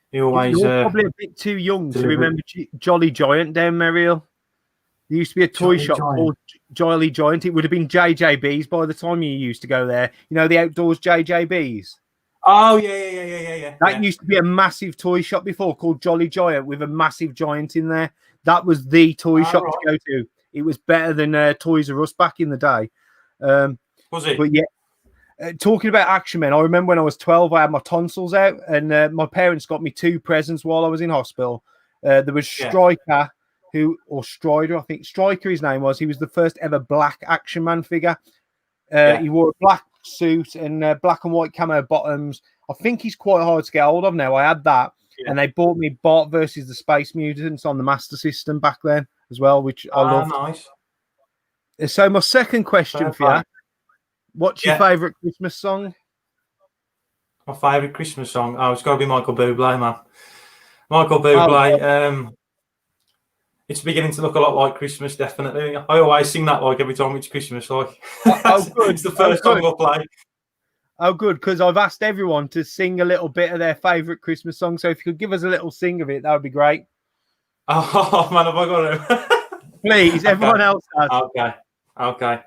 he always. You're probably a bit too young to remember Jolly Giant down Merrill. There used to be a toy Jolly shop Giant. called Jolly Giant. It would have been JJB's by the time you used to go there. You know, the outdoors JJB's. Oh yeah. That used to be a massive toy shop before called Jolly Giant with a massive giant in there. That was the toy shop to go to. It was better than Toys R Us back in the day. Was it? But yeah, talking about Action Men, I remember when I was 12, I had my tonsils out, and my parents got me 2 presents while I was in hospital. There was Striker, or Strider, I think. Striker, his name was. He was the first ever black Action Man figure. He wore a black suit and black and white camo bottoms. I think he's quite hard to get hold of now. I had that, and they bought me Bart versus the Space Mutants on the Master System back then as well, which I love. Nice. So my second question for you: what's your favourite Christmas song? My favourite Christmas song? Oh, it's got to be Michael Bublé, man. Michael Bublé. It's beginning to look a lot like Christmas, definitely. I always sing that like every time it's Christmas. Like, good. It's the first song I play. Oh, good, because I've asked everyone to sing a little bit of their favourite Christmas song. So if you could give us a little sing of it, that would be great. Oh man, have I got it? Please, everyone else has. Okay.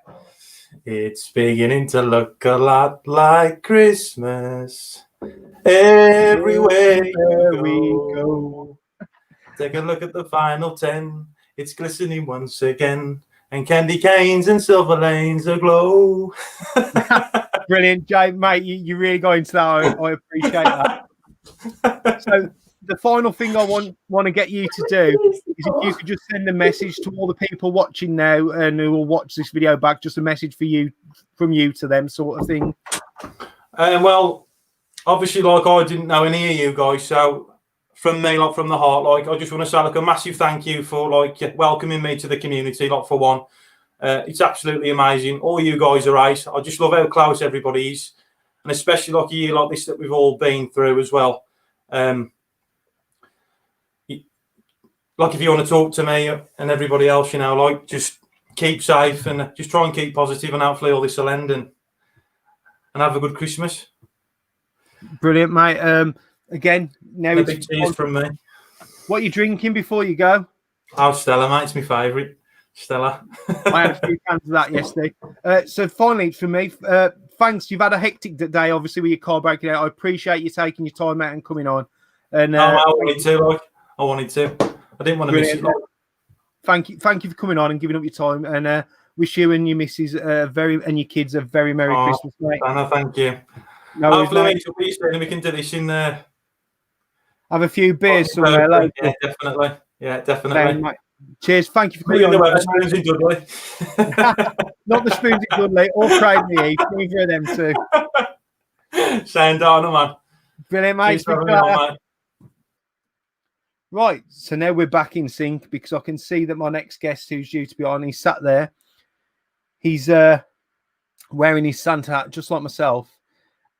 It's beginning to look a lot like Christmas everywhere we go. Take a look at the final 10. It's glistening once again, and candy canes and silver lanes aglow. Brilliant, Jay, mate. You really got into that. I appreciate that. So the final thing I want to get you to do is if you could just send a message to all the people watching now and who will watch this video back, just a message from you to them, sort of thing. Well, obviously, like, I didn't know any of you guys, so from me, like, from the heart, like, I just want to say, like, a massive thank you for, like, welcoming me to the community, like, for one. It's absolutely amazing. All you guys are ace. I just love how close everybody is, and especially like a year like this that we've all been through as well. Like, if you want to talk to me and everybody else, you know, like, just keep safe and just try and keep positive, and hopefully all this will end, and have a good Christmas. Brilliant, mate. Again, now a big cheers from me. What are you drinking before you go? Oh, Stella, mate. It's my favourite. Stella. I had a few cans of that yesterday. So finally, for me, thanks. You've had a hectic day, obviously, with your car breaking out. I appreciate you taking your time out and coming on. And I wanted to. Like, I wanted to. I didn't want to miss it. Like. Thank you for coming on and giving up your time. And wish you and your missus and your kids a very Merry Christmas, mate. Anna, thank you. No, hopefully we can do this in there. Have a few beers somewhere. Like, yeah, definitely. Yeah, definitely. Mate. Cheers. Thank you for coming on. The spoons in Dudley. Not the spoons in Dudley, or Craig me. Neither of them too. Sound on, man. Brilliant, mate. Mate. Right, so now we're back in sync because I can see that my next guest who's due to be on, he's sat there. He's wearing his Santa hat just like myself.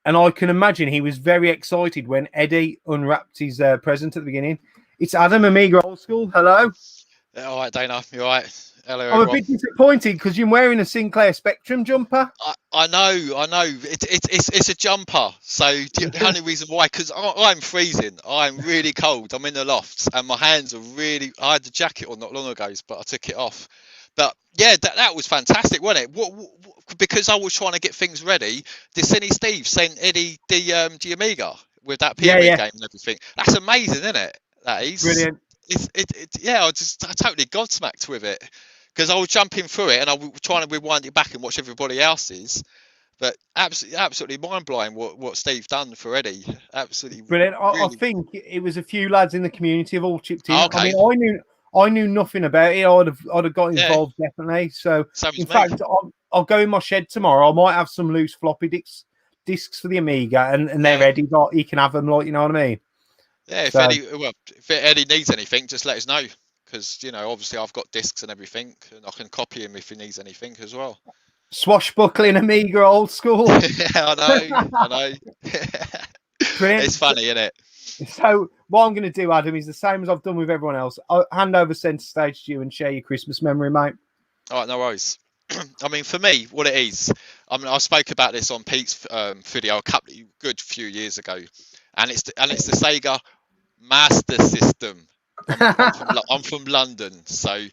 And I can imagine he was very excited when Eddie unwrapped his present at the beginning. It's Adam, Amiga Old School. Hello. All right, Dana. You all right? Hello, I'm everyone. a bit disappointed because you're wearing a Sinclair Spectrum jumper. I know. It's a jumper. So the only reason why, because I'm freezing. I'm really cold. I'm in the lofts, and my hands are really. I had the jacket on not long ago, but I took it off. But yeah, that was fantastic, wasn't it? Because I was trying to get things ready. The Cine Steve sent Eddie the Amiga with that period game and everything. That's amazing, isn't it? That is brilliant. I totally gobsmacked with it because I was jumping through it and I was trying to rewind it back and watch everybody else's. But absolutely mind blowing what Steve done for Eddie. Absolutely brilliant. I think it was a few lads in the community have all chipped in. Okay. I mean, I knew nothing about it. I'd have got involved definitely. So in fact, I'll go in my shed tomorrow. I might have some loose floppy discs for the Amiga, and they're ready. He can have them, like, you know what I mean. Yeah, if Eddie needs anything, just let us know, because obviously I've got discs and everything, and I can copy him if he needs anything as well. Swashbuckling Amiga Old School. Yeah, I know. Brilliant. It's funny, isn't it? So what I'm going to do, Adam, is the same as I've done with everyone else. I'll hand over centre stage to you and share your Christmas memory, mate. All right, no worries. I mean, for me, what it is, I mean, I spoke about this on Pete's video a good few years ago, and it's the Sega Master System. I'm from London, so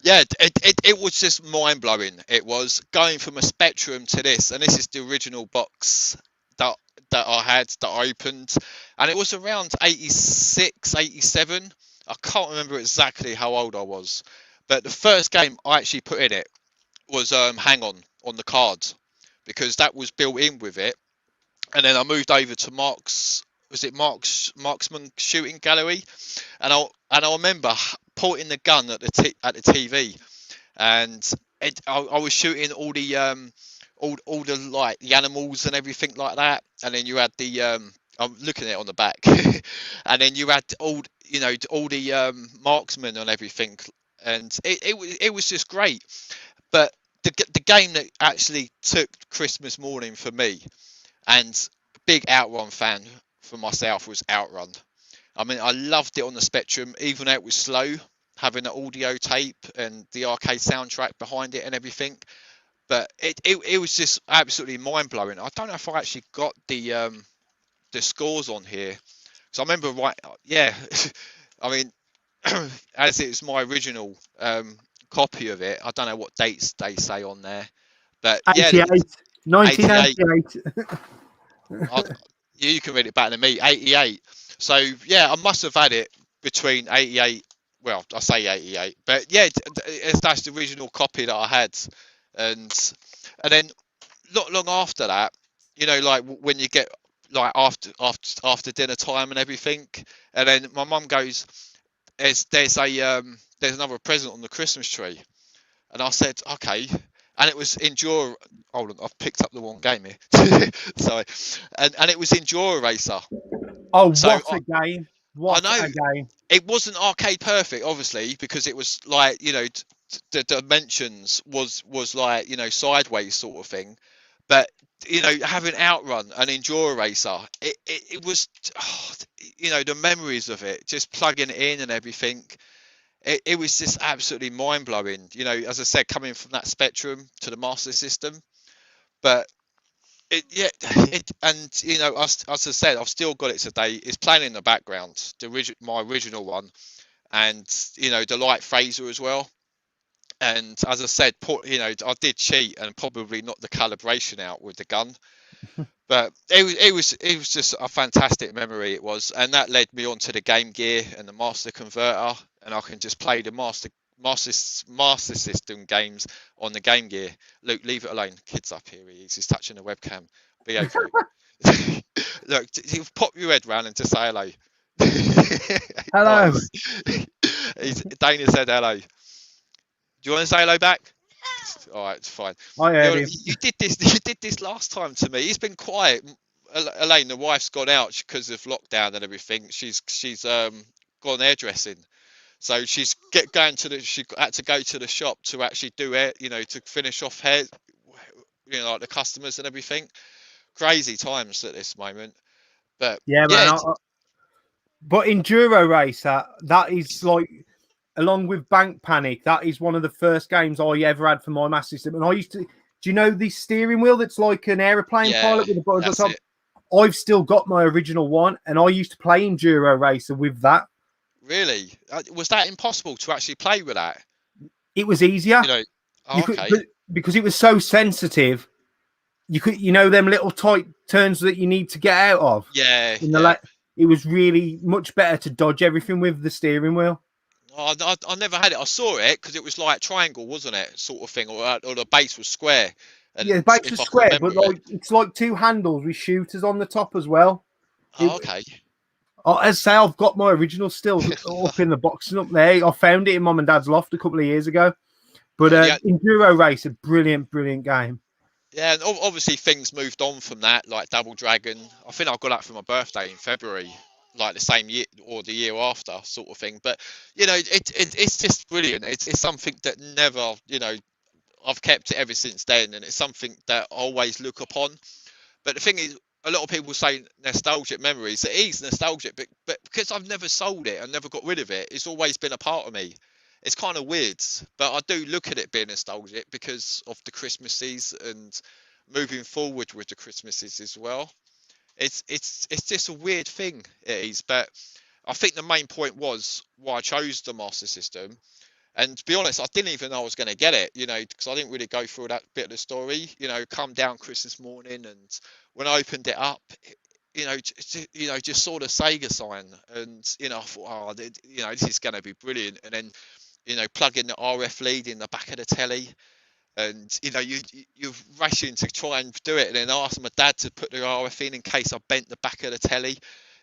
Yeah, it was just mind blowing. It was going from a Spectrum to this, and this is the original box that I had that I opened, and it was around 86, 87. I can't remember exactly how old I was, but the first game I actually put in it was Hang On the card, because that was built in with it, and then I moved over to Marksman Shooting Gallery, and I remember pointing the gun at the TV, and I was shooting all the all the like the animals and everything like that, and then you had the I'm looking at it on the back, and then you had all the marksmen and everything, and it was just great. But the game that actually took Christmas morning for me, and big Outrun fan for myself, was Outrun. I mean, I loved it on the Spectrum, even though it was slow, having the audio tape and the arcade soundtrack behind it and everything. But it was just absolutely mind blowing. I don't know if I actually got the scores on here, so I remember I mean, as it was my original copy of it, I don't know what dates they say on there, but 88, 1988. You can read it better than me. 88. So yeah, I must have had it between 88. Well, I say 88, but yeah, that's the original copy that I had, and then not long after that, like when you get like after dinner time and everything, and then my mum goes, there's another present on the Christmas tree, and I said okay. And it was Enduro. Hold on, I've picked up the wrong game here. Sorry. And it was Enduro Racer. Oh, so what a game! What I know. A game! It wasn't arcade perfect, obviously, because it was like the dimensions was like sideways sort of thing. But having Outrun and Enduro Racer, it was the memories of it, just plugging it in and everything. It was just absolutely mind blowing, as I said, coming from that Spectrum to the Master System. But as I said, I've still got it today. It's playing in the background, my original one, and the light phaser as well. And as I said, I did cheat and probably not the calibration out with the gun. But it was just a fantastic memory, it was, and that led me on to the Game Gear and the Master Converter, and I can just play the Master System games on the Game Gear. Luke, leave it alone. Kid's up here. He's just touching the webcam. Behave, Luke. Look, pop your head round and just say hello. Hello. Dana said hello. Do you want to say hello back? All right, it's fine. You did this last time to me. He's been quiet. Elaine, the wife's gone out because of lockdown and everything. She's gone hairdressing, so she had to go to the shop to actually do it. To finish off hair. Like the customers and everything. Crazy times at this moment. But yeah, man. But Enduro Racer, that is like, along with Bank Panic, that is one of the first games I ever had for my Master System. And I used to, do you know the steering wheel that's like an aeroplane pilot with a button on top? I've still got my original one, and I used to play Enduro Racer with that. Really? Was that impossible to actually play with that? It was easier. Because it was so sensitive. You could, them little tight turns that you need to get out of. Yeah. It was really much better to dodge everything with the steering wheel. I never had it. I saw it because it was like triangle, wasn't it, sort of thing, or the base was square. And yeah, the base was square, but it's like two handles with shooters on the top as well. Okay. As I say, I've got my original still up in the box and up there. I found it in Mum and Dad's loft a couple of years ago. But Enduro Racer, brilliant game. Yeah, and obviously things moved on from that, like Double Dragon. I think I got that for my birthday in February. Like the same year or the year after, sort of thing. But it's just brilliant. It's something that never, I've kept it ever since then, and it's something that I always look upon. But the thing is, a lot of people say nostalgic memories. It is nostalgic, but because I've never sold it and never got rid of it, it's always been a part of me. It's kind of weird, but I do look at it being nostalgic because of the Christmases and moving forward with the Christmases as well. It's just a weird thing, it is. But I think the main point was why I chose the Master System, And to be honest, I didn't even know I was going to get it, you know, because I didn't really go through that bit of the story. You know, come down Christmas morning, and when I opened it up, just saw the Sega sign, and you know, I thought, oh, you know, this is going to be brilliant. And then, you know, plug in the RF lead in the back of the telly, and you know, you're rushing to try and do it, and then ask my dad to put the RF in case I bent the back of the telly.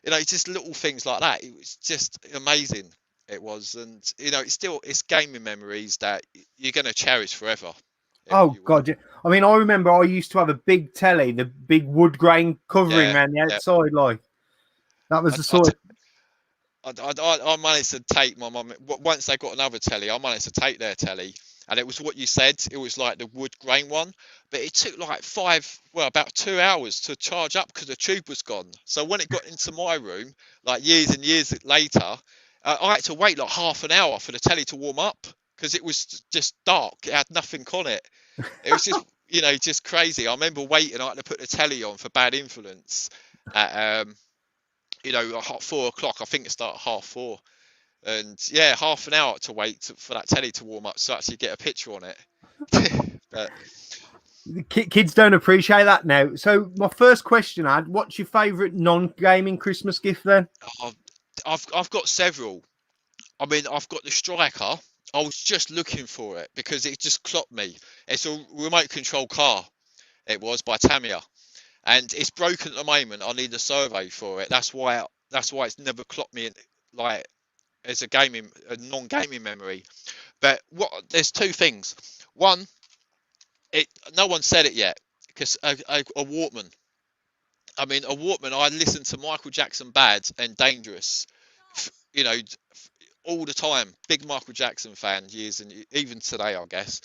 You know, just little things like that. It was just amazing. It was, and you know, it's gaming memories that you're going to cherish forever. Oh God! Yeah. I mean, I remember I used to have a big telly, the big wood grain covering around the outside, like that was the sort of. I managed to take my mum, once they got another telly, I managed to take their telly, and it was what you said, it was like the wood grain one, but it took like about 2 hours to charge up because the tube was gone. So when it got into my room, like years and years later, I had to wait like half an hour for the telly to warm up because it was just dark. It had nothing on it. It was just, you know, just crazy. I remember waiting. I had to put the telly on for Bad Influence at, you know, 4 o'clock. I think it started at 4:30. And yeah, half an hour to wait for that telly to warm up so actually get a picture on it. But kids don't appreciate that now. So my first question I had, what's your favourite non-gaming Christmas gift then? I've got several. I mean, I've got the Striker. I was just looking for it because it just clocked me. It's a remote control car. It was by Tamiya, and it's broken at the moment. I need a survey for it. That's why it's never clocked me like as a non-gaming memory. But there's two things. One, no one said it yet, because a Walkman. I mean, a Walkman. I listened to Michael Jackson Bad and Dangerous, you know, all the time. Big Michael Jackson fan, years and even today, I guess.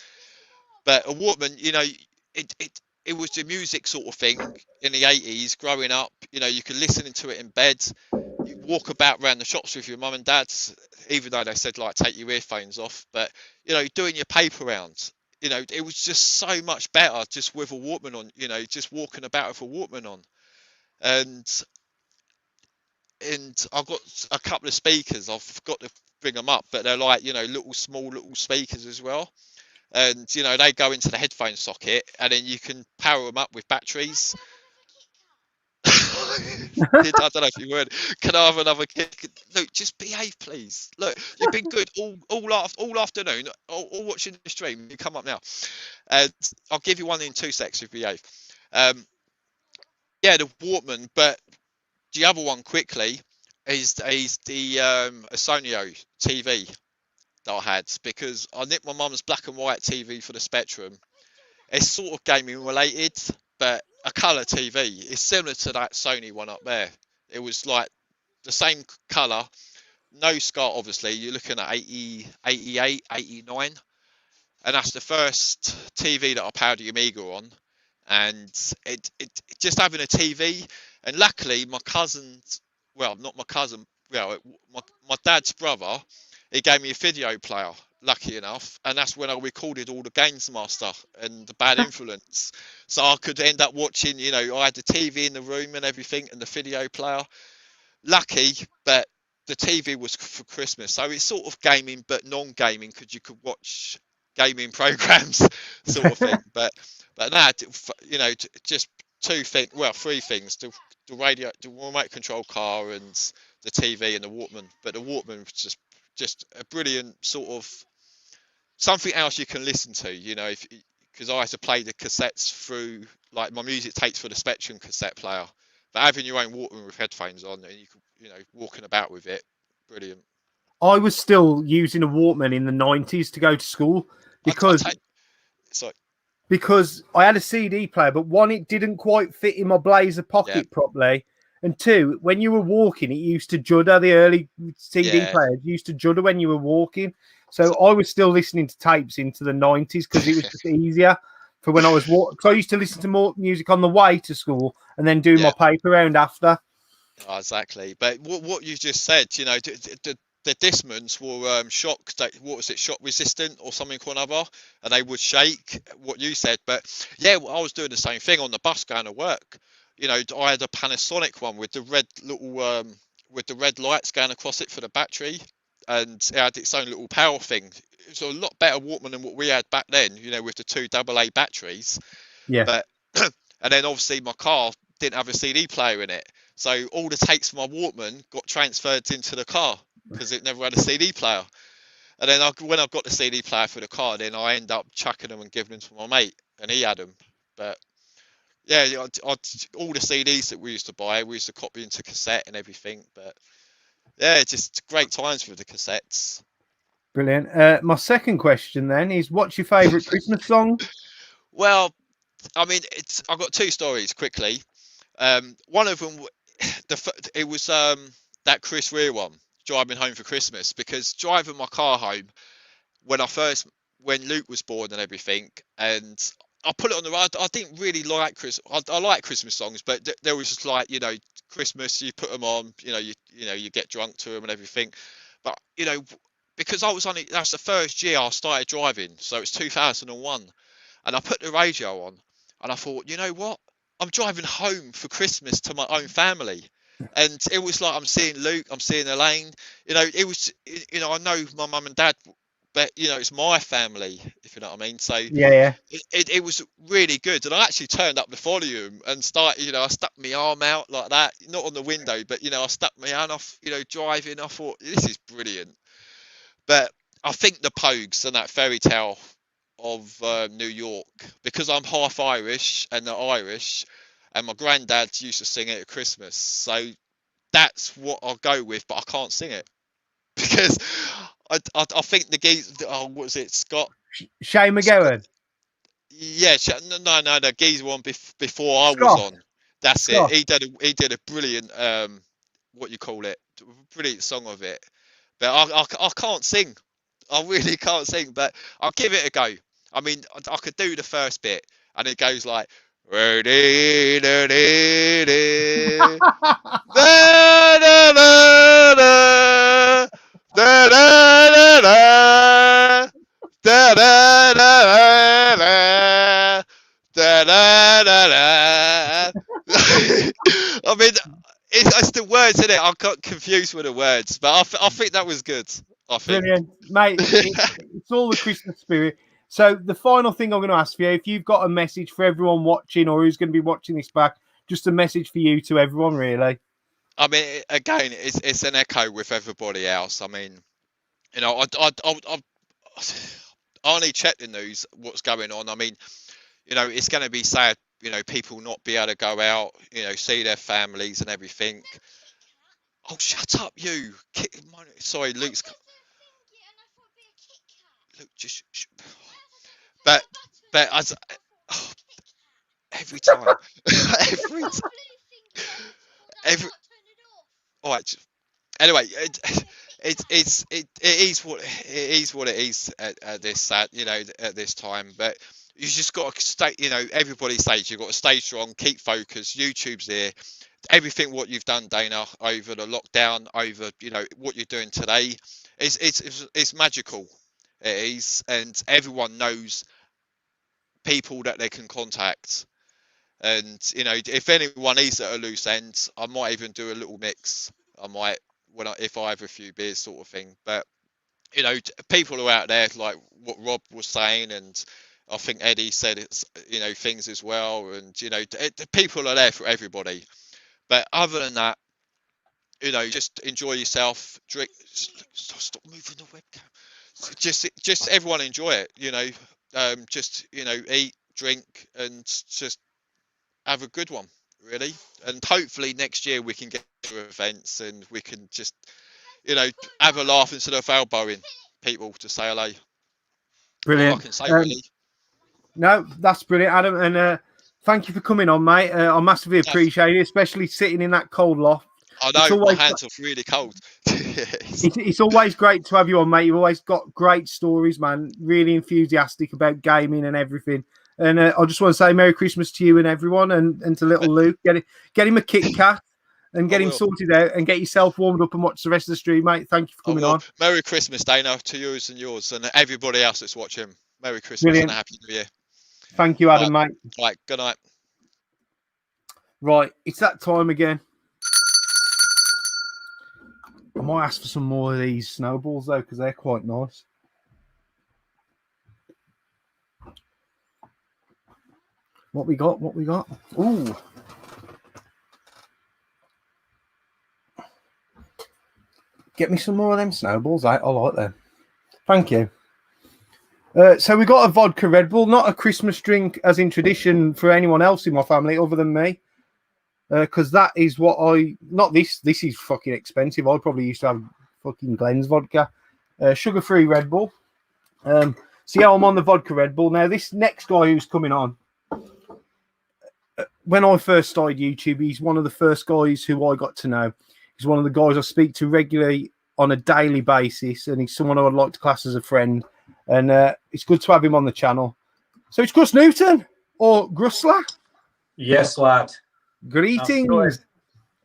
But a Walkman, you know, it was the music sort of thing in the 80s. Growing up, you know, you could listen to it in bed. You walk about around the shops with your mum and dad, even though they said like take your earphones off. But you know, doing your paper rounds, you know, it was just so much better just with a Walkman on. You know, just walking about with a Walkman on. And I've got a couple of speakers. I've forgot to bring them up, but they're like, you know, small little speakers as well. And you know, they go into the headphone socket, and then you can power them up with batteries. I don't know if you would. Can I have another kid? Look, just behave, please. Look, you've been good all afternoon, all watching the stream. You come up now, and I'll give you one in 2 secs if you behave. Yeah, the Walkman, but the other one quickly is the Sonio TV that I had, because I nicked my mum's black and white TV for the Spectrum. It's sort of gaming related, but a colour TV is similar to that Sony one up there. It was like the same colour, no SCART obviously. You're looking at 80, 88, 89, and that's the first TV that I powered the Amiga on. And it just having a TV, and luckily my cousin's, well, not my cousin, well, my dad's brother, he gave me a video player, lucky enough, and that's when I recorded all the Games Master and the Bad Influence. So I could end up watching, you know, I had the TV in the room and everything, and the video player. Lucky, but the TV was for Christmas, so it's sort of gaming but non-gaming, because you could watch gaming programs, sort of thing. But now, you know, just three things: the radio, the remote control car, and the TV and the Walkman. But the Walkman was just a brilliant sort of something else you can listen to, you know, because I had to play the cassettes through, like my music tapes for the Spectrum cassette player. But having your own Walkman with headphones on, and you could, you know, walking about with it, brilliant. I was still using a Walkman in the 90s to go to school because I had a CD player, but one, it didn't quite fit in my blazer pocket properly. And two, when you were walking, it used to judder. The early CD players used to judder when you were walking. So I was still listening to tapes into the 90s because it was just easier for when I was walking. Because I used to listen to more music on the way to school and then do my paper round after. Oh, exactly. But what you just said, you know, the Discmans were shock resistant or something or another, and they would shake, what you said. But yeah, I was doing the same thing on the bus going to work. You know, I had a Panasonic one with the red with the red lights going across it for the battery, and it had its own little power thing. was a lot better Walkman than what we had back then, you know, with the 2 AA batteries. Yeah. But and then obviously my car didn't have a CD player in it, so all the tapes from my Walkman got transferred into the car because it never had a CD player. And then when I got the CD player for the car, then I ended up chucking them and giving them to my mate, and he had them. But yeah, all the CDs that we used to buy, we used to copy into cassette and everything. But yeah, just great times with the cassettes. Brilliant. My second question then is, what's your favourite Christmas song? Well, I mean, I've got 2 stories quickly. One of them, it was that Chris Rea one, Driving Home for Christmas, because driving my car home when Luke was born and everything, and I put it on the road. I didn't really like I like Christmas songs, but there was just like, you know, Christmas, you put them on, you know, you get drunk to them and everything. But you know, because that's the first year I started driving, so it's 2001, and I put the radio on, and I thought, you know what, I'm driving home for Christmas to my own family. And it was like, I'm seeing Luke, I'm seeing Elaine, you know, it was, you know, I know my mum and dad, but you know, it's my family, if you know what I mean. So yeah. It was really good. And I actually turned up the volume and started, you know, I stuck my arm out like that, not on the window, but you know, I stuck my hand off, you know, driving. I thought, this is brilliant. But I think the Pogues and that Fairy Tale of New York, because I'm half Irish and they're Irish, and my granddad used to sing it at Christmas, so that's what I'll go with. But I can't sing it because I think the geese. Oh, what was it, Scott? Shane McGowan. Yeah, no, the geese one before I Scott. was on. That's Scott. it. He did a brilliant what you call it, brilliant song of it. But I can't sing. I really can't sing. But I'll give it a go. I mean, I could do the first bit, and it goes like. Da, da, da, da, da, da, da, da, da. I mean, it's the words in it. I got confused with the words, but I think that was good. I think. Brilliant, mate. It's all the Christmas spirit. So the final thing I'm going to ask you, if you've got a message for everyone watching or who's going to be watching this back, just a message for you to everyone, really. I mean, again, it's an echo with everybody else. I mean, you know, I only check the news, what's going on. I mean, you know, it's going to be sad, you know, people not be able to go out, you know, see their families and everything. Oh, shut up, you. Sorry, Luke's. Luke, just. But as every time, every. All right. Anyway, it is what it is at this you know, at this time. But you just got to stay. You know, everybody says you've got to stay strong, keep focused. YouTube's there. Everything what you've done, Dana, over the lockdown, over, you know, what you're doing today, it's magical. It is, and everyone knows people that they can contact. And you know, if anyone is at a loose end, I might even do a little mix. I might if I have a few beers, sort of thing. But you know, people are out there, like what Rob was saying, and I think Eddie said it's, you know, things as well. And you know, people are there for everybody. But other than that, you know, just enjoy yourself. Drink. Stop moving the webcam. Just everyone enjoy it. You know, just, you know, eat, drink, and just have a good one, really. And hopefully next year we can get to events and we can just, you know, have a laugh instead of elbowing people to say hello. Brilliant. All I can say, really. No, that's brilliant, Adam. And thank you for coming on, mate. I massively appreciate it, especially sitting in that cold loft. I know, my hands are really cold. It's always great to have you on, mate. You've always got great stories, man. Really enthusiastic about gaming and everything. And I just want to say Merry Christmas to you and everyone, and to little Luke. Get him a Kit Kat and get him sorted out, and get yourself warmed up and watch the rest of the stream, mate. Thank you for coming on. Merry Christmas, Dana, to yours and yours, and everybody else that's watching. Merry Christmas. Brilliant. And a Happy New Year. Thank you, Adam, mate. Right, good night. Right, it's that time again. I might ask for some more of these snowballs, though, because they're quite nice. What we got? Ooh. Get me some more of them snowballs. I like them. Thank you. So we got a vodka Red Bull, not a Christmas drink as in tradition for anyone else in my family other than me. Because that is what not this is fucking expensive. I probably used to have fucking Glen's vodka. Sugar-free Red Bull. So yeah, I'm on the vodka Red Bull. Now this next guy who's coming on, when I first started YouTube, he's one of the first guys who I got to know. He's one of the guys I speak to regularly on a daily basis, and he's someone I would like to class as a friend. And it's good to have him on the channel. So it's Gus Newton or Grusler. Yes, lad. Greetings.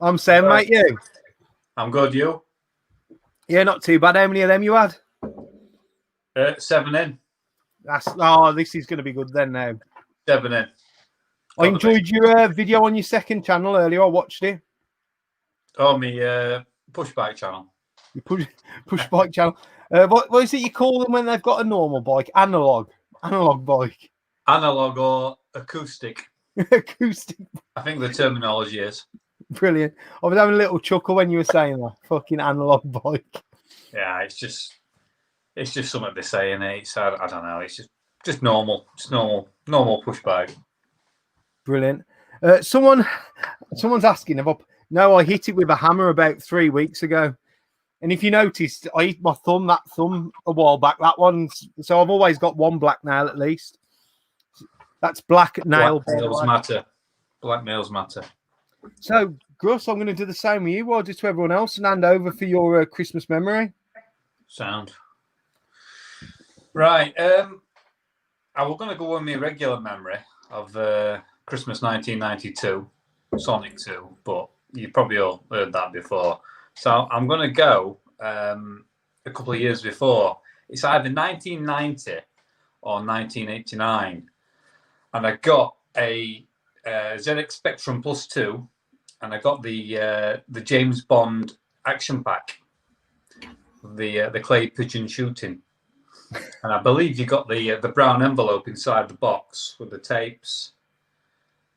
I'm Sam, mate. You? I'm good. You? Yeah, not too bad. How many of them you had? 7 in. This is going to be good then. Now 7 in. I enjoyed your video on your second channel earlier. I watched it. Oh, me pushbike channel. Your push bike channel. What is it you call them when they've got a normal bike? Analog bike. Analog or acoustic. Acoustic. I think the terminology is. Brilliant. I was having a little chuckle when you were saying that. Fucking analog bike. Yeah, it's just something they say in it. It's, I don't know. It's just normal. It's normal push bike. Brilliant. Someone's asking about. No, I hit it with a hammer about 3 weeks ago. And if you noticed, I hit my thumb a while back. That one. So I've always got one black nail at least. That's black nail. Black nails matter. Black nails matter. So, Gruss, I'm going to do the same with you. Well, just to everyone else and hand over for your Christmas memory. Sound. Right. I was going to go with my regular memory of Christmas 1992, Sonic 2, but you probably all heard that before. So I'm going to go a couple of years before. It's either 1990 or 1989. And I got a ZX Spectrum Plus 2, and I got the James Bond action pack, the clay pigeon shooting. And I believe you got the brown envelope inside the box with the tapes.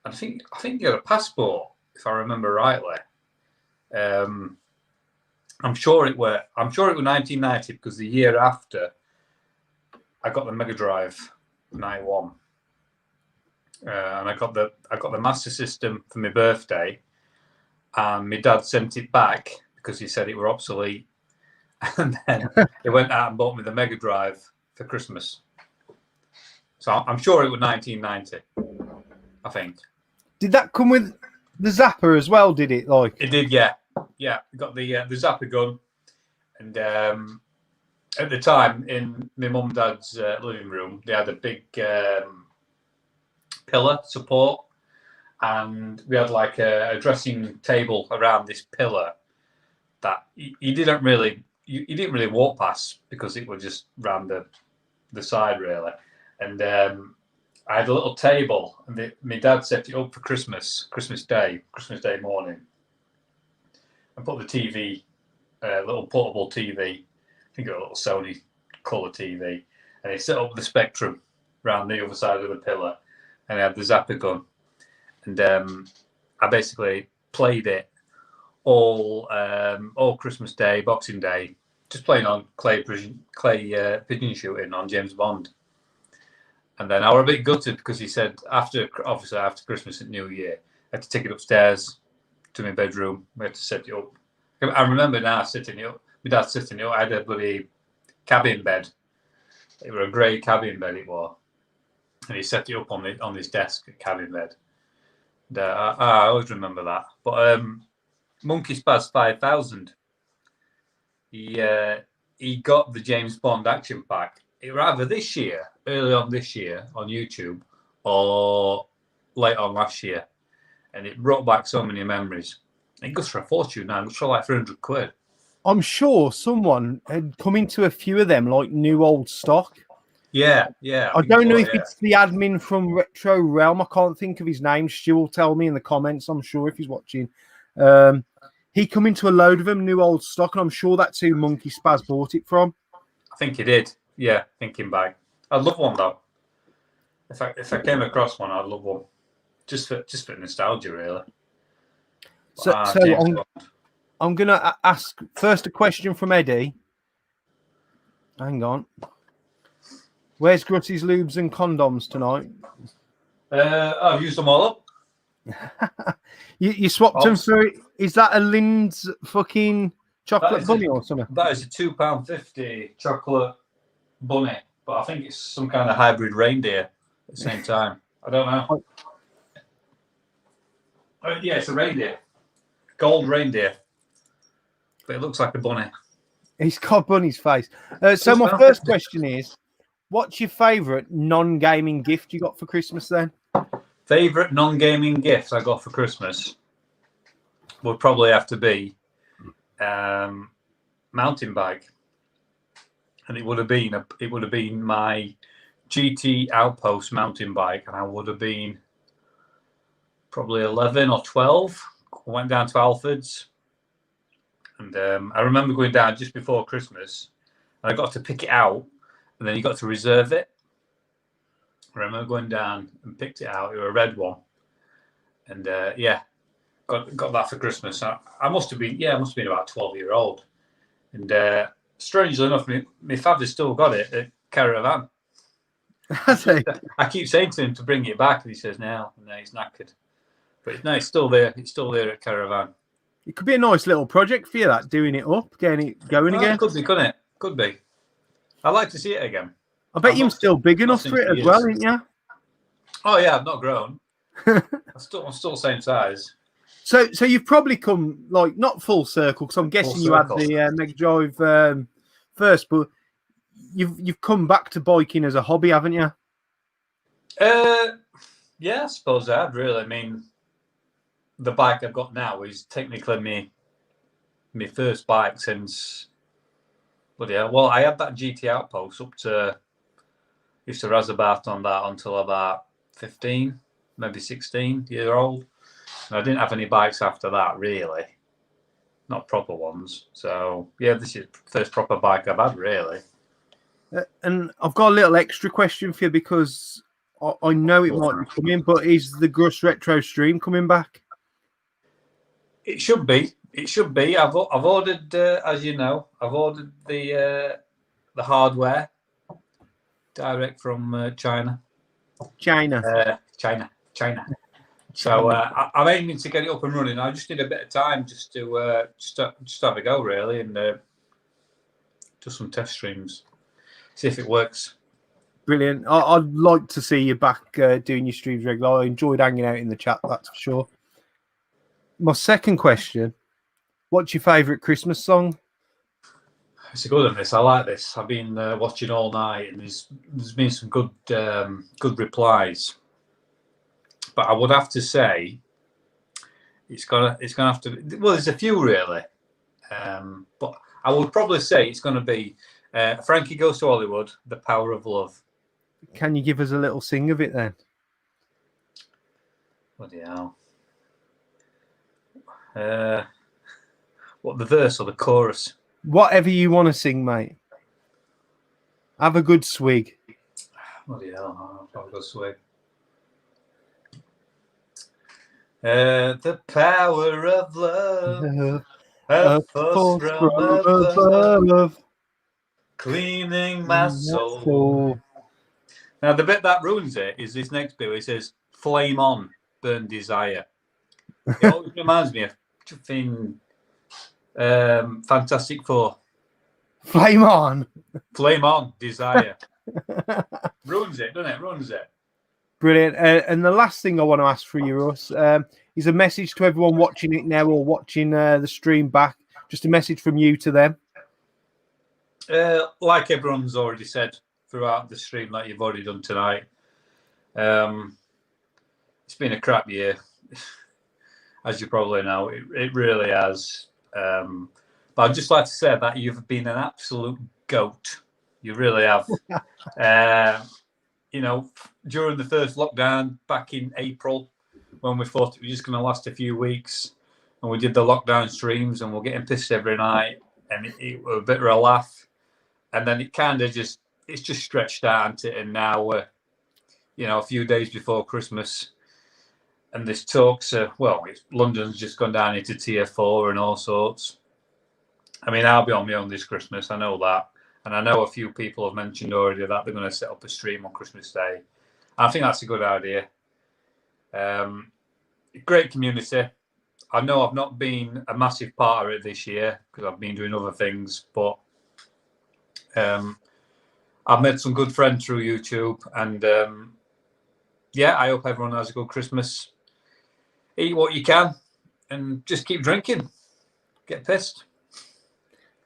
I think you got a passport, if I remember rightly. I'm sure it were 1990 because the year after I got the Mega Drive 91, and I got the Master System for my birthday, and my dad sent it back because he said it were obsolete, and then he went out and bought me the Mega Drive for Christmas. So I'm sure it was 1990, I think. Did that come with the Zapper as well? Did it? Like it did, yeah. Yeah, we got the Zapper gun, and at the time in my mum and dad's living room, they had a big pillar support, and we had like a dressing table around this pillar that you didn't really walk past because it was just round the side really, and I had a little table, and my dad set it up for Christmas Day morning. I put the TV, little portable TV, I think it was a little Sony colour TV, and he set up the Spectrum around the other side of the pillar, and I had the Zapper gun, and I basically played it all Christmas Day, Boxing Day, just playing on clay pigeon shooting on James Bond. And then I was a bit gutted because he said after Christmas and New Year, I had to take it upstairs to my bedroom. We had to set it up. I remember now setting it up. My dad setting it up. I had a bloody cabin bed. It was a grey cabin bed it was. And he set it up on this desk, cabin bed. And, I always remember that. But Monkey Spaz 5000, he got the James Bond action pack. It was either early on this year on YouTube, or late on last year. And it brought back so many memories. It goes for a fortune now. It goes for like 300 quid. I'm sure someone had come into a few of them, like new old stock. Yeah. I don't know if it's the admin from Retro Realm. I can't think of his name. Stu will tell me in the comments, I'm sure, if he's watching. He come into a load of them, new old stock, and I'm sure that's who Monkey Spaz bought it from. I think he did. Yeah, thinking back. I'd love one, though. If I came across one, I'd love one. just for nostalgia, really. So, James Bond. I'm going to ask first a question from Eddie. Hang on. Where's Grutty's lubes and condoms tonight? I've used them all up. You swapped them for. Is that a Lynn's fucking chocolate bunny or something? That is a £2.50 chocolate bunny, but I think it's some kind of hybrid reindeer at the same time. I don't know. Yeah, it's a reindeer. Gold reindeer. But it looks like a bunny. He's got bunny's face. So my first question is, what's your favourite non-gaming gift you got for Christmas then? Favourite non-gaming gift I got for Christmas would probably have to be mountain bike, and it would have been my GT Outpost mountain bike, and I would have been probably 11 or 12. I went down to Alfred's, and I remember going down just before Christmas, and I got to pick it out, and then you got to reserve it. I remember going down and picked it out. It was a red one, and got that for Christmas. I must have been about 12-year-old, and strangely enough, my father's still got it at Caravan. I keep saying to him to bring it back, and he says no, he's knackered. But no, it's still there. It's still there at Caravan. It could be a nice little project for you, that, doing it up, getting it going again. Could be, couldn't it? Could be. I'd like to see it again. I bet you're still big enough for it as well, aren't you? Oh yeah, I've not grown. I'm still the same size. So you've probably come like not full circle, because I'm guessing you had the Mega Drive first, but you've come back to biking as a hobby, haven't you? Yeah, I suppose I have, really. I mean, the bike I've got now is technically my first bike since. But yeah, well, I had that GT Outpost up to. Used to razz about on that until about 15, maybe 16-year-old. And I didn't have any bikes after that, really. Not proper ones. So, yeah, this is the first proper bike I've had, really. And I've got a little extra question for you, because I know it might be coming, but is the Gus Retro stream coming back? It should be. It should be. I've ordered, as you know, I've ordered the hardware direct from China. China. So I'm aiming to get it up and running. I just need a bit of time just to just have a go, really, and do some test streams, see if it works. Brilliant. I'd like to see you back doing your streams regularly. I enjoyed hanging out in the chat, that's for sure. My second question, what's your favourite Christmas song? It's a good one, this. I like this. I've been watching all night, and there's been some good replies. But I would have to say it's gonna have to be, well, there's a few really. But I would probably say it's gonna be Frankie Goes to Hollywood, The Power of Love. Can you give us a little sing of it then? Bloody hell. What, the verse or the chorus? Whatever you want to sing, mate. Have a good swig. Bloody hell, I'll go swig. The power of love, a force from above, cleaning my soul. Now, the bit that ruins it is this next bit where it says, flame on, burn desire. It always reminds me of Fantastic Four. Flame on. Flame on, desire. Ruins it, doesn't it? Ruins it. Brilliant. And the last thing I want to ask for you, Russ, is a message to everyone watching it now or watching the stream back. Just a message from you to them. Like everyone's already said throughout the stream, like you've already done tonight, it's been a crap year, as you probably know. It really has. But I'd just like to say that you've been an absolute goat. You really have. You know, during the first lockdown back in April, when we thought it was just going to last a few weeks, and we did the lockdown streams and we're getting pissed every night, and it was a bit of a laugh. And then it kind of just stretched out into it. And now we're, you know, a few days before Christmas, and there's talks. London's just gone down into tier 4 and all sorts. I mean, I'll be on my own this Christmas. I know that, and I know a few people have mentioned already that they're going to set up a stream on Christmas Day. I think that's a good idea. Great community. I know I've not been a massive part of it this year because I've been doing other things, but I've made some good friends through YouTube, and I hope everyone has a good Christmas. Eat what you can, and just keep drinking. Get pissed.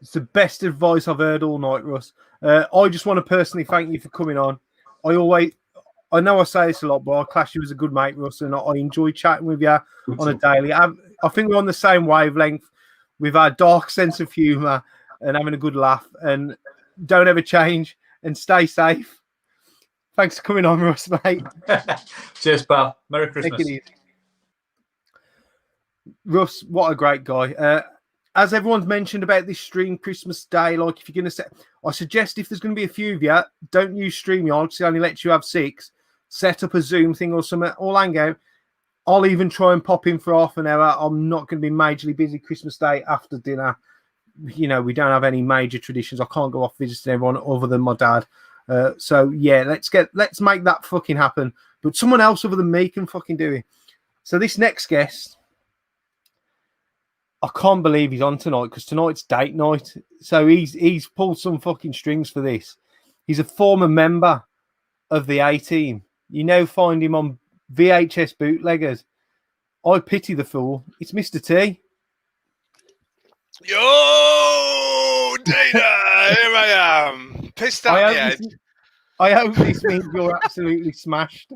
It's the best advice I've heard all night, Russ. I just want to personally thank you for coming on. I know I say this a lot, but I class you as a good mate, Russ, and I enjoy chatting with you on a daily. I think we're on the same wavelength with our dark sense of humour and having a good laugh. And don't ever change and stay safe. Thanks for coming on, Russ, mate. Cheers, pal. Merry Christmas. Take it easy. Russ, what a great guy. As everyone's mentioned about this stream Christmas Day, like if you're going to set, I suggest if there's going to be a few of you, don't use StreamYard because it only lets you have 6. Set up a Zoom thing or something, or hang out. I'll even try and pop in for half an hour. I'm not going to be majorly busy Christmas Day after dinner. You know, we don't have any major traditions. I can't go off visiting everyone other than my dad. So yeah, let's make that fucking happen. But someone else other than me can fucking do it. So this next guest, I can't believe he's on tonight because tonight's date night. So he's pulled some fucking strings for this. He's a former member of the A-Team. You now find him on VHS bootleggers. I pity the fool. It's Mr. T. Yo, Dana, here I am. Pissed out the head. I hope this means you're absolutely smashed.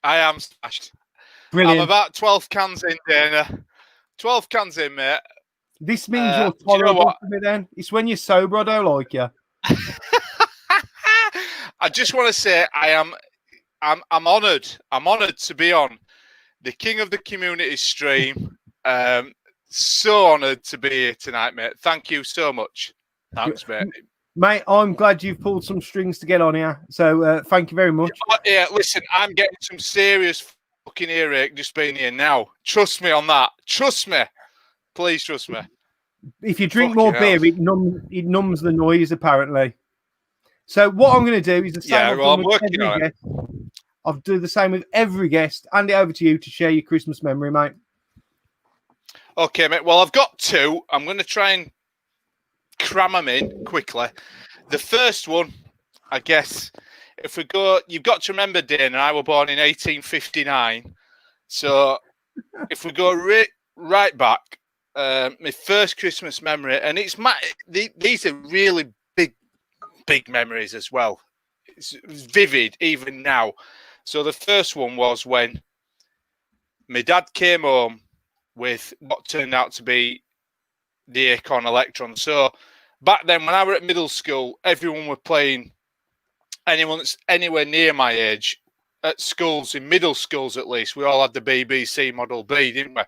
I am smashed. Brilliant. I'm about 12 cans in, Dana. 12 cans in, mate. This means you're tolerable for me then. It's when you're sober I don't like you. I just want to say I'm honoured. I'm honoured to be on the King of the Community stream. So honoured to be here tonight, mate. Thank you so much. Thanks, mate. Mate, I'm glad you've pulled some strings to get on here. So thank you very much. Yeah, listen, I'm getting some serious fucking earache just being here now. Trust me on that. Trust me. Please trust me. If you drink more beer, it numbs the noise, apparently. So what I'm going to do is the same. I'm working on it. I'll do the same with every guest. Hand it over to you to share your Christmas memory, mate. Okay, mate. Well, I've got 2. I'm going to try and cram them in quickly. The first one, I guess, if we go, you've got to remember, Dana, I was born in 1859. So if we go right back, my first Christmas memory, and these are really big memories as well. It's vivid even now. So the first one was when my dad came home with what turned out to be the Acorn Electron. So back then, when I was at middle school, everyone were playing. Anyone that's anywhere near my age at schools, in middle schools at least, we all had the BBC Model B, didn't we?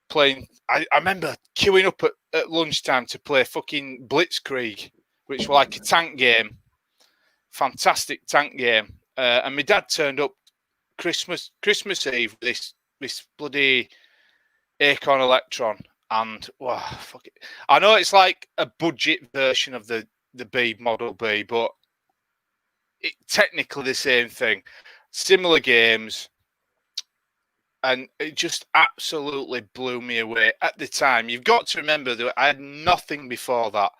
Playing. I remember queuing up at lunchtime to play fucking Blitzkrieg, which was like a tank game. Fantastic tank game. And my dad turned up Christmas Eve with this bloody Acorn Electron. And fuck it. I know it's like a budget version of the B Model B, but it technically the same thing. Similar games. And it just absolutely blew me away at the time. You've got to remember that I had nothing before that.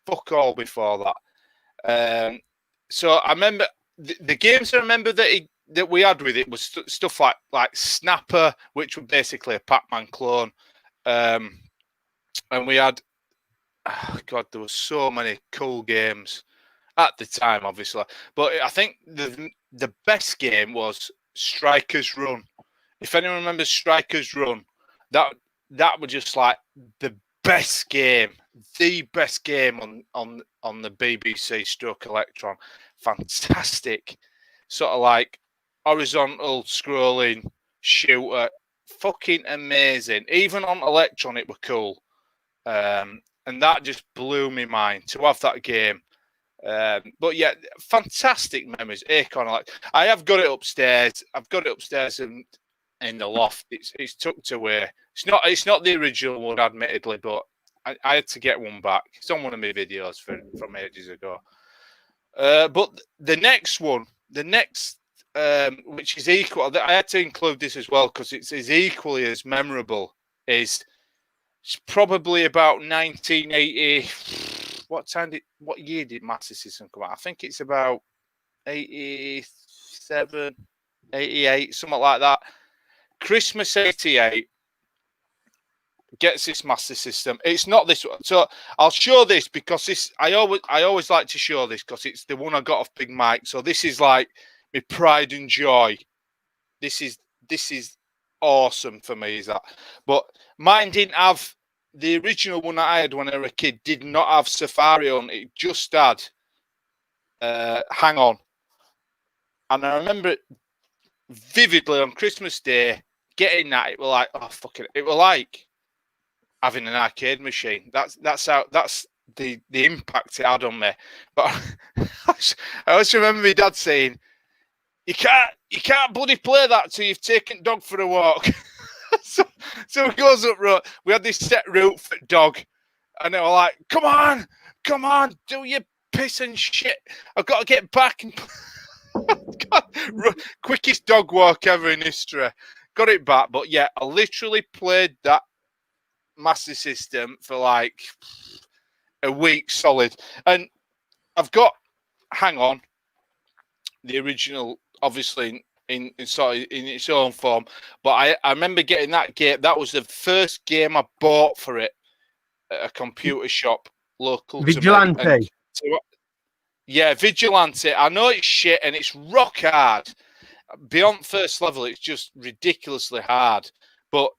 Fuck all before that. So I remember the games I remember that we had with it was stuff like Snapper, which was basically a Pac-Man clone. And we had, there were so many cool games at the time, obviously. But I think the best game was Striker's Run. If anyone remembers Striker's Run, that was just like the best game on the BBC Stroke Electron. Fantastic, sort of like horizontal scrolling shooter. Fucking amazing. Even on Electron, it were cool. And that just blew my mind to have that game. But yeah, fantastic memories. Acorn Electron. I have got it upstairs. And in the loft. It's tucked away. It's not the original one, admittedly, but I had to get one back. It's on one of my videos from ages ago. But the next one, which is equal, I had to include this as well because it's equally as memorable. It's probably about 1980. What year did Master System come out? I think it's about 87, 88, something like that. Christmas 88 gets this Master System. It's not this one. So I'll show this because this I always like to show this because it's the one I got off Big Mike. So this is like my pride and joy. This is awesome for me, is that? But mine didn't have the original one that I had when I was a kid. Did not have Safari on. It just had Hang On. And I remember it vividly on Christmas Day getting that. It was like, oh fuck it. It was like having an arcade machine. That's the impact it had on me. But I always remember my dad saying, You can't bloody play that till you've taken dog for a walk. so he goes up road. We had this set route for dog, and they were like, come on, do your piss and shit. I've got to get back and quickest dog walk ever in history. Got it back, but yeah, I literally played that Master System for like a week solid, and I've got Hang On, the original, obviously in its own form, but I remember getting that game. That was the first game I bought for it at a computer shop local Vigilante. to me. Yeah, Vigilante. I know it's shit and it's rock hard. Beyond first level, it's just ridiculously hard. But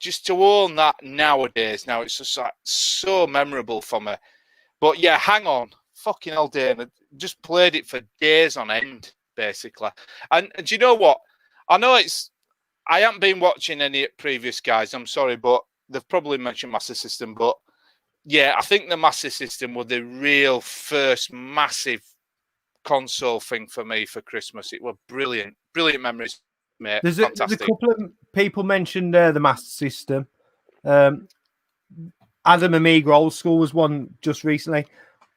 just to own that nowadays, now it's just like so memorable for me. But yeah, Hang On. Fucking hell, Dana. Just played it for days on end, basically. And do you know what? I haven't been watching any previous guys, I'm sorry, but they've probably mentioned Master System. But yeah, I think the Master System was the real first massive console thing for me for Christmas. It was brilliant. Brilliant memories, mate. There's a couple of people mentioned the Master System. Adam Amiga Old School was one just recently.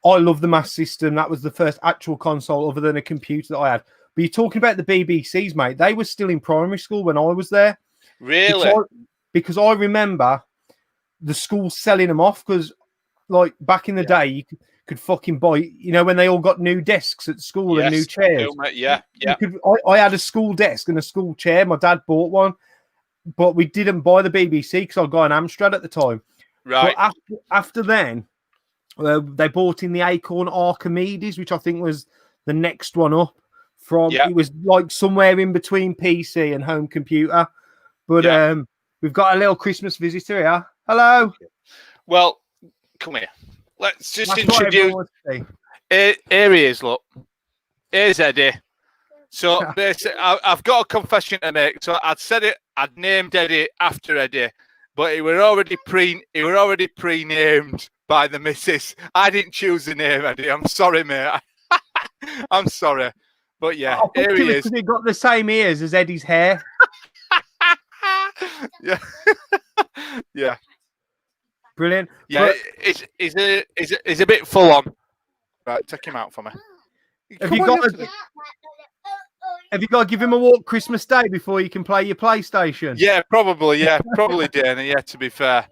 I love the Master System. That was the first actual console other than a computer that I had. But you're talking about the BBCs, mate. They were still in primary school when I was there. Really? Because I remember the school selling them off because, like, back in the day, you could fucking buy, when they all got new desks at school and new chairs. Yeah. I had a school desk and a school chair. My dad bought one, but we didn't buy the BBC because I got an Amstrad at the time. Right. But after then, they bought in the Acorn Archimedes, which I think was the next one up from. It was like somewhere in between PC and home computer. But we've got a little Christmas visitor here. Hello. Well, come here. Let's just introduce. Here he is. Look, here's Eddie. So basically, I've got a confession to make. So I'd named Eddie after Eddie, but he were already pre-named by the missus. I didn't choose the name, Eddie. I'm sorry, mate. I'm sorry. But yeah, here he is. He got the same ears as Eddie's hair. Yeah. Yeah. Brilliant. Yeah, it's a bit full on. Right, take him out for me. Have you got to give him a walk Christmas Day before you can play your PlayStation? Yeah, probably. Yeah, probably, Dana. Yeah, to be fair.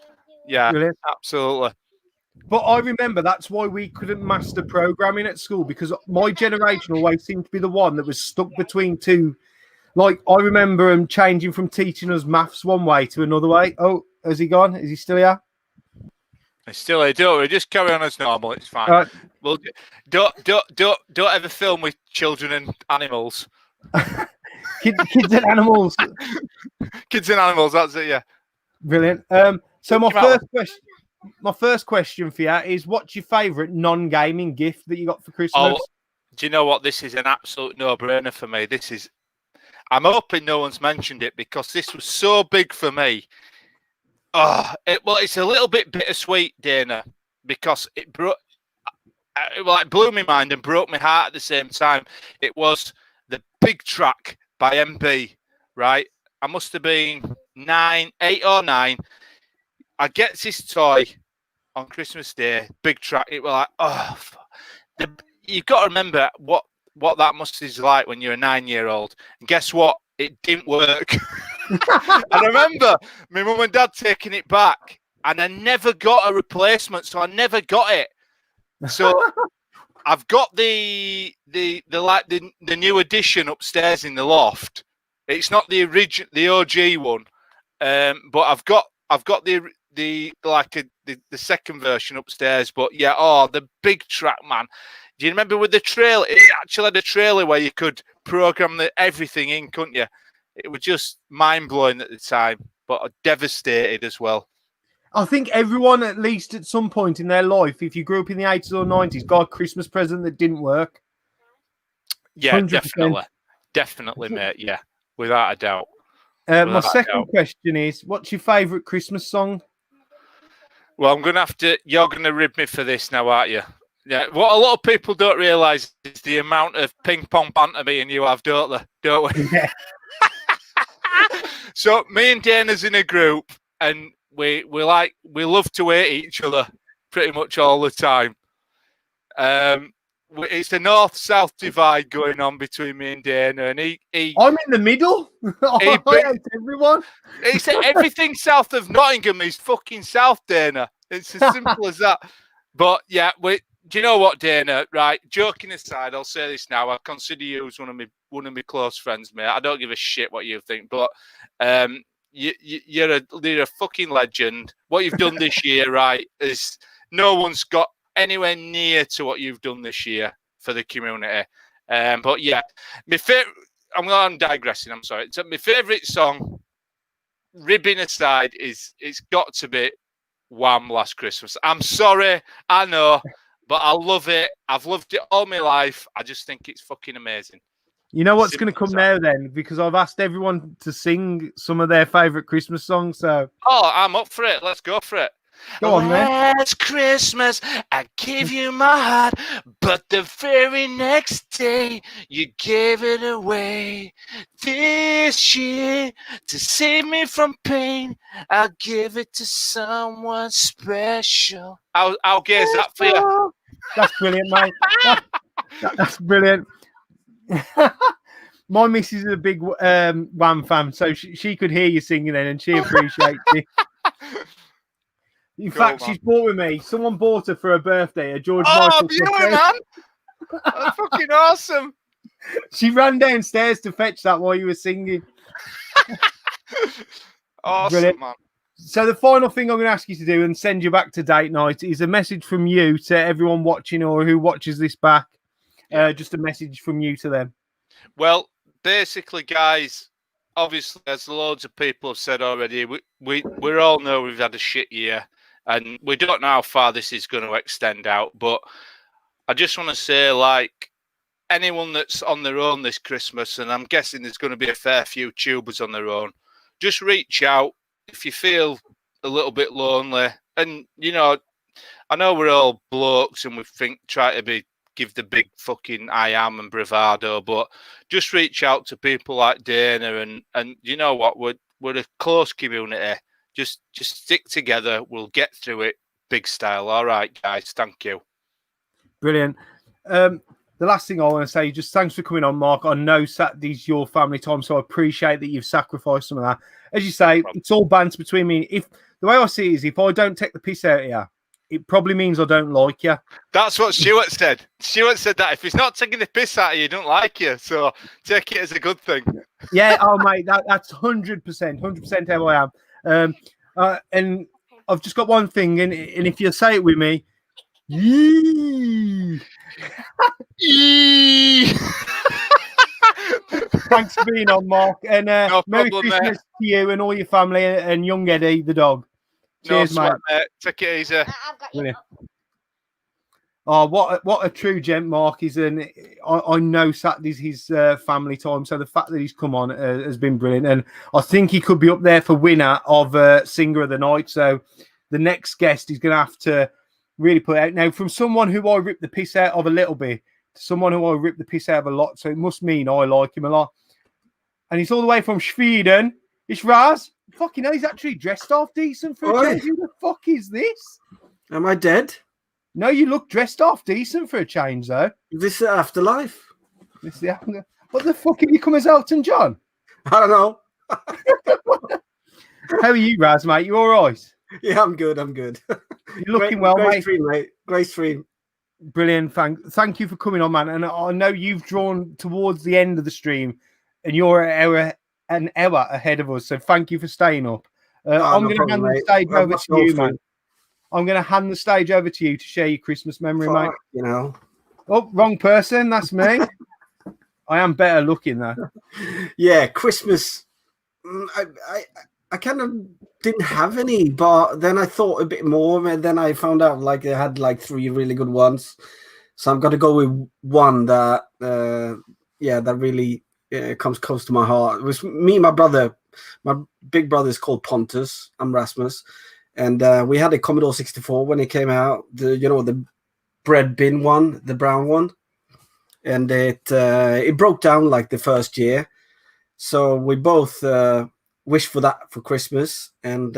Yeah, brilliant. Absolutely. But I remember that's why we couldn't master programming at school, because my generation always seemed to be the one that was stuck between two. Like, I remember him changing from teaching us maths one way to another way. Oh, has he gone? Is he still here? It's still here. Don't worry. Just carry on as normal. It's fine. Well, don't ever film with children and animals. Kids and animals. Kids and animals. That's it. Yeah. Brilliant. So my first question for you is: what's your favourite non-gaming gift that you got for Christmas? Oh, do you know what? This is an absolute no-brainer for me. I'm hoping no one's mentioned it because this was so big for me. It's a little bit bittersweet, Dana, because it blew my mind and broke my heart at the same time. It was the Big Track by MB, right? I must have been 8 or 9. I get this toy on Christmas Day, big track. It was like, oh, you've got to remember what that must is like when you're a 9-year-old. And guess what? It didn't work. And I remember my mum and dad taking it back, and I never got a replacement, so I never got it. So I've got the new edition upstairs in the loft. It's not the original, the OG one, but I've got the second version upstairs. But yeah, the big track, man. Do you remember with the trailer? It actually had a trailer where you could program everything in, couldn't you? It was just mind blowing at the time, but devastated as well. I think everyone, at least at some point in their life, if you grew up in the 80s or 90s, got a Christmas present that didn't work. Yeah, 100%. Definitely, mate. Yeah, without a doubt. My second question is, what's your favourite Christmas song? Well, you're going to rib me for this now, aren't you? Yeah, what a lot of people don't realise is the amount of ping pong banter me and you have, don't they? Don't we? Yeah. So me and Dana's in a group, and we love to hate each other pretty much all the time. It's a north-south divide going on between me and Dana, and he I'm in the middle. I hate everyone. He said everything south of Nottingham is fucking south, Dana. It's as simple as that. But yeah, do you know what, Dana? Right, joking aside, I'll say this now. I consider you as one of my close friends, mate. I don't give a shit what you think, but you're a fucking legend. What you've done this year, right, is no one's got anywhere near to what you've done this year for the community. But yeah, I'm digressing. I'm sorry. So my favourite song, ribbing aside, it's got to be Wham! Last Christmas. I'm sorry, I know. But I love it. I've loved it all my life. I just think it's fucking amazing. You know what's going to come now then? Because I've asked everyone to sing some of their favourite Christmas songs. So I'm up for it. Let's go for it. Go on, man. Last Christmas, I gave you my heart, but the very next day, you gave it away. This year, to save me from pain, I'll give it to someone special. I'll guess that for you. That's brilliant, mate. That's brilliant. My missus is a big Wham fan, so she could hear you singing then, and she appreciates it. In fact, she's bought with me. Someone bought her for her birthday. A George Michael. Oh, man! That's fucking awesome. She ran downstairs to fetch that while you were singing. Awesome, brilliant, man. So the final thing I'm going to ask you to do and send you back to date night is a message from you to everyone watching or who watches this back. Just a message from you to them. Well, basically, guys, obviously, as loads of people have said already, we all know we've had a shit year, and we don't know how far this is going to extend out. But I just want to say, like, anyone that's on their own this Christmas, and I'm guessing there's going to be a fair few tubers on their own, just reach out if you feel a little bit lonely. And, you know, I know we're all blokes and we try to give the big fucking I am and bravado, but just reach out to people like Dana, and you know what, we're a close community. Just stick together. We'll get through it, big style. All right, guys. Thank you. Brilliant. The last thing I want to say, just thanks for coming on, Mark. I know Saturday's your family time, so I appreciate that you've sacrificed some of that. As you say, it's all banter between me. If the way I see it is, if I don't take the piss out of you, it probably means I don't like you. That's what Stuart said. Stuart said that if he's not taking the piss out of you, he don't like you. So take it as a good thing. Yeah, mate, that's 100% how I am. And I've just got one thing, and if you say it with me, yee. Thanks for being on, Mark. And no Merry problem, Christmas to you and all your family and young Eddie, the dog. Cheers, no sweat, mate. mate. Take it easy. Brilliant. Oh, what a true gent Mark is, and I know Saturday's his family time, so the fact that he's come on has been brilliant, and I think he could be up there for winner of Singer of the Night. So the next guest is going to have to really put it out. Now, from someone who I rip the piss out of a little bit to someone who I rip the piss out of a lot, so it must mean I like him a lot. and he's all the way from Sweden. It's Raz. Fucking hell, he's actually dressed off decent for a Oi. change. Who the fuck is this? Am I dead? No, you look dressed off decent for a change, though. This is afterlife. This is the what the fuck have you come as Elton John? I don't know. How are you, Raz, mate? You all right? Yeah, I'm good. I'm good. You're looking well, great mate. Stream, mate. Great stream. Brilliant. Thank you for coming on, man. And I know you've drawn towards the end of the stream, and you're an hour ahead of us. So thank you for staying up. I'm going to hand the stage over to you, man. I'm going to hand the stage over to you to share your Christmas memory, mate. You know. Oh, wrong person. That's me. I am better looking, though. Yeah, Christmas. I kind of didn't have any, but then I thought a bit more, and then I found out like they had like 3 really good ones. So I'm going to go with one that, that really comes close to my heart. It was me and my brother. My big brother is called Pontus. I'm Rasmus. And we had a Commodore 64 when it came out, the bread bin one, the brown one. And it broke down like the first year. So we both wished for that for Christmas. And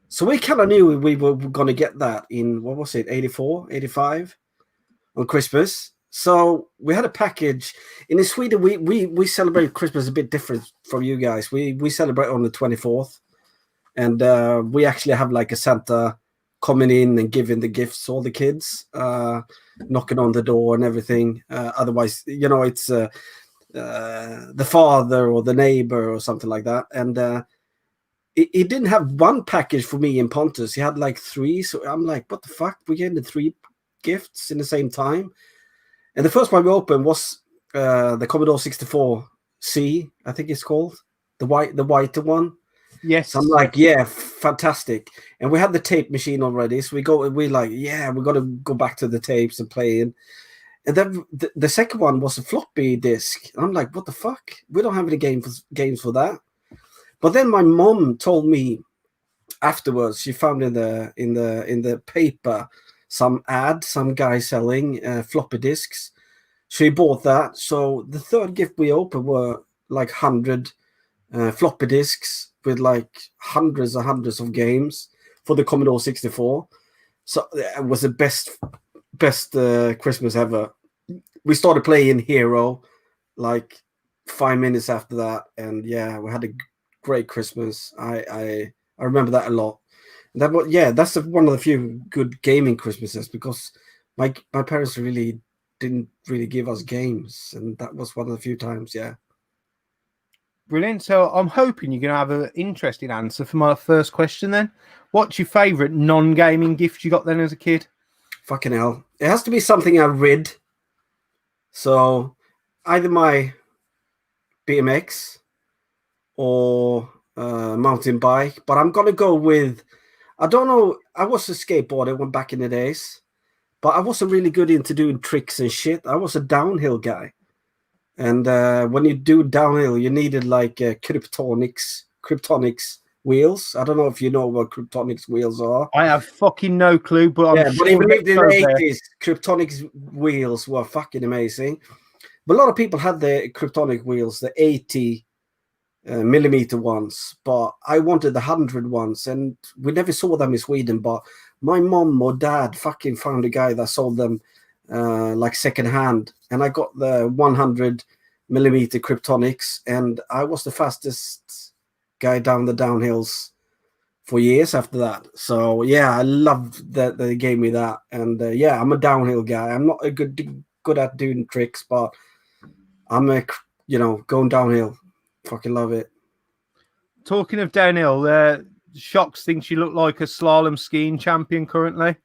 so we kind of knew we were going to get that in, what was it, 84, 85 on Christmas. So we had a package. In Sweden, we celebrate Christmas a bit different from you guys. We celebrate on the 24th. And we actually have like a Santa coming in and giving the gifts to all the kids, knocking on the door and everything. Otherwise, it's the father or the neighbor or something like that. And he didn't have one package for me and Pontus. He had like 3. So I'm like, what the fuck? We getting the 3 gifts in the same time. And the first one we opened was the Commodore 64C, I think it's called, the whiter one. Yes. So I'm like, yeah, fantastic. And we had the tape machine already. So we like, yeah, we're going to go back to the tapes and play. And then the second one was a floppy disk. And I'm like, what the fuck? We don't have any games for that. But then my mom told me afterwards, she found in the paper some guy selling floppy disks. So he bought that. So the third gift we opened were like 100 floppy disks with like hundreds and hundreds of games for the Commodore 64. So it was the best Christmas ever. We started playing Hero like 5 minutes after that, and yeah, we had a great Christmas. I remember that a lot. That's one of the few good gaming Christmases, because my parents really didn't really give us games, and that was one of the few times. Yeah. Brilliant. So I'm hoping you're going to have an interesting answer for my first question then. What's your favourite non-gaming gift you got then as a kid? Fucking hell. It has to be something I read. So either my BMX or mountain bike. But I'm going to go with, I don't know, I was a skateboarder when back in the days. But I wasn't really good into doing tricks and shit. I was a downhill guy. And when you do downhill, you needed like Kryptonics wheels. I don't know if you know what Kryptonics wheels are. I have fucking no clue, but I'm sure even in the 80s, Kryptonics wheels were fucking amazing. But a lot of people had the Kryptonic wheels, the 80 millimeter ones, but I wanted the 100 ones, and we never saw them in Sweden. But my mom or dad fucking found a guy that sold them like second hand, and I got the 100 millimeter Kryptonics, and I was the fastest guy down the downhills for years after that. So yeah, I loved that they gave me that. And yeah, I'm a downhill guy. I'm not a good at doing tricks, but I'm going downhill. Fucking love it. Talking of downhill, Shocks thinks you look like a slalom skiing champion currently.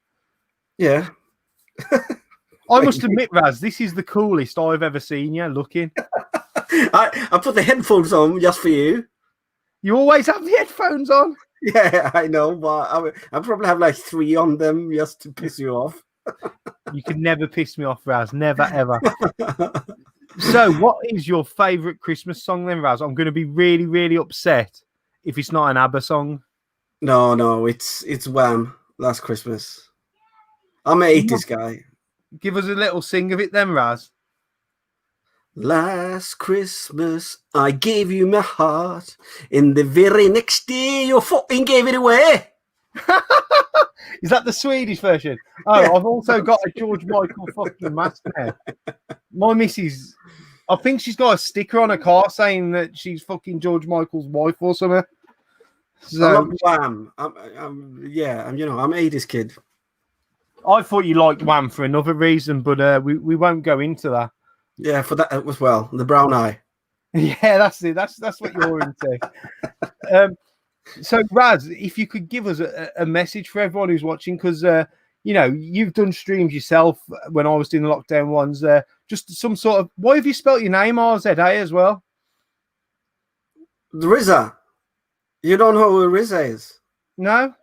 Yeah. I must admit, Raz, this is the coolest I've ever seen you looking. I put the headphones on just for you. You always have the headphones on? Yeah, I know, but I probably have like 3 on them just to piss you off. You can never piss me off, Raz. Never, ever. So, what is your favourite Christmas song then, Raz? I'm going to be really, really upset if it's not an ABBA song. No, it's Wham! Last Christmas. I'm an 80s guy. Give us a little sing of it then, Raz. Last Christmas, I gave you my heart. In the very next day, you fucking gave it away. Is that the Swedish version? Oh, Yeah. I've also got a George Michael fucking mask now. My missus, I think she's got a sticker on her car saying that she's fucking George Michael's wife or something. I So love Wham. I'm 80s kid. I thought you liked Wham for another reason, but we won't go into that. Yeah, for that as well. The brown eye. Yeah, that's it. That's what you're into. So, Raz, if you could give us a message for everyone who's watching, because you've done streams yourself when I was doing the lockdown ones. Just some sort of, why have you spelt your name RZA as well? RZA. You don't know who RZA is? No.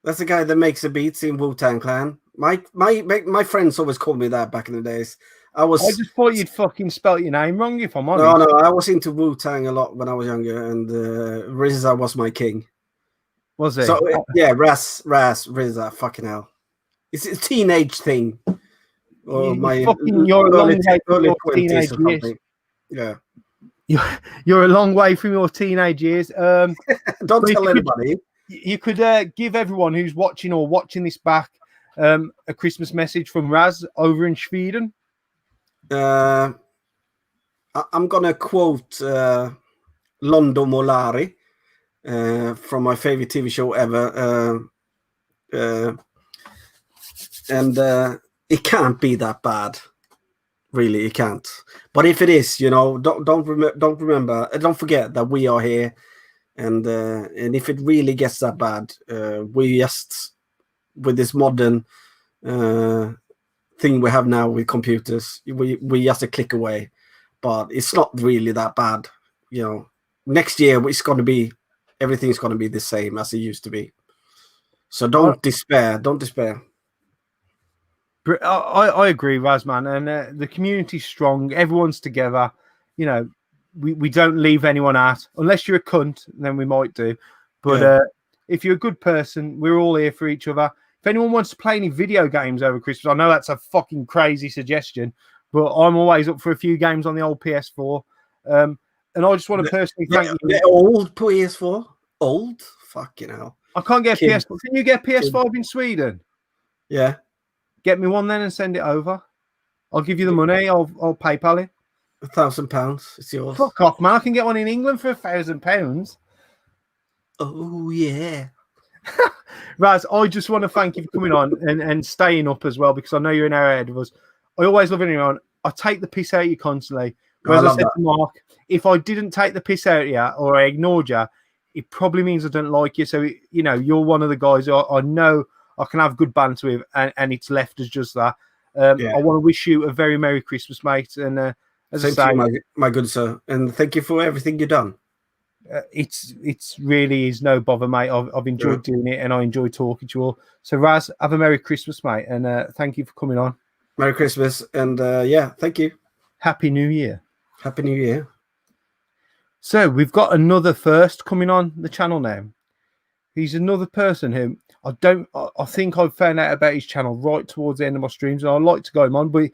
That's the guy that makes the beats in Wu-Tang Clan. My friends always called me that back in the days. I just thought you'd fucking spelt your name wrong, if I'm honest. No, I was into Wu-Tang a lot when I was younger, and RZA was my king. Was it? So yeah, Raz, RZA, fucking hell. It's a teenage thing. Or you're a long way from your teenage years. Yeah. You're a long way from your teenage years. Don't tell anybody. You could give everyone who's watching or watching this back a Christmas message from Raz over in Sweden. I'm gonna quote Londo Molari from my favorite TV show ever, and it can't be that bad. Really, it can't. But if it is, don't forget that we are here, and if it really gets that bad, we just, with this modern thing we have now with computers, we just a click away. But it's not really that bad. Next year everything's going to be the same as it used to be. So don't despair. Don't despair. I agree, Razman, and the community's strong. Everyone's together. We don't leave anyone out unless you're a cunt. Then we might do, but if you're a good person, we're all here for each other. If anyone wants to play any video games over Christmas, I know that's a fucking crazy suggestion, but I'm always up for a few games on the old PS4. And I just want to personally thank you. The old PS4, old fucking hell. I can't get a PS4. Can you get a PS5 in Sweden? Yeah. Get me one then and send it over. I'll give you the money. I'll PayPal it. £1,000. It's yours. Fuck off, man. I can get one in England for £1,000. Oh, yeah. Raz, I just want to thank you for coming on and staying up as well, because I know you're an hour ahead of us. I always love having you on. I take the piss out of you constantly. But as I said to Mark, if I didn't take the piss out of you or I ignored you, it probably means I don't like you. So, you're one of the guys I know I can have good banter with, and it's left as just that. I want to wish you a very Merry Christmas, mate. And as I say, my good sir, and thank you for everything you've done. It's really is no bother, mate. I've enjoyed doing it, and I enjoy talking to you all. So, Raz, have a Merry Christmas, mate, and thank you for coming on. Merry Christmas, and thank you. Happy New Year. Happy New Year. So we've got another first coming on the channel now. He's another person who I think I've found out about his channel right towards the end of my streams, and I'd like to go him on, but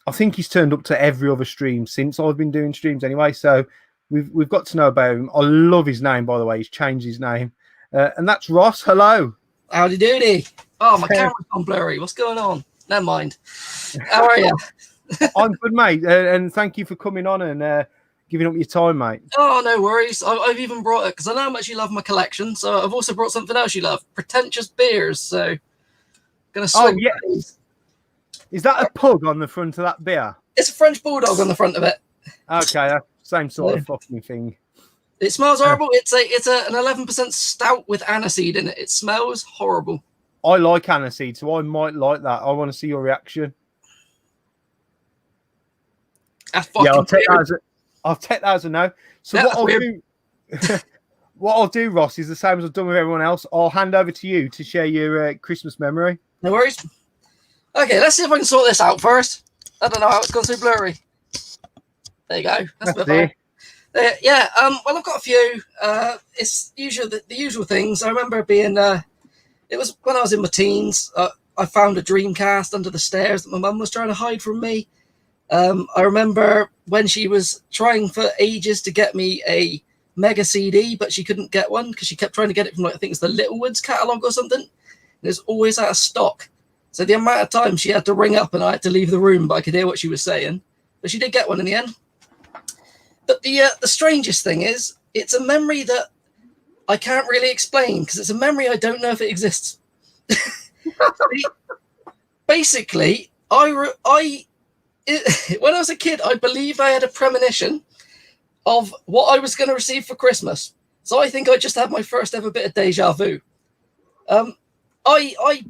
I think he's turned up to every other stream since I've been doing streams anyway. So we've got to know about him. I love his name, by the way. He's changed his name, and that's Ross. Hello. Howdy doody. Oh, my camera's gone blurry. What's going on? Never mind. How are you? I'm good, mate, and thank you for coming on and giving up your time, mate. Oh, no worries. I've even brought it because I know how much you love my collection. So I've also brought something else you love, pretentious beers. So gonna swing. Oh, yes. Is that a pug on the front of that beer? It's a French bulldog on the front of it. Okay, same sort of fucking thing. It smells horrible. It's an 11% stout with aniseed in it. It smells horrible. I like aniseed, so I might like that. I want to see your reaction. Yeah, I'll take that as a no. So what I'll do, Ross, is the same as I've done with everyone else. I'll hand over to you to share your Christmas memory. No worries. Okay, let's see if I can sort this out first. I don't know how it's gone so blurry. There you go. That's a bit better. Yeah. Well, I've got a few. It's usually the usual things. I remember being. It was when I was in my teens. I found a Dreamcast under the stairs that my mum was trying to hide from me. I remember when she was trying for ages to get me a Mega CD, but she couldn't get one because she kept trying to get it from, like, I think it's the Littlewoods catalogue or something. And it was always out of stock. So the amount of time she had to ring up and I had to leave the room, but I could hear what she was saying. But she did get one in the end. But the strangest thing is, it's a memory that I can't really explain because it's a memory I don't know if it exists. Basically, when I was a kid, I believed I had a premonition of what I was going to receive for Christmas. So I think I just had my first ever bit of deja vu. I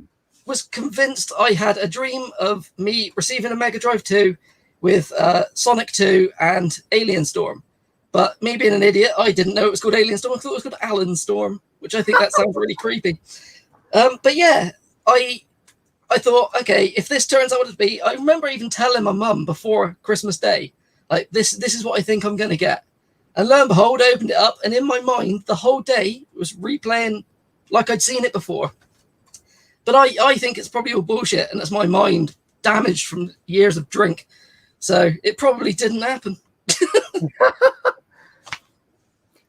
was convinced I had a dream of me receiving a Mega Drive 2 with Sonic 2 and Alien Storm. But me being an idiot, I didn't know it was called Alien Storm. I thought it was called Alan Storm, which I think that sounds really creepy. But yeah, I thought, okay, if this turns out what it be, I remember even telling my mum before Christmas Day, like, this is what I think I'm going to get. And lo and behold, I opened it up, and in my mind, the whole day was replaying like I'd seen it before. But I think it's probably all bullshit, and it's my mind damaged from years of drink. So it probably didn't happen.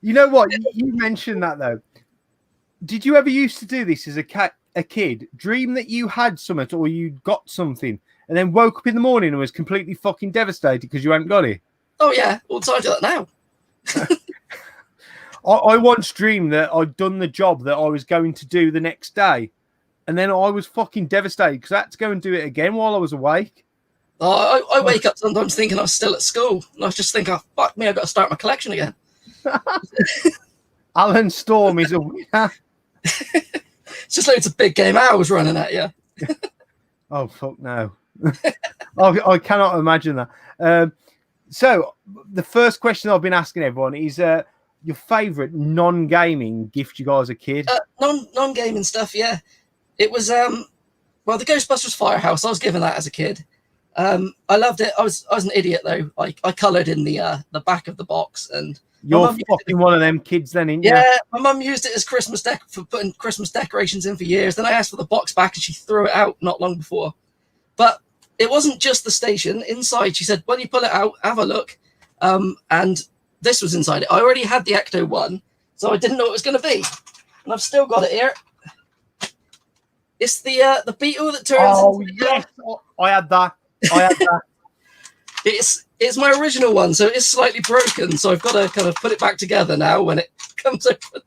You know what? You mentioned that, though. Did you ever used to do this as a kid? Dream that you had something or you got something and then woke up in the morning and was completely fucking devastated because you hadn't got it? Oh, yeah. All the time I do that now. I once dreamed that I'd done the job that I was going to do the next day. And then I was fucking devastated because I had to go and do it again while I was awake. I wake up sometimes thinking I was still at school. And I just think, oh, fuck me, I've got to start my collection again. Alan Storm is a winner. It's just loads of big game hours running at you. Oh, fuck no. I cannot imagine that. So the first question I've been asking everyone is your favourite non-gaming gift you got as a kid? Non-gaming stuff, yeah. It was, the Ghostbusters Firehouse. I was given that as a kid. I loved it. I was an idiot, though. I coloured in the back of the box. And you're fucking one of them kids then, ain't you? Yeah, my mum used it as Christmas for putting Christmas decorations in for years. Then I asked for the box back and she threw it out not long before. But it wasn't just the station. Inside, she said, when you pull it out, have a look. And this was inside it. I already had the Ecto 1, so I didn't know what it was going to be. And I've still got it here. It's the beetle that turns. Oh, yes. I had that. It's my original one, so it's slightly broken. So I've got to kind of put it back together now when it comes open.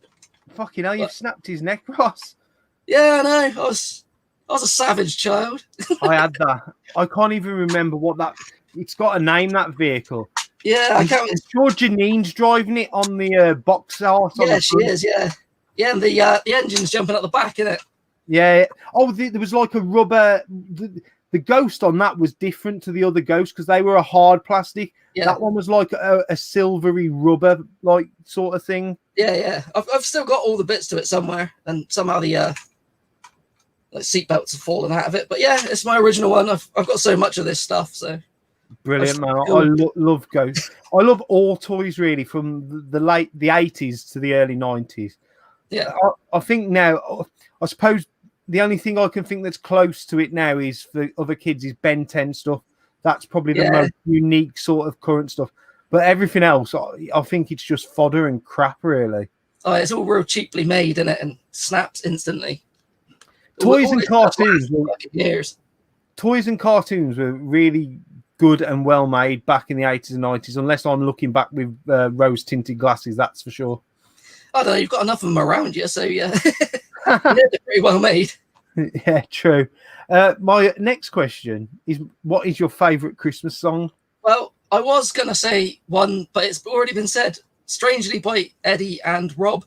Fucking hell, you've snapped his neck, Ross. Yeah, I know. I was a savage child. I had that. I can't even remember what that. It's got a name, that vehicle. Yeah, I can't. I'm sure Janine's driving it on the box art. Yeah, she is. Yeah, yeah, and the engine's jumping at the back, isn't it? Yeah. Oh, there was like a rubber. The ghost on that was different to the other ghosts because they were a hard plastic. Yeah. That one was like a silvery rubber, like sort of thing. Yeah, yeah. I've still got all the bits to it somewhere, and somehow the like seat belts have fallen out of it. But yeah, it's my original one. I've got so much of this stuff. So brilliant, man. I love ghosts. I love all toys really, from the late 80s to the early 90s. Yeah, I think now. I suppose the only thing I can think that's close to it now is for other kids is Ben 10 stuff. That's probably the most unique sort of current stuff. But everything else, I think it's just fodder and crap, really. Oh, it's all real cheaply made, isn't it? And snaps instantly. Toys and cartoons. Toys and cartoons were really good and well made back in the 80s and 90s, unless I'm looking back with rose-tinted glasses, that's for sure. I don't know, you've got enough of them around you, so yeah. They're pretty well made. Yeah, true. My next question is, what is your favourite Christmas song? Well, I was going to say one, but it's already been said, strangely, by Eddie and Rob.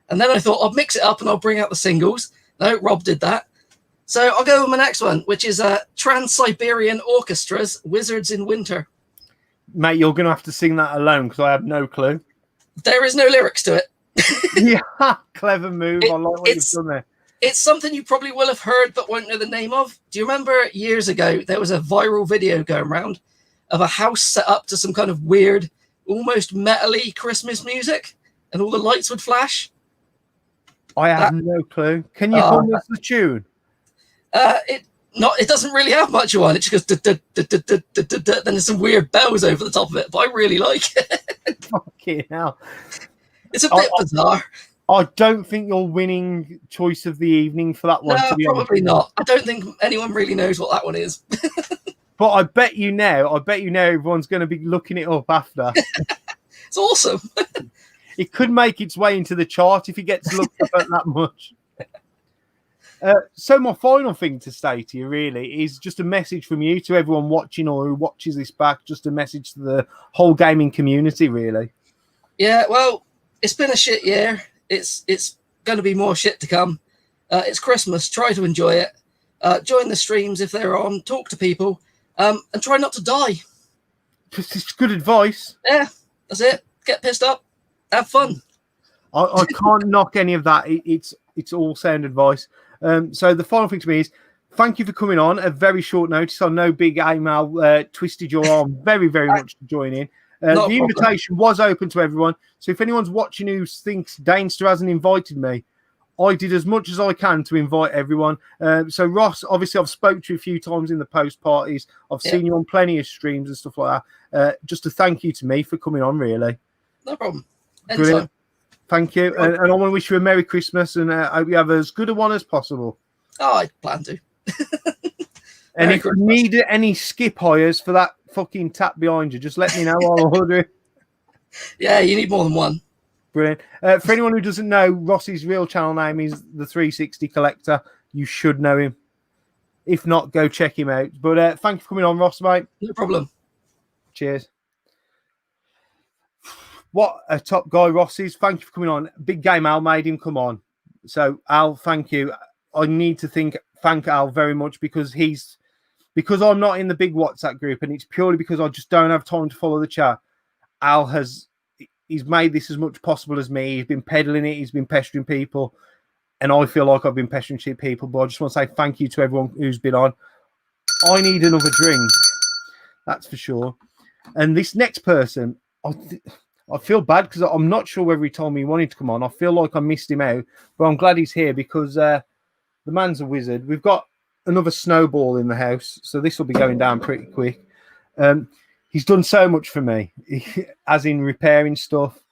And then I thought I'll mix it up and I'll bring out the singles. No, Rob did that. So I'll go with my next one, which is Trans-Siberian Orchestra's Wizards in Winter. Mate, you're going to have to sing that alone because I have no clue. There is no lyrics to it. Yeah, clever move. I like what you've done there. It's something you probably will have heard but won't know the name of. Do you remember years ago there was a viral video going around of a house set up to some kind of weird, almost metal-y Christmas music, and all the lights would flash? I have no clue. Can you hum us the tune? not. It doesn't really have much on. It just goes then there's some weird bells over the top of it. But I really like it. Fucking hell. It's a bit bizarre. I don't think you're winning choice of the evening for that one. No, to be honest. probably not. I don't think anyone really knows what that one is. But I bet you now everyone's going to be looking it up after. It's awesome. It could make its way into the chart if it gets looked up at that much. So my final thing to say to you really is just a message from you to everyone watching or who watches this back, just a message to the whole gaming community, really. Yeah, well, it's been a shit year. It's going to be more shit to come. It's Christmas. Try to enjoy it. Join the streams if they're on. Talk to people. And try not to die. It's good advice. Yeah, that's it. Get pissed up. Have fun. I can't knock any of that. It's all sound advice. So the final thing to me is thank you for coming on at very short notice. I know Big Email twisted your arm very, very much to join in. The invitation was open to everyone. So if anyone's watching who thinks Danester hasn't invited me, I did as much as I can to invite everyone. So Ross, obviously I've spoke to you a few times in the post parties. I've seen you on plenty of streams and stuff like that. Just a thank you to me for coming on, really. No problem. Brilliant. Anytime. Thank you. And I want to wish you a Merry Christmas and I hope you have as good a one as possible. Oh, I plan to. And if you need any skip hires for that fucking tap behind you, just let me know. I'll order it. Yeah, you need more than one. Brilliant. For anyone who doesn't know, Ross's real channel name is the 360 Collector. You should know him. If not, go check him out. But thank you for coming on, Ross, mate. No problem. Cheers. What a top guy Ross is. Thank you for coming on. Big Game Al made him come on. So Al, thank you. I need to thank Al very much because I'm not in the big WhatsApp group, and it's purely because I just don't have time to follow the chat. Al he's made this as much possible as me. He's been peddling it, he's been pestering people, and I feel like I've been pestering people, but I just want to say thank you to everyone who's been on. I need another drink, that's for sure. And this next person, I feel bad because I'm not sure whether he told me he wanted to come on. I feel like I missed him out, but I'm glad he's here because the man's a wizard. We've got another snowball in the house, so this will be going down pretty quick. He's done so much for me, as in repairing stuff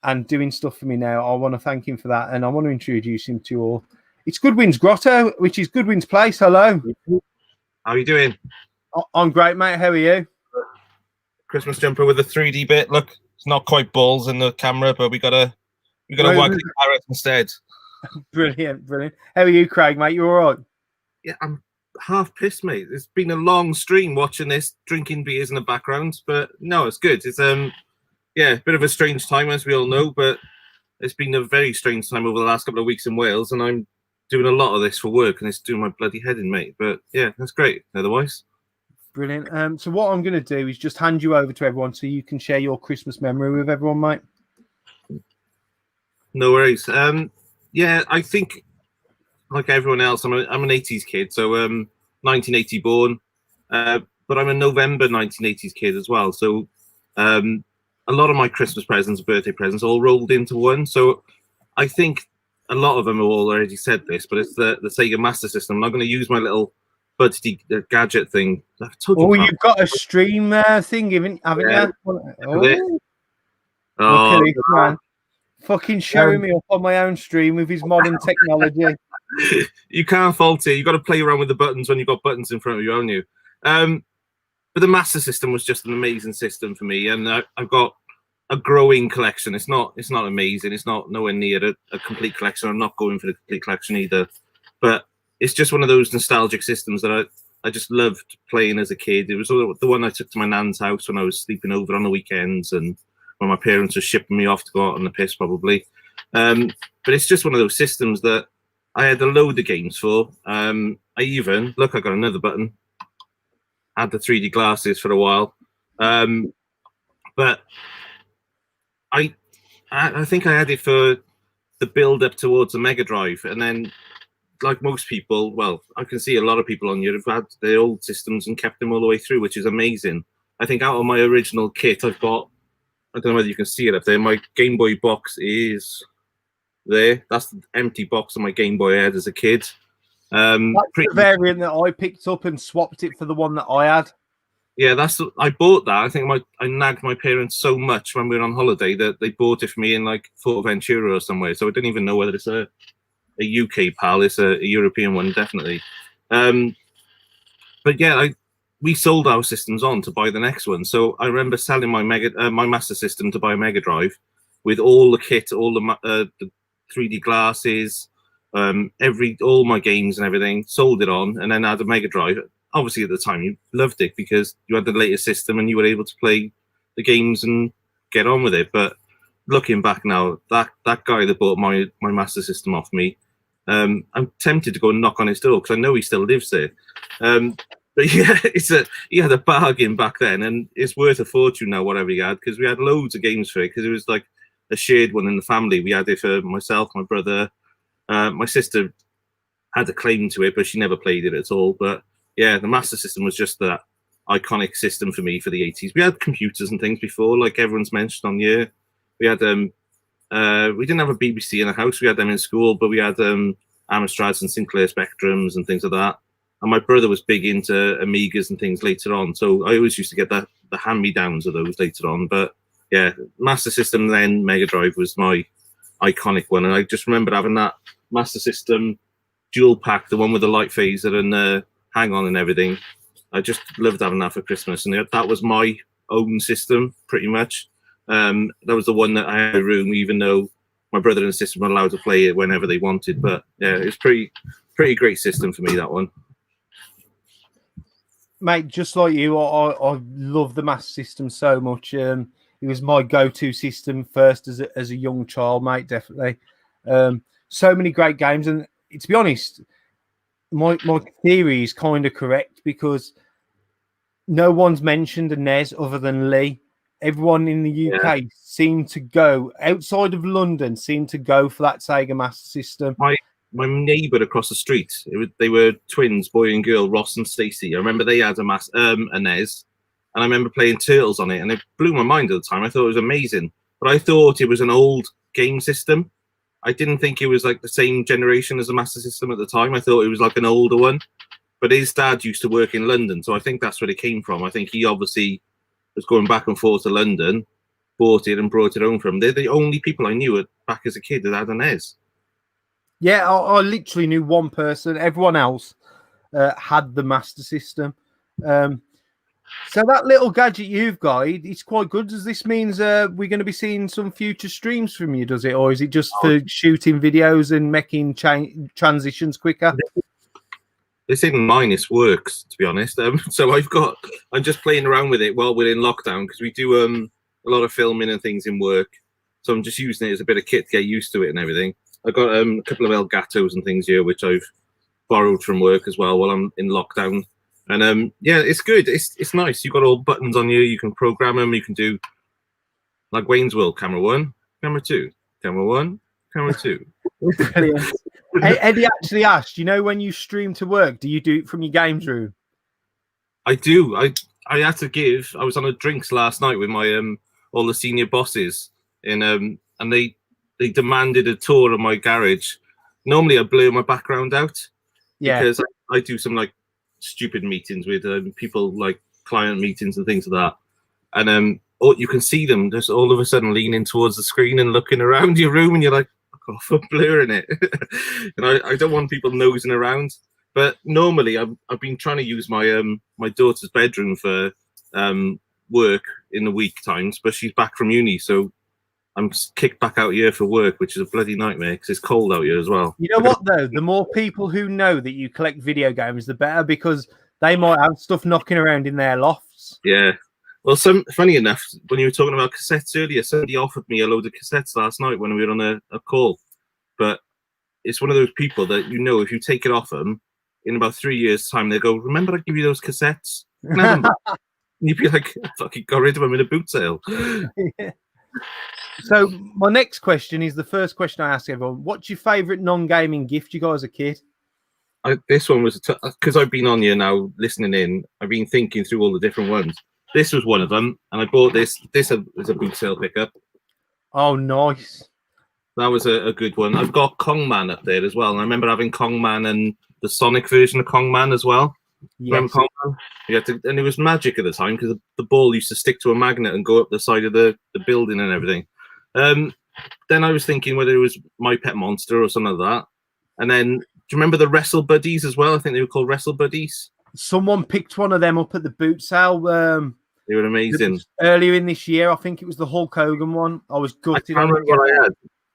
and doing stuff for me now. I want to thank him for that, and I want to introduce him to you all. It's Goodwin's Grotto, which is Goodwin's Place. Hello. How are you doing? I'm great, mate. How are you? Christmas jumper with a 3D bit. Look, it's not quite balls in the camera, but we gotta wag the carrot instead. Brilliant. How are you, Craig, mate? You all right? Yeah, I'm half pissed, mate. It's been a long stream watching this, drinking beers in the background, but no, it's good. It's a bit of a strange time, as we all know, but it's been a very strange time over the last couple of weeks in Wales, and I'm doing a lot of this for work, and it's doing my bloody head in, mate. But yeah, that's great. Otherwise, brilliant. So what I'm going to do is just hand you over to everyone so you can share your Christmas memory with everyone, mate. No worries. Yeah, I think like everyone else, I'm an 80s kid, so 1980 born, but I'm a November 1980s kid as well. So a lot of my Christmas presents, birthday presents, all rolled into one. So I think a lot of them have already said this, but it's the Sega Master System. I'm not going to use my little budgety gadget thing. You've got a stream thing, haven't you? Oh, man. Fucking showing me up on my own stream with his modern technology. You can't fault it. You've got to play around with the buttons when you've got buttons in front of you, haven't you? But the Master System was just an amazing system for me, and I've got a growing collection. It's not amazing. It's not nowhere near a complete collection. I'm not going for the complete collection either. But it's just one of those nostalgic systems that I just loved playing as a kid. It was the one I took to my nan's house when I was sleeping over on the weekends and when my parents were shipping me off to go out on the piss, probably. But it's just one of those systems that I had a load of games for. I got another button. I had the 3D glasses for a while. But I think I had it for the build up towards the Mega Drive. And then, like most people, well, I can see a lot of people on here have had their old systems and kept them all the way through, which is amazing. I think out of my original kit, I've got, I don't know whether you can see it up there, my Game Boy box is there. That's the empty box of my Game Boy I had as a kid. That's the variant that I picked up and swapped it for the one that I had. Yeah, I bought that. I think I nagged my parents so much when we were on holiday that they bought it for me in like Ventura or somewhere. So I didn't even know whether it's a UK PAL. It's a European one, definitely. But yeah, we sold our systems on to buy the next one. So I remember selling my my Master System to buy a Mega Drive with all the kit, all the 3D glasses, all my games and everything. Sold it on, and then had a Mega Drive. Obviously, at the time, you loved it because you had the latest system and you were able to play the games and get on with it. But looking back now, that guy that bought my Master System off me, I'm tempted to go and knock on his door because I know he still lives there. But yeah, he had a bargain back then, and it's worth a fortune now, whatever he had, because we had loads of games for it, because it was like a shared one in the family. We had it for myself, my brother, my sister had a claim to it, but she never played it at all. But yeah, the Master System was just that iconic system for me for the 80s. We had computers and things before, like everyone's mentioned on here. We had we didn't have a BBC in the house. We had them in school, but we had Amstrads and Sinclair Spectrums and things like that. And my brother was big into Amigas and things later on, so I always used to get the hand-me-downs of those later on. But yeah, Master System, then Mega Drive was my iconic one, and I just remember having that Master System dual pack, the one with the light phaser and hang-on and everything. I just loved having that for Christmas, and that was my own system pretty much. That was the one that I had a room, even though my brother and sister were allowed to play it whenever they wanted. But yeah, it was pretty great system for me, that one. Mate, just like you, I love the Master System so much. It was my go-to system first as a young child, mate, definitely. So many great games, and to be honest, my theory is kind of correct because no one's mentioned a NES other than Lee. Everyone in the UK seemed to go, outside of London, seemed to go for that Sega Master System. My neighbour across the street, they were twins, boy and girl, Ross and Stacey. I remember they had a NES, and I remember playing Turtles on it, and it blew my mind at the time. I thought it was amazing, but I thought it was an old game system. I didn't think it was like the same generation as the Master System at the time. I thought it was like an older one, but his dad used to work in London, so I think that's where it came from. I think he obviously was going back and forth to London, bought it and brought it home from. They're the only people I knew back as a kid that had a NES. Yeah, I literally knew one person. Everyone else had the Master System. So that little gadget you've got, it's quite good. Does this mean we're going to be seeing some future streams from you, does it? Or is it just for shooting videos and making transitions quicker? They say mine works, to be honest. So I'm just playing around with it while we're in lockdown, because we do a lot of filming and things in work. So I'm just using it as a bit of kit to get used to it and everything. I've got a couple of Elgatos and things here, which I've borrowed from work as well while I'm in lockdown. And yeah, it's good. It's nice. You've got all buttons on you. You can program them. You can do like Wayne's World, camera 1, camera 2, camera 1, camera 2. Brilliant. Eddie actually asked, when you stream to work, do you do it from your games room? I do. I had to give. I was on a drinks last night with my all the senior bosses and they demanded a tour of my garage. Normally I blur my background out because I do some like stupid meetings with people, like client meetings and things like that. And you can see them just all of a sudden leaning towards the screen and looking around your room, and you're like, fuck off, I'm blurring it. And I don't want people nosing around. But normally I've been trying to use my my daughter's bedroom for work in the week times, but she's back from uni, so I'm kicked back out here for work, which is a bloody nightmare because it's cold out here as well. You know what, though? The more people who know that you collect video games, the better, because they might have stuff knocking around in their lofts. Yeah. Well, funny enough, when you were talking about cassettes earlier, somebody offered me a load of cassettes last night when we were on a call. But it's one of those people that, if you take it off them, in about 3 years' time, they go, remember I give you those cassettes? And you'd be like, I fucking got rid of them in a boot sale. Yeah. So my next question is the first question I ask everyone. What's your favourite non-gaming gift you got as a kid? This one was, because I've been on here now listening in, I've been thinking through all the different ones. This was one of them, and I bought this. This is a boot sale pickup. Oh, nice. That was a good one. I've got Kong Man up there as well. And I remember having Kong Man and the Sonic version of Kong Man as well. Remember Yes. Kong Man? You had to, and it was magic at the time because the ball used to stick to a magnet and go up the side of the building and everything. Then I was thinking whether it was My Pet Monster or something like that. And then, do you remember the Wrestle Buddies as well? I think they were called Wrestle Buddies. Someone picked one of them up at the boot sale. They were amazing. Earlier in this year, I think it was the Hulk Hogan one. I was gutted. I can't remember what I had.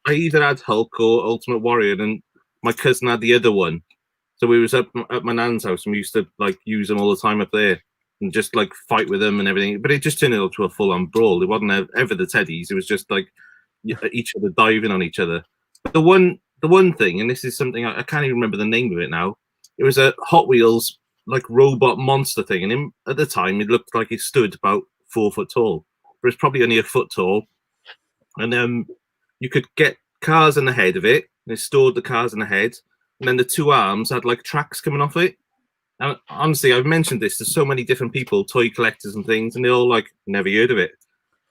I either had Hulk or Ultimate Warrior, and my cousin had the other one. So we was up at my nan's house, and we used to like use them all the time up there, and just like fight with them and everything. But it just turned into a full-on brawl. It wasn't ever the teddies. It was just like each other diving on each other. But the one thing, and this is something I can't even remember the name of it now. It was a Hot Wheels like robot monster thing, and at the time it looked like it stood about 4 foot tall, but it's probably only a foot tall. And you could get cars in the head of it, and it stored the cars in the head, and then the two arms had like tracks coming off it. And honestly, I've mentioned this to so many different people, toy collectors and things, and they all like never heard of it.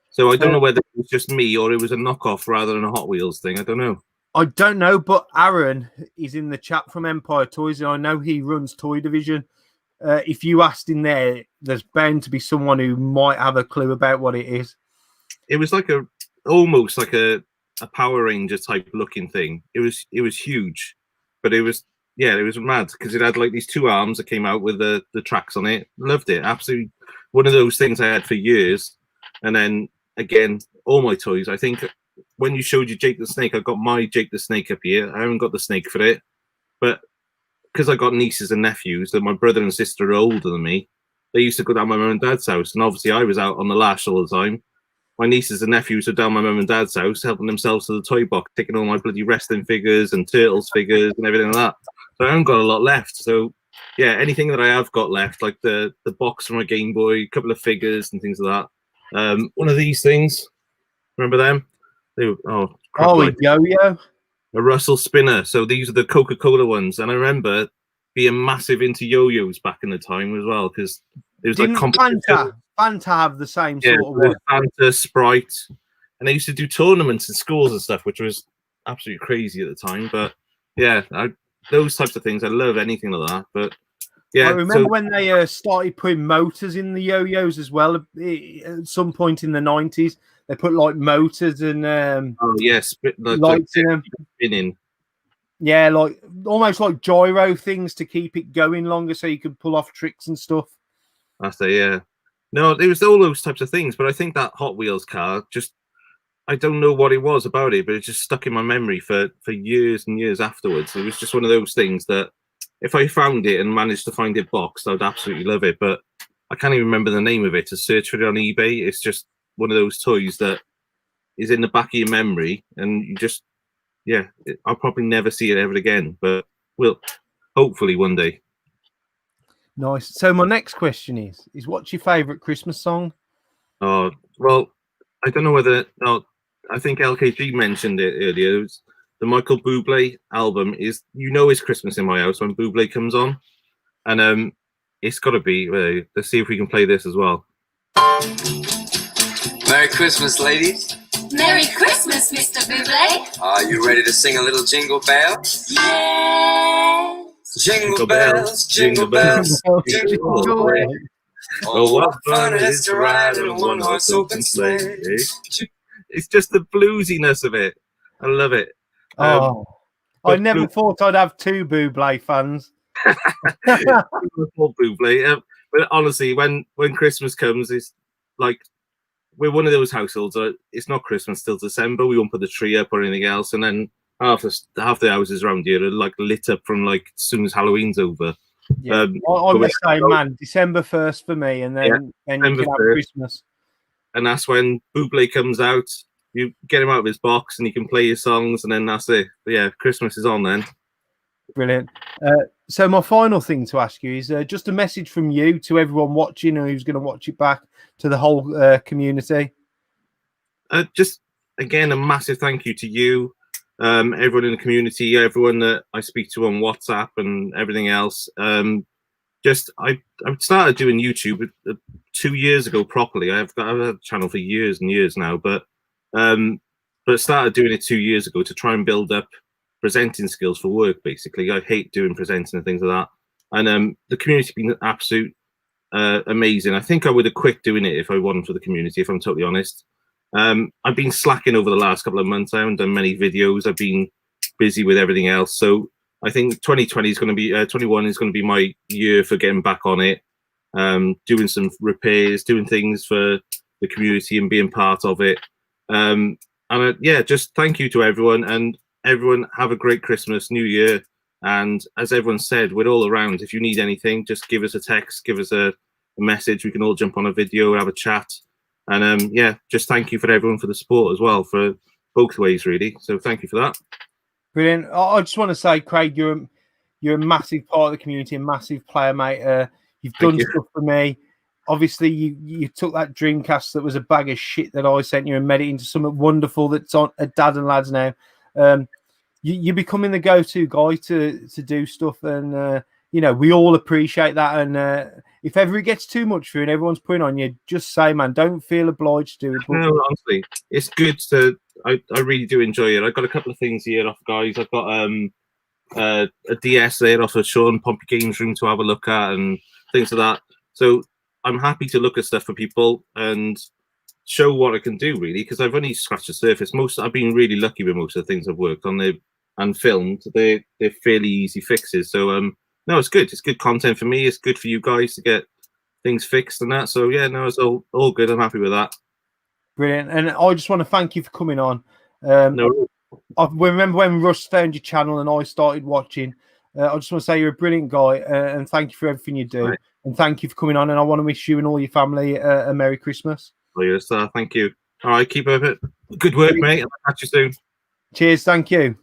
So I don't know whether it was just me or it was a knockoff rather than a Hot Wheels thing. I don't know. I don't know, but Aaron is in the chat from Empire Toys, and I know he runs Toy Division. If you asked in there, there's bound to be someone who might have a clue about what it is. It was like almost like a Power Ranger type looking thing. It was huge, but it was mad because it had like these two arms that came out with the tracks on it. Loved it, absolutely. One of those things I had for years. And then again, all my toys. I think when you showed you Jake the Snake, I got my Jake the Snake up here. I haven't got the snake for it, but because I got nieces and nephews that my brother and sister are older than me, they used to go down my mum and dad's house, and obviously I was out on the lash all the time. My nieces and nephews were down my mum and dad's house helping themselves to the toy box, taking all my bloody wrestling figures and Turtles figures and everything like that. So I haven't got a lot left. So yeah, anything that I have got left, like the box from my Game Boy, a couple of figures and things like that. One of these things, remember them? They were, yo-yo. A Russell Spinner. So these are the Coca-Cola ones, and I remember being massive into yo-yos back in the time as well because it was Didn't like competition. Fanta have the same Yeah, sort of one? Fanta, Sprite, and they used to do tournaments in schools and stuff, which was absolutely crazy at the time. But yeah, those types of things, I love anything like that. But yeah, I remember when they started putting motors in the yo-yos as well. At some point in the 90s, they put like motors and lights in them. Spinning. Yeah, like almost like gyro things to keep it going longer, so you could pull off tricks and stuff. That's it, yeah. No, there was all those types of things, but I think that Hot Wheels car I don't know what it was about it, but it just stuck in my memory for years and years afterwards. It was just one of those things that if I found it and managed to find it boxed, I'd absolutely love it. But I can't even remember the name of it. To search for it on eBay, it's just one of those toys that is in the back of your memory, and you just, I'll probably never see it ever again. But we'll hopefully one day. Nice. So my next question is what's your favourite Christmas song? Oh, well, I don't know whether. No, I think LKG mentioned it earlier. It was the Michael Bublé album is It's Christmas in My House when Bublé comes on, and it's got to be. Let's see if we can play this as well. Merry Christmas, ladies. Merry Christmas, Mr. Bublé. Are you ready to sing a little Jingle Bells? Yes. Jingle bells, jingle bells, jingle all the way. Oh, what fun it is to ride in a one-horse open sleigh. It's just the bluesiness of it. I love it. I never thought I'd have two Bublé fans. Bublé. But honestly, when Christmas comes, it's like we're one of those households. It's not Christmas till December. We won't put the tree up or anything else, and then half the houses around here are like lit up from like as soon as Halloween's over. Yeah, I'm the same, man. December 1st for me, and then you can have Christmas. And that's when Bublé comes out. You get him out of his box, and he can play your songs, and then that's it. But yeah, Christmas is on then. Brilliant. So my final thing to ask you is just a message from you to everyone watching or who's going to watch it back, to the whole community. Just again, a massive thank you to you, everyone in the community, everyone that I speak to on WhatsApp and everything else. I started doing YouTube 2 years ago properly. I've had a channel for years and years now, but but I started doing it 2 years ago to try and build up presenting skills for work. Basically, I hate doing presenting and things like that. And the community's been absolute amazing. I think I would have quit doing it if I wasn't for the community, if I'm totally honest. I've been slacking over the last couple of months. I haven't done many videos. I've been busy with everything else. So I think 2020 is going to be 21 is going to be my year for getting back on it, doing some repairs, doing things for the community and being part of it. Yeah, just thank you to everyone, and everyone have a great Christmas, New Year. And as everyone said, we're all around. If you need anything, just give us a text, give us a message. We can all jump on a video, have a chat. And yeah, just thank you for everyone for the support as well, for both ways, really. So thank you for that. Brilliant. I just want to say, Craig, you're a massive part of the community, a massive player, mate. You've done stuff for me. Obviously, you took that Dreamcast that was a bag of shit that I sent you and made it into something wonderful that's on a Dad and Lads now. You're becoming the go-to guy to do stuff, and you know, we all appreciate that. And if ever it gets too much for you and everyone's putting on you, just say, man, don't feel obliged to do it. No, honestly, it's good to. I really do enjoy it. I've got a couple of things here off, guys. I've got a DS there off of Sean Pompey Games Room to have a look at and things like that. So I'm happy to look at stuff for people and show what I can do, really, because I've only scratched the surface. I've been really lucky with most of the things I've worked on and filmed. They're fairly easy fixes. So no, it's good. It's good content for me. It's good for you guys to get things fixed and that. So yeah, no, it's all good. I'm happy with that. Brilliant. And I just want to thank you for coming on. No. I remember when Russ found your channel and I started watching. I just want to say you're a brilliant guy, and thank you for everything you do. Right. And thank you for coming on. And I want to wish you and all your family a Merry Christmas. Oh, you're a star. Thank you. All right, keep up it. Good work, mate. I'll catch you soon. Cheers. Thank you.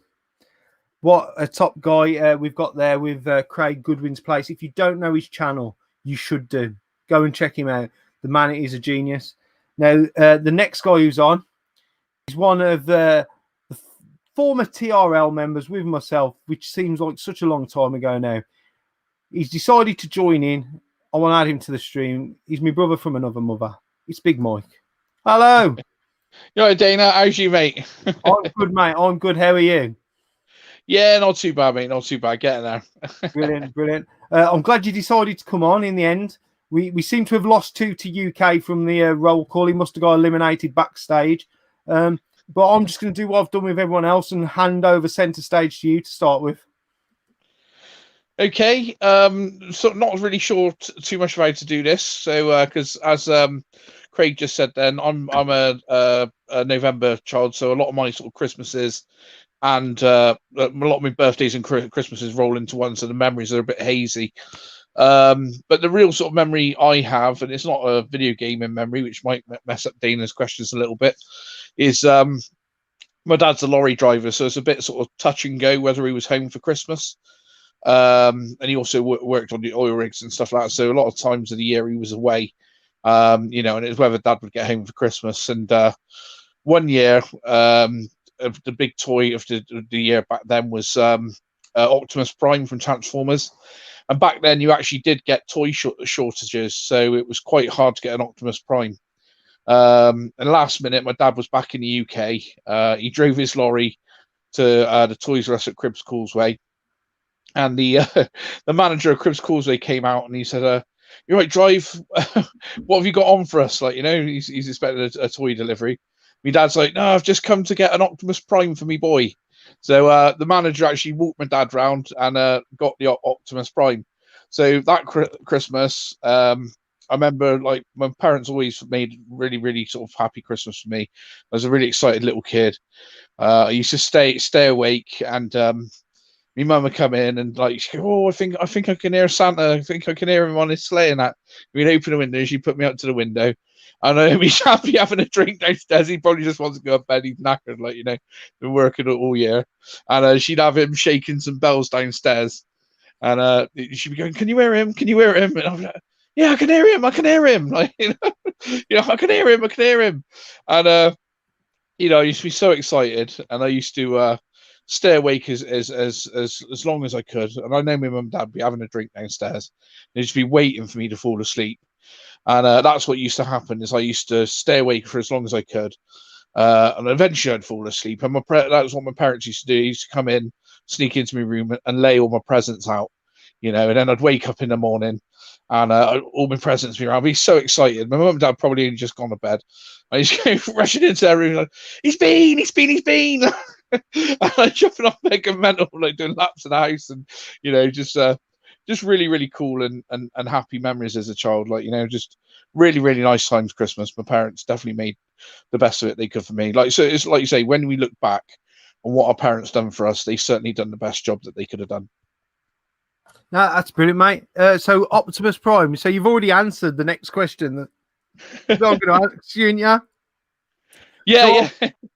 What a top guy we've got there with Craig Goodwin's Place. If you don't know his channel, you should do. Go and check him out. The man is a genius. Now, the next guy who's on is one of the former TRL members with myself, which seems like such a long time ago now. He's decided to join in. I want to add him to the stream. He's my brother from another mother. It's Big Mike. Hello. You're right, Dana. How's you, mate? I'm good, mate. I'm good. How are you? Yeah, not too bad, mate. Not too bad. Getting there. Brilliant, brilliant. I'm glad you decided to come on in the end. We seem to have lost 2 to UK from the roll call. He must have got eliminated backstage. But I'm just going to do what I've done with everyone else and hand over centre stage to you to start with. Okay. So not really sure too much about how to do this. So because as Craig just said, then I'm a November child, so a lot of my sort of Christmases and a lot of my birthdays and Christmases roll into one, so the memories are a bit hazy. But the real sort of memory I have, and it's not a video gaming memory, which might mess up Dana's questions a little bit, is my dad's a lorry driver, so it's a bit sort of touch and go whether he was home for Christmas. And he also worked on the oil rigs and stuff like that. So a lot of times of the year he was away, and it was whether Dad would get home for Christmas. And one year, the big toy of the year back then was Optimus Prime from Transformers. And back then you actually did get toy shortages, so it was quite hard to get an Optimus Prime. And last minute, my dad was back in the UK. He drove his lorry to the Toys R Us at Cribbs Causeway. And the manager of Cribbs Causeway came out and he said, "You right, drive? What have you got on for us?" He's expecting a toy delivery. My dad's like, "No, I've just come to get an Optimus Prime for me boy." So the manager actually walked my dad round and got the Optimus Prime. So that Christmas, I remember like my parents always made really, really sort of happy Christmas for me. I was a really excited little kid. I used to stay awake and. My mum would come in and like, "Oh, I think I can hear Santa. I think I can hear him on his sleigh." And that we'd open the window. She'd put me up to the window, and he's happy having a drink downstairs. He probably just wants to go to bed. He's knackered, been working all year. And she'd have him shaking some bells downstairs, and she'd be going, "Can you hear him? Can you hear him?" And I'm like, "Yeah, I can hear him. I can hear him. I can hear him. I can hear him." And I used to be so excited, and I used to. Stay awake as long as I could, and I know my mum and dad would be having a drink downstairs. They'd just be waiting for me to fall asleep, and that's what used to happen. Is I used to stay awake for as long as I could, And eventually I'd fall asleep. And that was what my parents used to do. He used to come in, sneak into my room and lay all my presents out, and then I'd wake up in the morning and all my presents would be around. I'd be so excited. My mum and dad probably only just gone to bed. I just go rushing into their room like, he's been. And I'm jumping off like a mental, like doing laps in the house, and just really, really cool and happy memories as a child. Just really, really nice times Christmas. My parents definitely made the best of it they could for me. So it's like you say, when we look back on what our parents done for us, they certainly done the best job that they could have done. No, that's brilliant, mate. So Optimus Prime. So you've already answered the next question that I'm going to ask you, yeah? Yeah.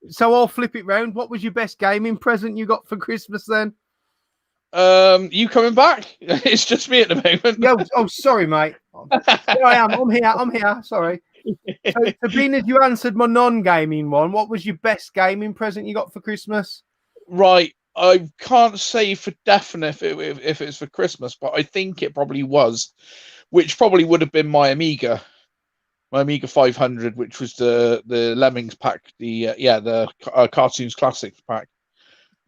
So I'll flip it round. What was your best gaming present you got for Christmas then? You coming back? It's just me at the moment. Sorry, mate. Here I am. I'm here. Sorry. So being as you answered my non-gaming one, what was your best gaming present you got for Christmas? Right. I can't say for definite if it's for Christmas, but I think it probably was, which probably would have been my Amiga 500, which was the Lemmings pack, the Cartoons Classics pack.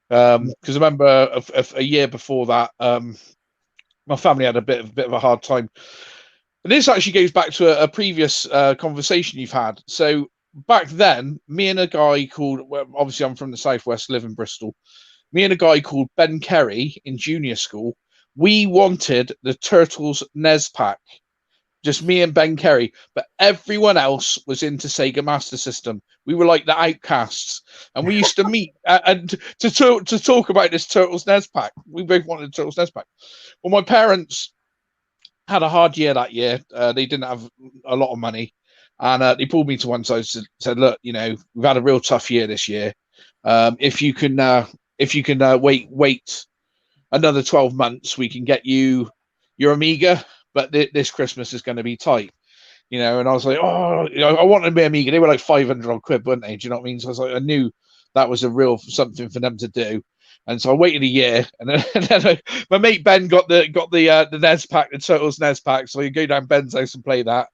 Because I remember a year before that, my family had a bit of a hard time. And this actually goes back to a previous conversation you've had. So back then, me and a guy called, obviously I'm from the Southwest, live in Bristol. Me and a guy called Ben Kerry in junior school, we wanted the Turtles NES pack. Just me and Ben Kerry, but everyone else was into Sega Master System. We were like the outcasts, and we used to meet and to talk about this Turtles NES pack. We both wanted the Turtles NES pack. Well, my parents had a hard year that year. They didn't have a lot of money, and they pulled me to one side and said, "Look, we've had a real tough year this year. If you can wait another 12 months, we can get you your Amiga." But this Christmas is going to be tight, and I was like, I wanted my Amiga. They were like 500 odd quid, weren't they? Do you know what I mean? So I was like, I knew that was a real something for them to do, and so I waited a year, and then my mate Ben got the NES pack, the Turtles NES pack. So you go down Ben's house and play that,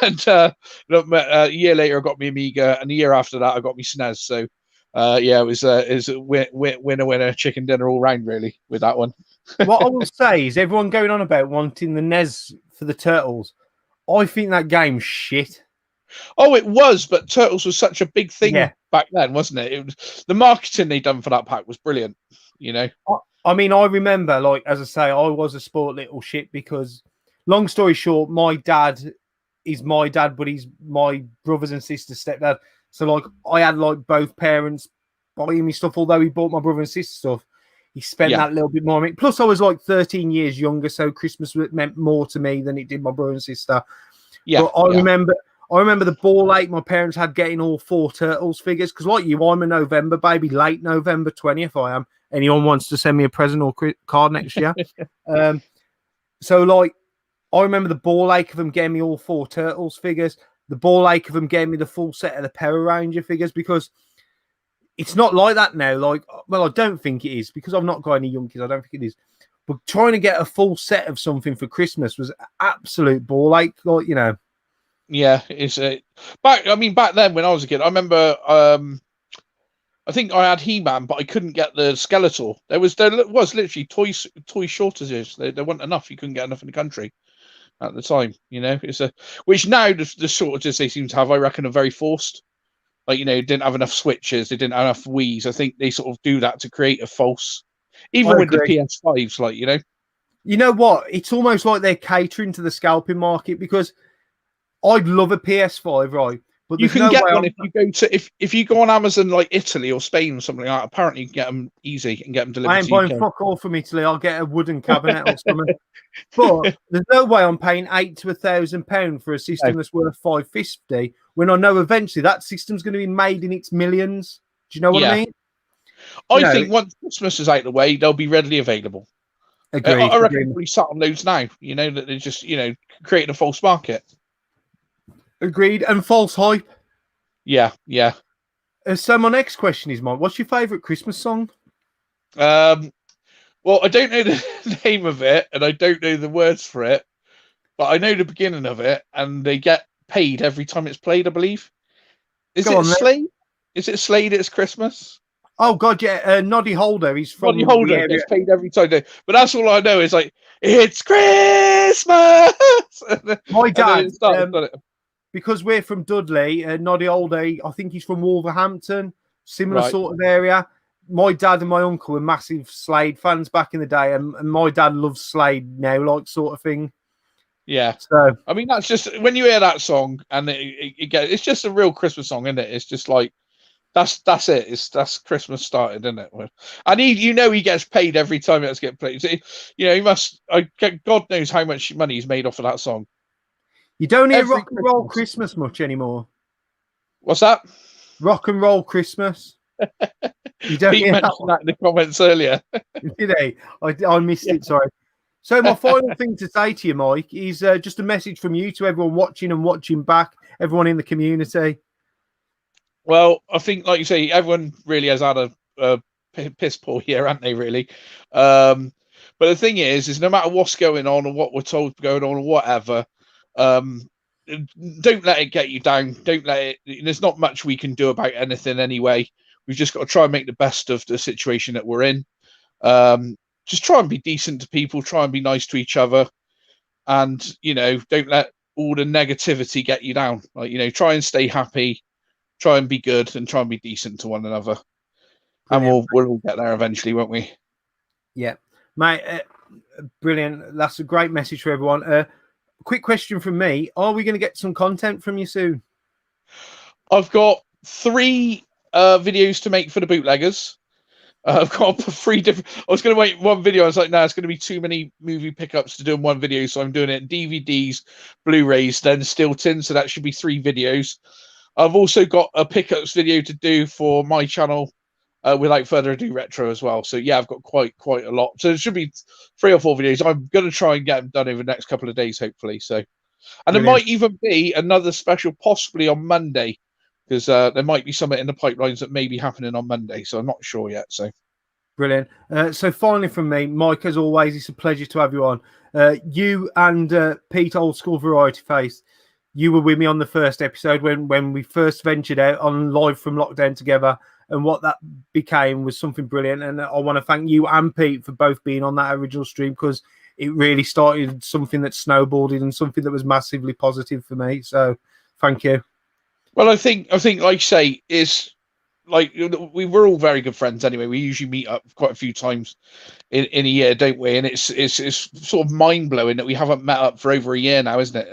and a year later I got my Amiga, and a year after that I got my SNES. So it was a winner, chicken dinner all round really with that one. What I will say is everyone going on about wanting the NES for the Turtles. I think that game's shit. Oh, it was, but Turtles was such a big thing back then, wasn't it? The marketing they done for that pack was brilliant, I mean, I remember, like, as I say, I was a sport little shit because, long story short, my dad is my dad, but he's my brothers and sisters' stepdad. So, like, I had, like, both parents buying me stuff, although he bought my brother and sister stuff. He spent that little bit more on me. Plus, I was like 13 years younger, so Christmas meant more to me than it did my brother and sister. But I remember the ball ache my parents had getting all 4 Turtles figures. Because like you, I'm a November baby, late November 20th I am. Anyone wants to send me a present or card next year. So, like, I remember the ball ache of them getting me all 4 Turtles figures. The ball ache of them getting me the full set of the Power Ranger figures because it's not like that now. Like, well, I don't think it is because I've not got any young kids. I don't think it is. But trying to get a full set of something for Christmas was absolute ball ache. Like, Yeah, it's back then when I was a kid. I remember. I think I had He-Man, but I couldn't get the Skeletor. There was literally toy shortages. There weren't enough. You couldn't get enough in the country at the time. It's which now the shortages they seem to have, I reckon, are very forced. Like, didn't have enough Switches, they didn't have enough Wiis. I think they sort of do that to create a false, even with the PS5s, like, You know what? It's almost like they're catering to the scalping market because I'd love a PS5, right? But you can get one if you go to if you go on Amazon like Italy or Spain or something like that. Apparently, you can get them easy and get them delivered. I ain't buying fuck all from Italy. I'll get a wooden cabinet or something. But there's no way I'm paying £800 to £1,000 for a system that's worth $550 when I know eventually that system's going to be made in its millions. Do you know what I mean? I think once Christmas is out of the way, they'll be readily available. Agreed. I reckon we sat on loads now. That they're just creating a false market. Agreed. And false hype. Yeah. So my next question is, Mike, what's your favourite Christmas song? Well, I don't know the name of it, and I don't know the words for it, but I know the beginning of it, and they get paid every time it's played, I believe. Is it Slave? Is it Slade? It's Christmas. Oh God, yeah. Noddy Holder. He's from Noddy Holder the area. gets paid every time. But that's all I know is like it's Christmas. My dad. It started, doesn't it? Because we're from Dudley, Noddy Holder. I think he's from Wolverhampton, similar Right. sort of area. My dad and my uncle were massive Slade fans back in the day, and my dad loves Slade now, like sort of thing. Yeah. So I mean, that's just when you hear that song, and it's just a real Christmas song, isn't it? It's just like that's it. That's Christmas started, isn't it? And he gets paid every time it's get played. So, he must. God knows how much money he's made off of that song. you don't hear Every rock and roll Christmas much anymore. What's that? Rock and roll Christmas. You don't Pete hear mentioned that in the comments earlier. Did he? I missed it. Sorry. So my final thing to say to you, Mike, is just a message from you to everyone watching and watching back, everyone in the community. Well, I think, like you say, everyone really has had a piss poor year, haven't they? Really. But the thing is no matter what's going on or what we're told going on or whatever, don't let it get you down. Don't let it. There's not much we can do about anything anyway. We've just got to try and make the best of the situation that we're in. Just try and be decent to people. Try and be nice to each other, and don't let all the negativity get you down. Like try and stay happy. Try and be good, and try and be decent to one another. Brilliant. And we'll all get there eventually, won't we? Yeah, mate. Brilliant. That's a great message for everyone. Quick question from me: are we going to get some content from you soon? I've got 3 videos to make for the bootleggers. I've got 3 different. I was going to make one video. I was like, no, it's going to be too many movie pickups to do in one video, so I'm doing it in DVDs, Blu-rays, then Stilton. So that should be 3 videos. I've also got a pickups video to do for my channel. Without further ado, retro as well. So yeah, I've got quite a lot. So it should be 3 or 4 videos. I'm going to try and get them done over the next couple of days, hopefully. So, and Brilliant. there might even be another special, possibly on Monday, because there might be something in the pipelines that may be happening on Monday. So I'm not sure yet. So Brilliant. So finally from me, Mike, as always, it's a pleasure to have you on. You and Pete, Old School Variety Face, you were with me on the first episode when we first ventured out on Live from Lockdown together. And what that became was something brilliant. And I want to thank you and Pete for both being on that original stream, because it really started something that snowballed and something that was massively positive for me. So thank you. Well, I think like you say, is like we were all very good friends anyway. We usually meet up quite a few times in a year, don't we? And it's sort of mind blowing that we haven't met up for over a year now, isn't it?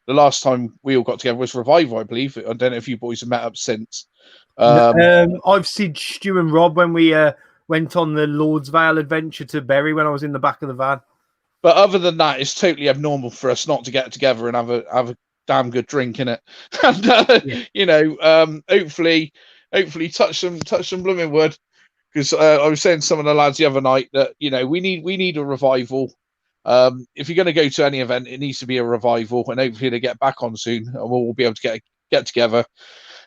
The last time we all got together was Revival, I believe. I don't know if you boys have met up since. I've seen Stu and Rob when we went on the Lord's Vale adventure to Bury when I was in the back of the van. But other than that, it's totally abnormal for us not to get together and have a damn good drink in it. And hopefully touch some blooming wood, because I was saying to some of the lads the other night that we need a revival. If you're going to go to any event, it needs to be a revival, and hopefully they get back on soon, and we'll all be able to get together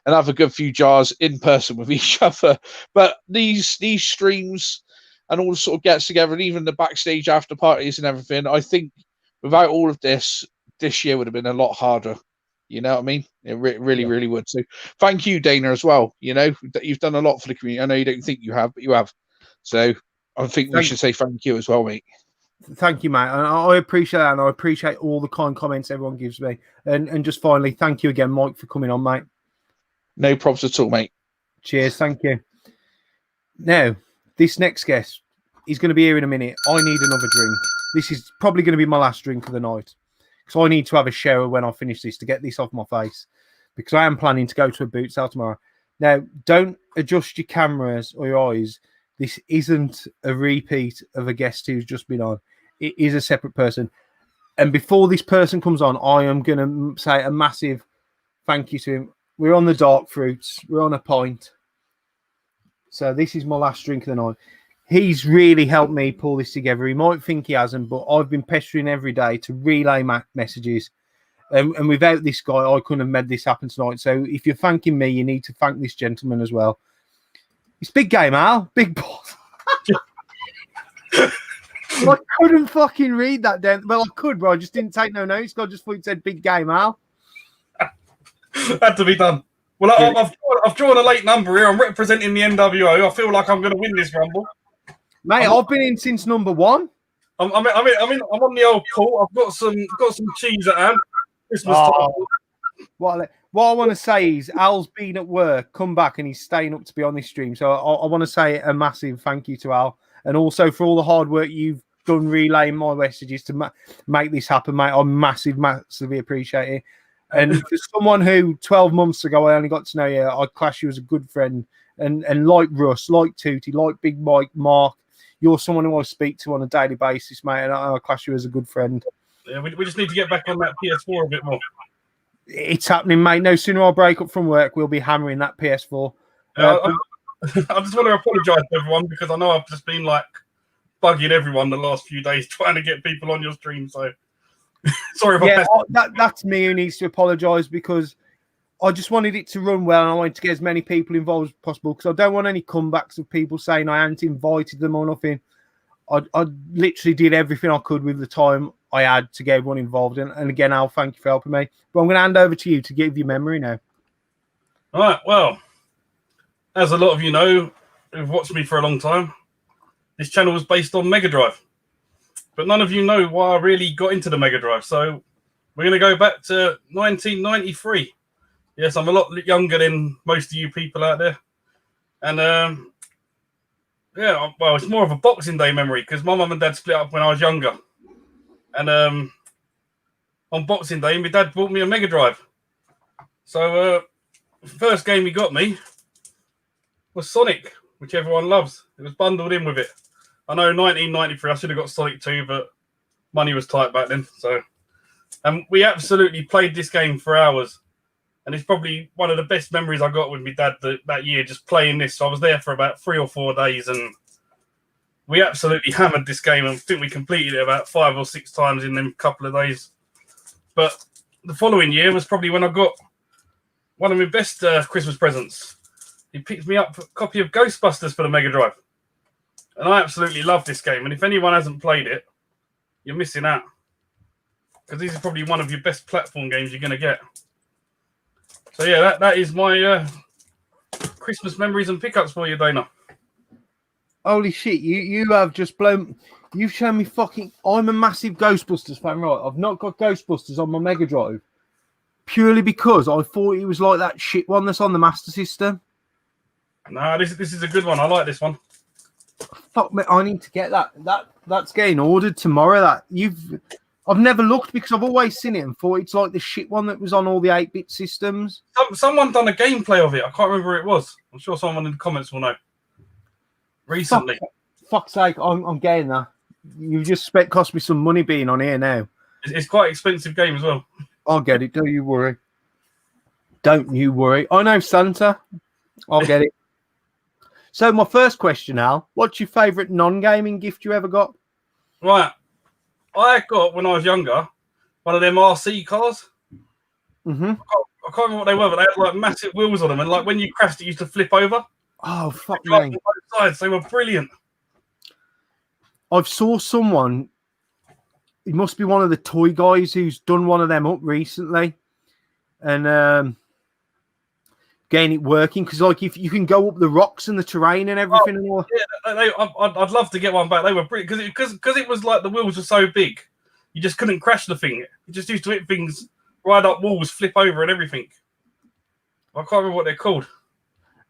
and have a good few jars in person with each other. But these streams and all the sort of gets together, and even the backstage after parties and everything, I think without all of this year would have been a lot harder. You know what I mean? It really would. So thank you, Dana, as well. You've done a lot for the community. I know you don't think you have, but you have. So I think we should say thank you as well, mate. Thank you, mate. And I appreciate that, and I appreciate all the kind comments everyone gives me. And just finally, thank you again, Mike, for coming on, mate. No problems at all, mate. Cheers. Thank you. Now, this next guest is going to be here in a minute. I need another drink. This is probably going to be my last drink of the night, because I need to have a shower when I finish this to get this off my face, because I am planning to go to a boot sale tomorrow. Now, don't adjust your cameras or your eyes. This isn't a repeat of a guest who's just been on. It is a separate person. And before this person comes on, I am going to say a massive thank you to him. We're on the dark fruits. We're on a pint. So this is my last drink of the night. He's really helped me pull this together. He might think he hasn't, but I've been pestering every day to relay messages. And without this guy, I couldn't have made this happen tonight. So if you're thanking me, you need to thank this gentleman as well. It's big game, Al. Big boss. I couldn't fucking read that down. Well, I could, but I just didn't take no notes. I just thought it said big game, Al. Had to be done. Well, I've drawn a late number here. I'm representing the NWO. I feel like I'm going to win this rumble. Mate, I've been in since number 1. I'm on the old court. I've got some cheese at hand. Christmas time. What I want to say is Al's been at work, come back, and he's staying up to be on this stream. So I want to say a massive thank you to Al, and also for all the hard work you've done relaying my messages to make this happen, mate. I massively appreciate it. And for someone who 12 months ago I only got to know you, I'd class you as a good friend. And like Russ, like Tootie, like Big Mike, Mark, you're someone who I speak to on a daily basis, mate, and I class you as a good friend. Yeah, we just need to get back on that PS4 a bit more. It's happening, mate. No sooner I break up from work, we'll be hammering that PS4. I just want to apologise to everyone because I know I've just been like bugging everyone the last few days trying to get people on your stream. So sorry about that's me who needs to apologise because I just wanted it to run well and I wanted to get as many people involved as possible because I don't want any comebacks of people saying I hadn't invited them or nothing. I literally did everything I could with the time I had to get everyone involved. And again, Al, thank you for helping me. But I'm going to hand over to you to give your memory now. All right. Well, as a lot of you know, who've watched me for a long time, this channel was based on Mega Drive. But none of you know why I really got into the Mega Drive. So we're going to go back to 1993. Yes, I'm a lot younger than most of you people out there. And yeah, well, it's more of a Boxing Day memory because my mum and dad split up when I was younger. And on Boxing Day, my dad bought me a Mega Drive. So the first game he got me was Sonic, which everyone loves. It was bundled in with it. I know 1993, I should have got Sonic 2, but money was tight back then. So we absolutely played this game for hours. And it's probably one of the best memories I got with my dad that year, just playing this. So I was there for about 3 or 4 days, and we absolutely hammered this game. I think we completed it about 5 or 6 times in them couple of days. But the following year was probably when I got one of my best Christmas presents. He picked me up a copy of Ghostbusters for the Mega Drive. And I absolutely love this game. And if anyone hasn't played it, you're missing out. Because this is probably one of your best platform games you're going to get. So yeah, that is my Christmas memories and pickups for you, Dana. Holy shit, you have just blown. You've shown me fucking. I'm a massive Ghostbusters fan, right? I've not got Ghostbusters on my Mega Drive purely because I thought it was like that shit one that's on the Master System. No, this is a good one. I like this one. Fuck me, I need to get that. That's getting ordered tomorrow. I've never looked because I've always seen it and thought it's like the shit one that was on all the 8-bit systems. Someone done a gameplay of it. I can't remember who it was. I'm sure someone in the comments will know. Recently. Fuck's sake, I'm getting that. You just cost me some money being on here now. It's quite an expensive game as well. I'll get it. Don't you worry. Don't you worry. I know Santa. I'll get it. So my first question, Al, what's your favourite non-gaming gift you ever got? Right. I got, when I was younger, one of them RC cars. Mm-hmm. I can't remember what they were, but they had like massive wheels on them. And like when you crashed, it used to flip over. Oh, fuck me. On both sides. They were brilliant. I've saw someone, it must be one of the toy guys who's done one of them up recently. And getting it working. Because like if you can go up the rocks and the terrain and everything. And all. Yeah, I'd love to get one back. They were brilliant. Because it was like the wheels were so big, you just couldn't crash the thing. You just used to hit things, ride up walls, flip over and everything. I can't remember what they're called.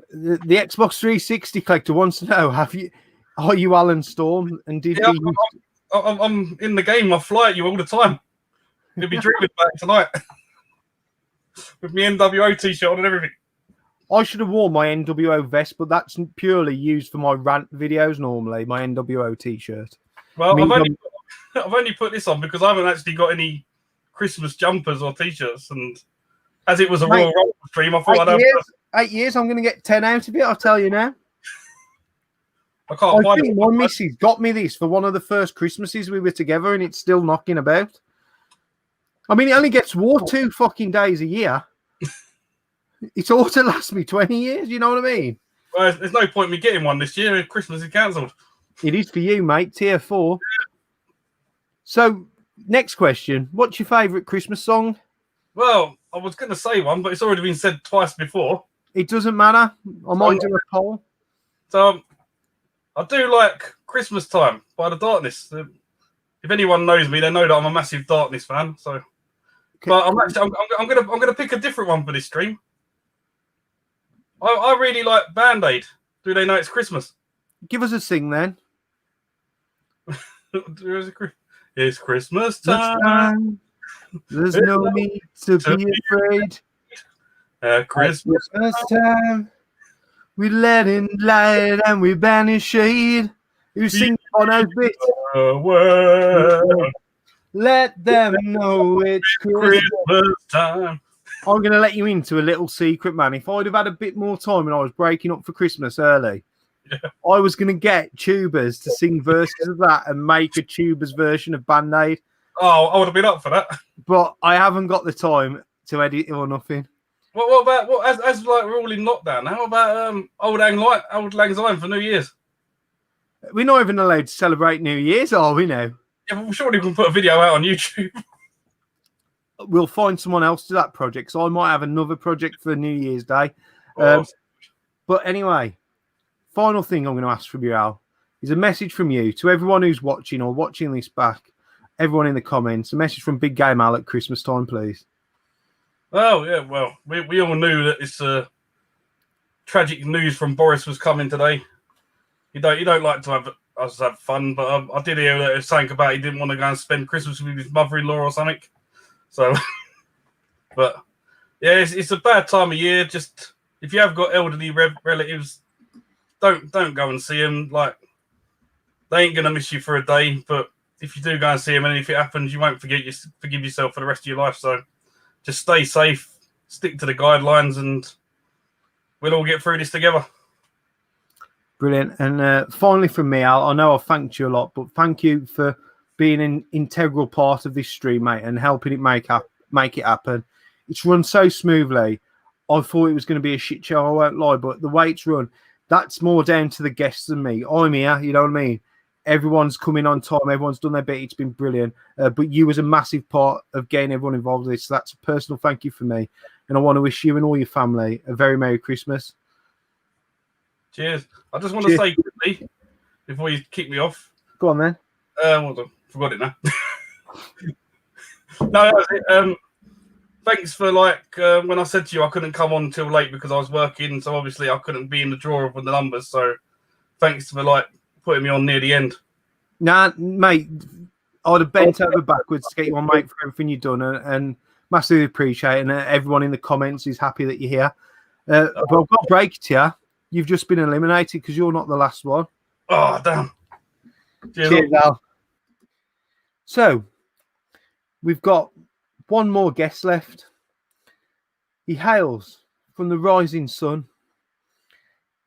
The Xbox 360 collector wants to know: are you Alan Storm? And did he? I'm in the game. I fly at you all the time. You'll be dreaming back tonight with my NWO t-shirt on and everything. I should have worn my NWO vest, but that's purely used for my rant videos normally. My NWO t-shirt. Well, I've only put this on because I haven't actually got any Christmas jumpers or t-shirts, and as it was a Royal Rumble stream, I thought I'd have 8 years. I'm going to get 10 out of it. I'll tell you now. I can't I think my missus got me this for one of the first Christmases we were together, and it's still knocking about. I mean, it only gets wore 2 fucking days a year. It's all to last me 20 years. You know what I mean? Well, there's no point in me getting one this year. Christmas is cancelled. It is for you, mate. Tier 4. So, next question. What's your favourite Christmas song? Well, I was going to say one, but it's already been said twice before. It doesn't matter. I might do a poll. So I do like Christmas Time by the Darkness. If anyone knows me, they know that I'm a massive Darkness fan. So, but I'm gonna pick a different one for this stream. I really like Band Aid. Do they know it's Christmas? Give us a sing then. It's Christmas time. There's no need to be afraid. At Christmas time, we let in light and we banish shade. Who sings on those bits? Let them know it's Christmas time. I'm going to let you into a little secret, man. If I'd have had a bit more time and I was breaking up for Christmas early, I was going to get tubers to sing verses of that and make a tubers version of Band-Aid. Oh, I would have been up for that. But I haven't got the time to edit it or nothing. What about as like we're all in lockdown? How about Old Lang Syne for New Year's? We're not even allowed to celebrate New Year's, are we now? Yeah, but surely we can put a video out on YouTube. We'll find someone else to that project. So I might have another project for New Year's Day. But anyway, final thing I'm going to ask from you, Al, is a message from you to everyone who's watching or watching this back. Everyone in the comments, a message from Big Game Al at Christmas time, please. Oh yeah, well, we all knew that this tragic news from Boris was coming today. You don't like to have us have fun, but I did hear that it was something about he didn't want to go and spend Christmas with his mother-in-law or something. So, but yeah, it's a bad time of year. Just if you have got elderly relatives, don't go and see them. Like they ain't gonna miss you for a day, but if you do go and see them, and if it happens, you won't forgive yourself for the rest of your life. So just stay safe, stick to the guidelines, and we'll all get through this together. Brilliant. And finally from me, Al, I know I've thanked you a lot, but thank you for being an integral part of this stream, mate, and helping it make it happen. It's run so smoothly. I thought it was going to be a shit show, I won't lie, but the way it's run, that's more down to the guests than me. I'm here, you know what I mean? Everyone's coming on time. Everyone's done their bit. It's been brilliant. But you was a massive part of getting everyone involved in this. So that's a personal thank you for me. And I want to wish you and all your family a very Merry Christmas. Cheers. I just want to say quickly, before you kick me off. Go on, then. Hold on. Forgot it now. No, that was it. Thanks for when I said to you I couldn't come on till late because I was working. So obviously I couldn't be in the draw of the numbers. So thanks for putting me on near the end. Nah, mate, I would have bent over backwards to get you on, mate, for everything you've done, and massively appreciate it. And everyone in the comments is happy that you're here. But I've got to break it to you. You've just been eliminated because you're not the last one. Oh, damn. Cheers, Al. So, we've got one more guest left. He hails from the rising sun.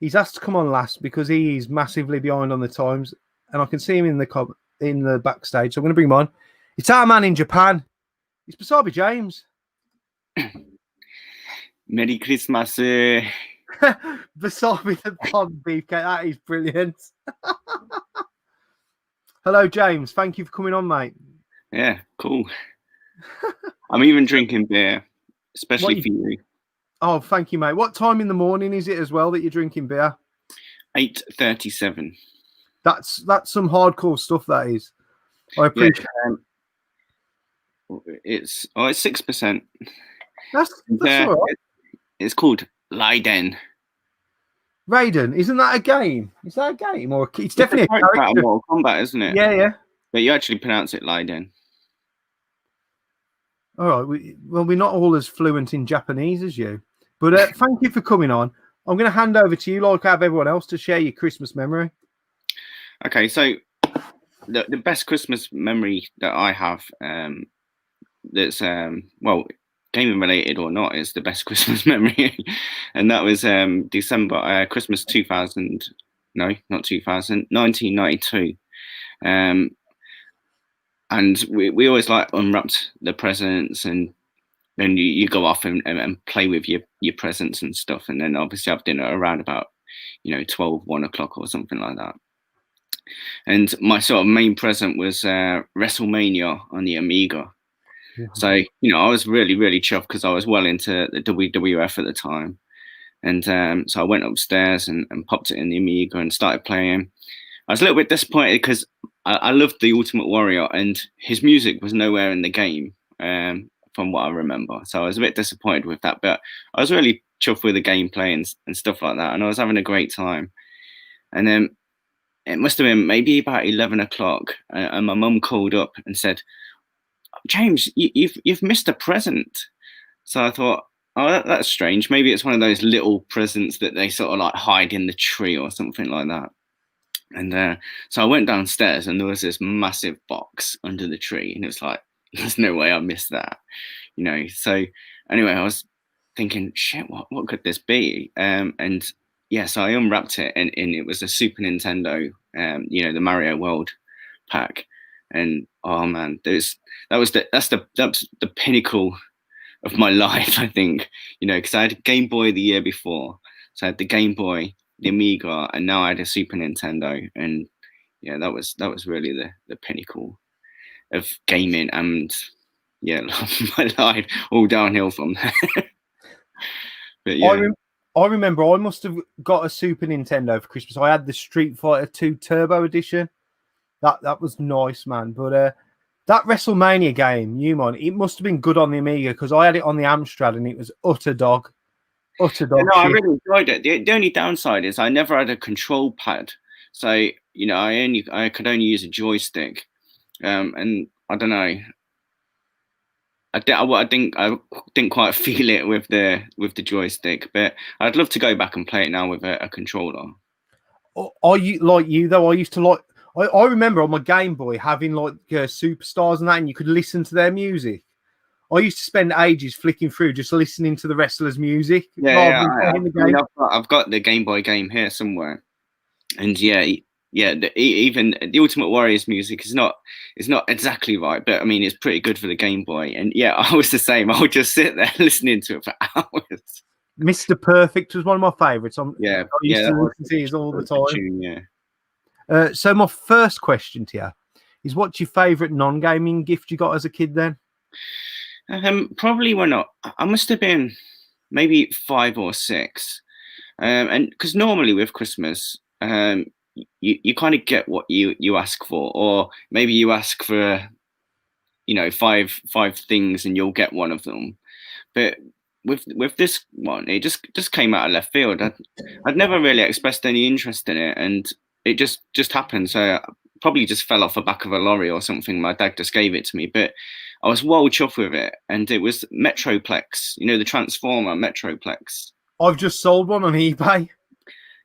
He's asked to come on last because he is massively behind on the times, and I can see him in the backstage. So I'm going to bring him on. It's our man in Japan. It's Basabi James. Merry Christmas. Basabi the Pond Beefcake. That is brilliant. Hello, James. Thank you for coming on, mate. Yeah, cool. I'm even drinking beer, especially for you. Oh, thank you, mate. What time in the morning is it as well that you're drinking beer? 8:37. That's some hardcore stuff, that is. I appreciate It's 6%. That's all right. It's called Leiden. Raiden, isn't that a game? Is that a game? Or it's definitely a character. Mortal Kombat, isn't it? Yeah, yeah. But you actually pronounce it Leiden. All right. We're not all as fluent in Japanese as you. But thank you for coming on. I'm going to hand over to you, like I have everyone else, to share your Christmas memory. Okay, so the best Christmas memory that I have, that's gaming related or not, is the best Christmas memory, and that was December, Christmas 1992. And we always unwrapped the presents, and then you go off and play with your presents and stuff, and then obviously have dinner around about 12, 1 o'clock or something like that. And my sort of main present was WrestleMania on the Amiga. So, I was really, really chuffed because I was well into the WWF at the time. And so I went upstairs and popped it in the Amiga and started playing. I was a little bit disappointed because I loved the Ultimate Warrior and his music was nowhere in the game, from what I remember. So I was a bit disappointed with that, but I was really chuffed with the gameplay and stuff like that. And I was having a great time. And then it must have been maybe about 11 o'clock. And my mum called up and said, James, you've missed a present. So I thought, oh, that's strange. Maybe it's one of those little presents that they sort of like hide in the tree or something like that. And so I went downstairs and there was this massive box under the tree. And it was like, there's no way I missed that, So anyway, I was thinking, shit, what could this be? And yeah, so I unwrapped it and it was a Super Nintendo, the Mario World pack. And oh man, that's the pinnacle of my life, I think, because I had a Game Boy the year before. So I had the Game Boy, the Amiga, and now I had a Super Nintendo. And yeah, that was really the pinnacle of gaming, and yeah, my life all downhill from there. But yeah. I remember I must have got a Super Nintendo for Christmas. I had the Street Fighter 2 Turbo Edition. That was nice, man. But that WrestleMania game, it must have been good on the Amiga because I had it on the Amstrad and it was utter dog. Utter dog. No, I really enjoyed it. The only downside is I never had a control pad, so I could only use a joystick, and I don't know. I didn't quite feel it with the joystick, but I'd love to go back and play it now with a controller. Are you like you though? I used to like. I remember on my Game Boy having like superstars and that, and you could listen to their music. I used to spend ages flicking through just listening to the wrestlers' music. I've got the Game Boy game here somewhere, and even the Ultimate Warrior's music is not exactly right, but I mean it's pretty good for the Game Boy. And yeah, I was the same. I would just sit there listening to it for hours. Mr. Perfect was one of my favourites. I used to listen to his all the time. Tune, so my first question to you is, what's your favourite non-gaming gift you got as a kid then? Probably when I must have been maybe 5 or 6, and because normally with Christmas, you kind of get what you ask for, or maybe you ask for, 5 things and you'll get one of them. But with this one, it just came out of left field. I'd never really expressed any interest in it, and it just happened. So I probably just fell off the back of a lorry or something. My dad just gave it to me, but I was well chuffed with it, and it was Metroplex, the Transformer Metroplex. I've just sold one on eBay.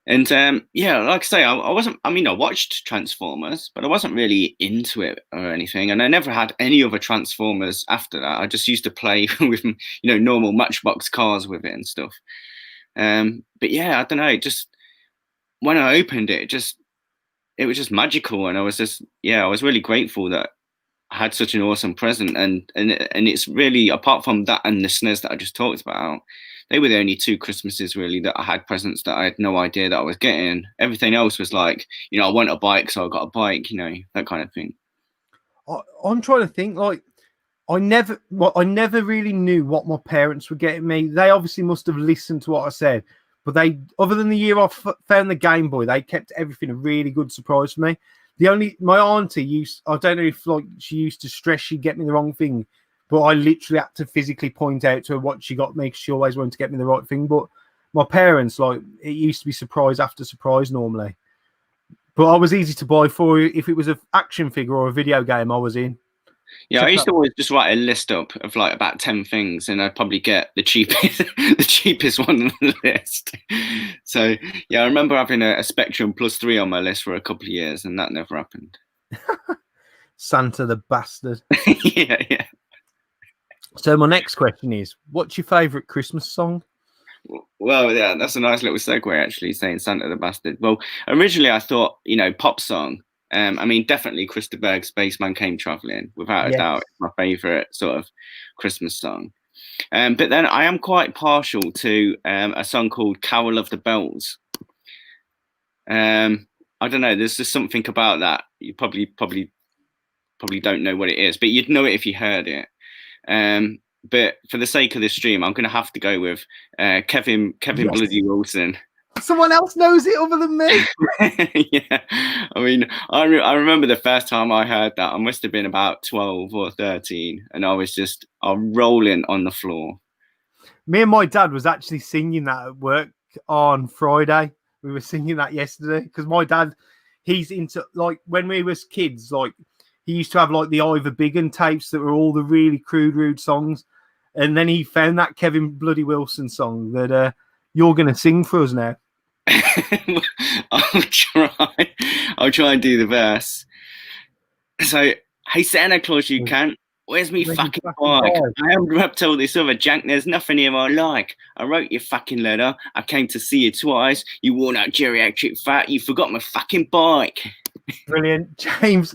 And like I say, I watched Transformers, but I wasn't really into it or anything. And I never had any other Transformers after that. I just used to play with, normal Matchbox cars with it and stuff. But yeah, I don't know. Just when I opened it, it was just magical. And I was I was really grateful that I had such an awesome present. And it's really, apart from that and the SNES that I just talked about, they were the only 2 Christmases really that I had presents that I had no idea that I was getting. Everything else was like, I want a bike, so I got a bike, that kind of thing. I'm trying to think, like, I never really knew what my parents were getting me. They obviously must have listened to what I said, but they, other than the year I found the Game Boy, they kept everything a really good surprise for me. My auntie I don't know if like she used to stress she'd get me the wrong thing, but I literally had to physically point out to her what she got me because she always wanted to get me the right thing. But my parents, like, it used to be surprise after surprise normally. But I was easy to buy for you. If it was an action figure or a video game, I was in. Yeah, I used to always just write a list up of like about 10 things, and I'd probably get the cheapest one on the list. So yeah, I remember having a Spectrum Plus 3 on my list for a couple of years, and that never happened. Santa the bastard. Yeah. So my next question is, what's your favourite Christmas song? Well, yeah, that's a nice little segue, actually, saying Santa the Bastard. Well, originally I thought, pop song. Definitely Krista Berg's Spaceman Came Traveling, without a doubt. It's my favourite sort of Christmas song. But then I am quite partial to a song called Carol of the Bells. I don't know, there's just something about that. You probably don't know what it is, but you'd know it if you heard it. But for the sake of this stream, I'm going to have to go with Kevin Yes. Bloody Wilson. Someone else knows it other than me. Yeah, I mean, I remember the first time I heard that. I must have been about 12 or 13, and I was just rolling on the floor. Me and my dad was actually singing that at work on Friday. We were singing that yesterday because my dad, he's into, like, when we was kids, like, he used to have like the Ivor Biggin tapes that were all the really crude, rude songs, and then he found that Kevin Bloody Wilson song that you're going to sing for us now. I'll try and do the verse. So, hey Santa Claus, you cunt, where's me fucking bike? I haven't rapped all this other jank, there's nothing here I like. I wrote your fucking letter, I came to see you twice, you worn out geriatric fat, you forgot my fucking bike. Brilliant. James,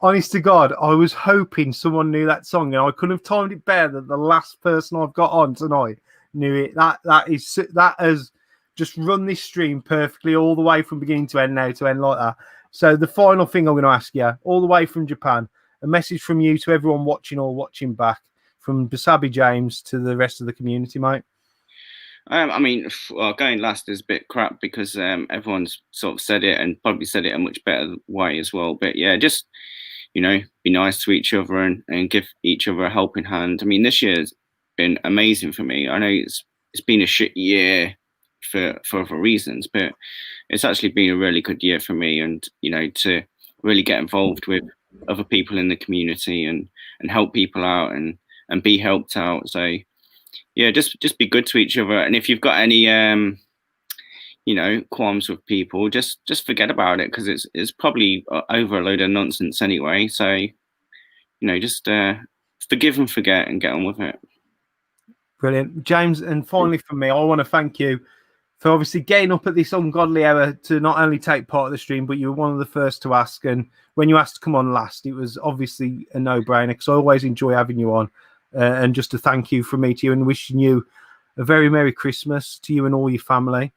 honest to God, I was hoping someone knew that song, and I couldn't have timed it better that the last person I've got on tonight knew it. That has just run this stream perfectly all the way from beginning to end now to end like that. So the final thing I'm going to ask you, all the way from Japan, a message from you to everyone watching or watching back, from Basabi James to the rest of the community, mate. I mean, well, going last is a bit crap because everyone's sort of said it and probably said it a much better way as well. But yeah, just, you know, be nice to each other and give each other a helping hand. I mean, this year's been amazing for me. I know it's been a shit year for other reasons, but it's actually been a really good year for me, and you know, to really get involved with other people in the community and help people out and be helped out. So yeah, just be good to each other, and if you've got any you know, qualms with people, just forget about it, because it's probably over a load of nonsense anyway. So you know, just forgive and forget and get on with it. Brilliant, James. And finally from me, I want to thank you for obviously getting up at this ungodly hour to not only take part of the stream, but you were one of the first to ask. And when you asked to come on last, it was obviously a no-brainer, because I always enjoy having you on. And just to thank you from me to you, and wishing you a very Merry Christmas to you and all your family.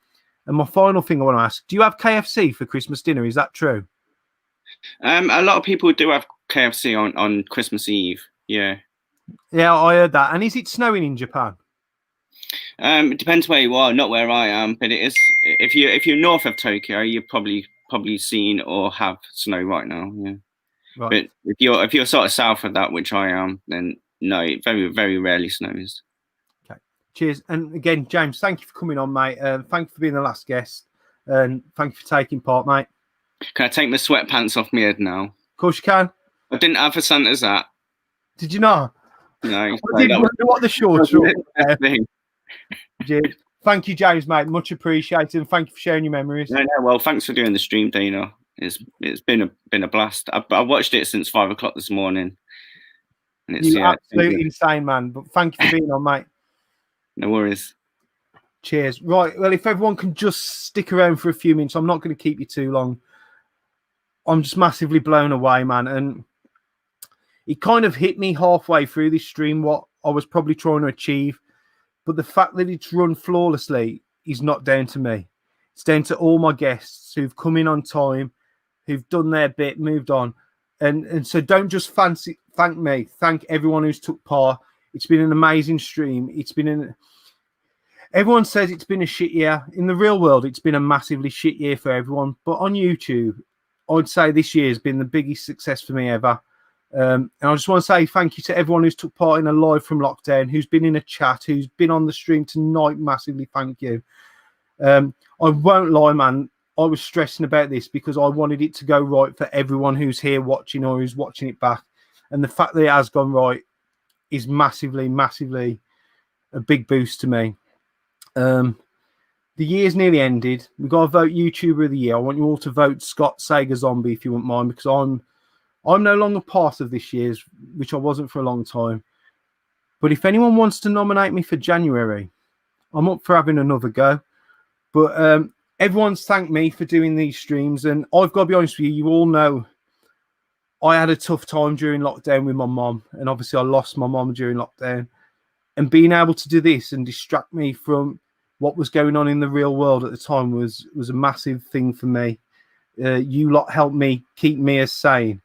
And my final thing I want to ask, do you have KFC for Christmas dinner? Is that true? A lot of people do have KFC on Christmas Eve. Yeah. Yeah, I heard that. And is it snowing in Japan? It depends where you are, not where I am, but it is. If you're north of Tokyo, you're probably seen or have snow right now. Yeah. Right. But if you're sort of south of that, which I am, then no, it very, very rarely snows. Okay. Cheers. And again, James, thank you for coming on, mate. Thank you for being the last guest, and thank you for taking part, mate. Can I take my sweatpants off my head now? Of course you can. I didn't have a Santa's hat. Did you not? No. I did wonder what the shorts were. Thank you, James, mate. Much appreciated, and thank you for sharing your memories. No, well, thanks for doing the stream, Dana. It's been a blast. I watched it since 5 o'clock this morning. And it's absolutely insane, man. But thank you for being on, mate. No worries. Cheers. Right. Well, if everyone can just stick around for a few minutes, I'm not going to keep you too long. I'm just massively blown away, man. And it kind of hit me halfway through this stream what I was probably trying to achieve. But the fact that it's run flawlessly is not down to me. It's down to all my guests who've come in on time, who've done their bit, moved on. And so don't just thank me. Thank everyone who's took part. It's been an amazing stream. Everyone says it's been a shit year. In the real world, it's been a massively shit year for everyone. But on YouTube, I'd say this year has been the biggest success for me ever. And I just want to say thank you to everyone who's took part in a live from lockdown, who's been in a chat, who's been on the stream tonight. Massively thank you. I won't lie, man. I was stressing about this because I wanted it to go right for everyone who's here watching or who's watching it back. And the fact that it has gone right is massively, massively a big boost to me. The year's nearly ended. We've got to vote YouTuber of the year. I want you all to vote Scott Sega Zombie if you wouldn't mind, because I'm no longer part of this year's, which I wasn't for a long time. But if anyone wants to nominate me for January, I'm up for having another go. But everyone's thanked me for doing these streams. And I've got to be honest with you, you all know I had a tough time during lockdown with my mom. And obviously I lost my mom during lockdown. And being able to do this and distract me from what was going on in the real world at the time was a massive thing for me. You lot helped me keep me as sane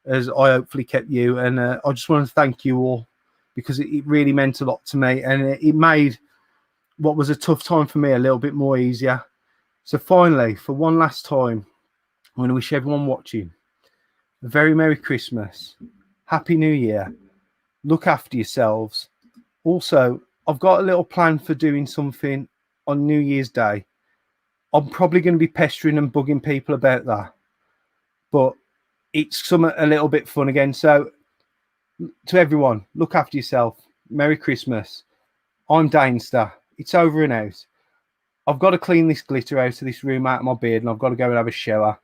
as I hopefully kept you. And I just want to thank you all because it really meant a lot to me, and it made what was a tough time for me a little bit more easier. So finally, for one last time, I'm going to wish everyone watching a very Merry Christmas, Happy New Year, look after yourselves. Also, I've got a little plan for doing something on New Year's Day. I'm probably going to be pestering and bugging people about that, but it's something a little bit fun again. So to everyone, look after yourself. Merry Christmas. I'm Danester. It's over and out. I've got to clean this glitter out of this room, out of my beard, and I've got to go and have a shower.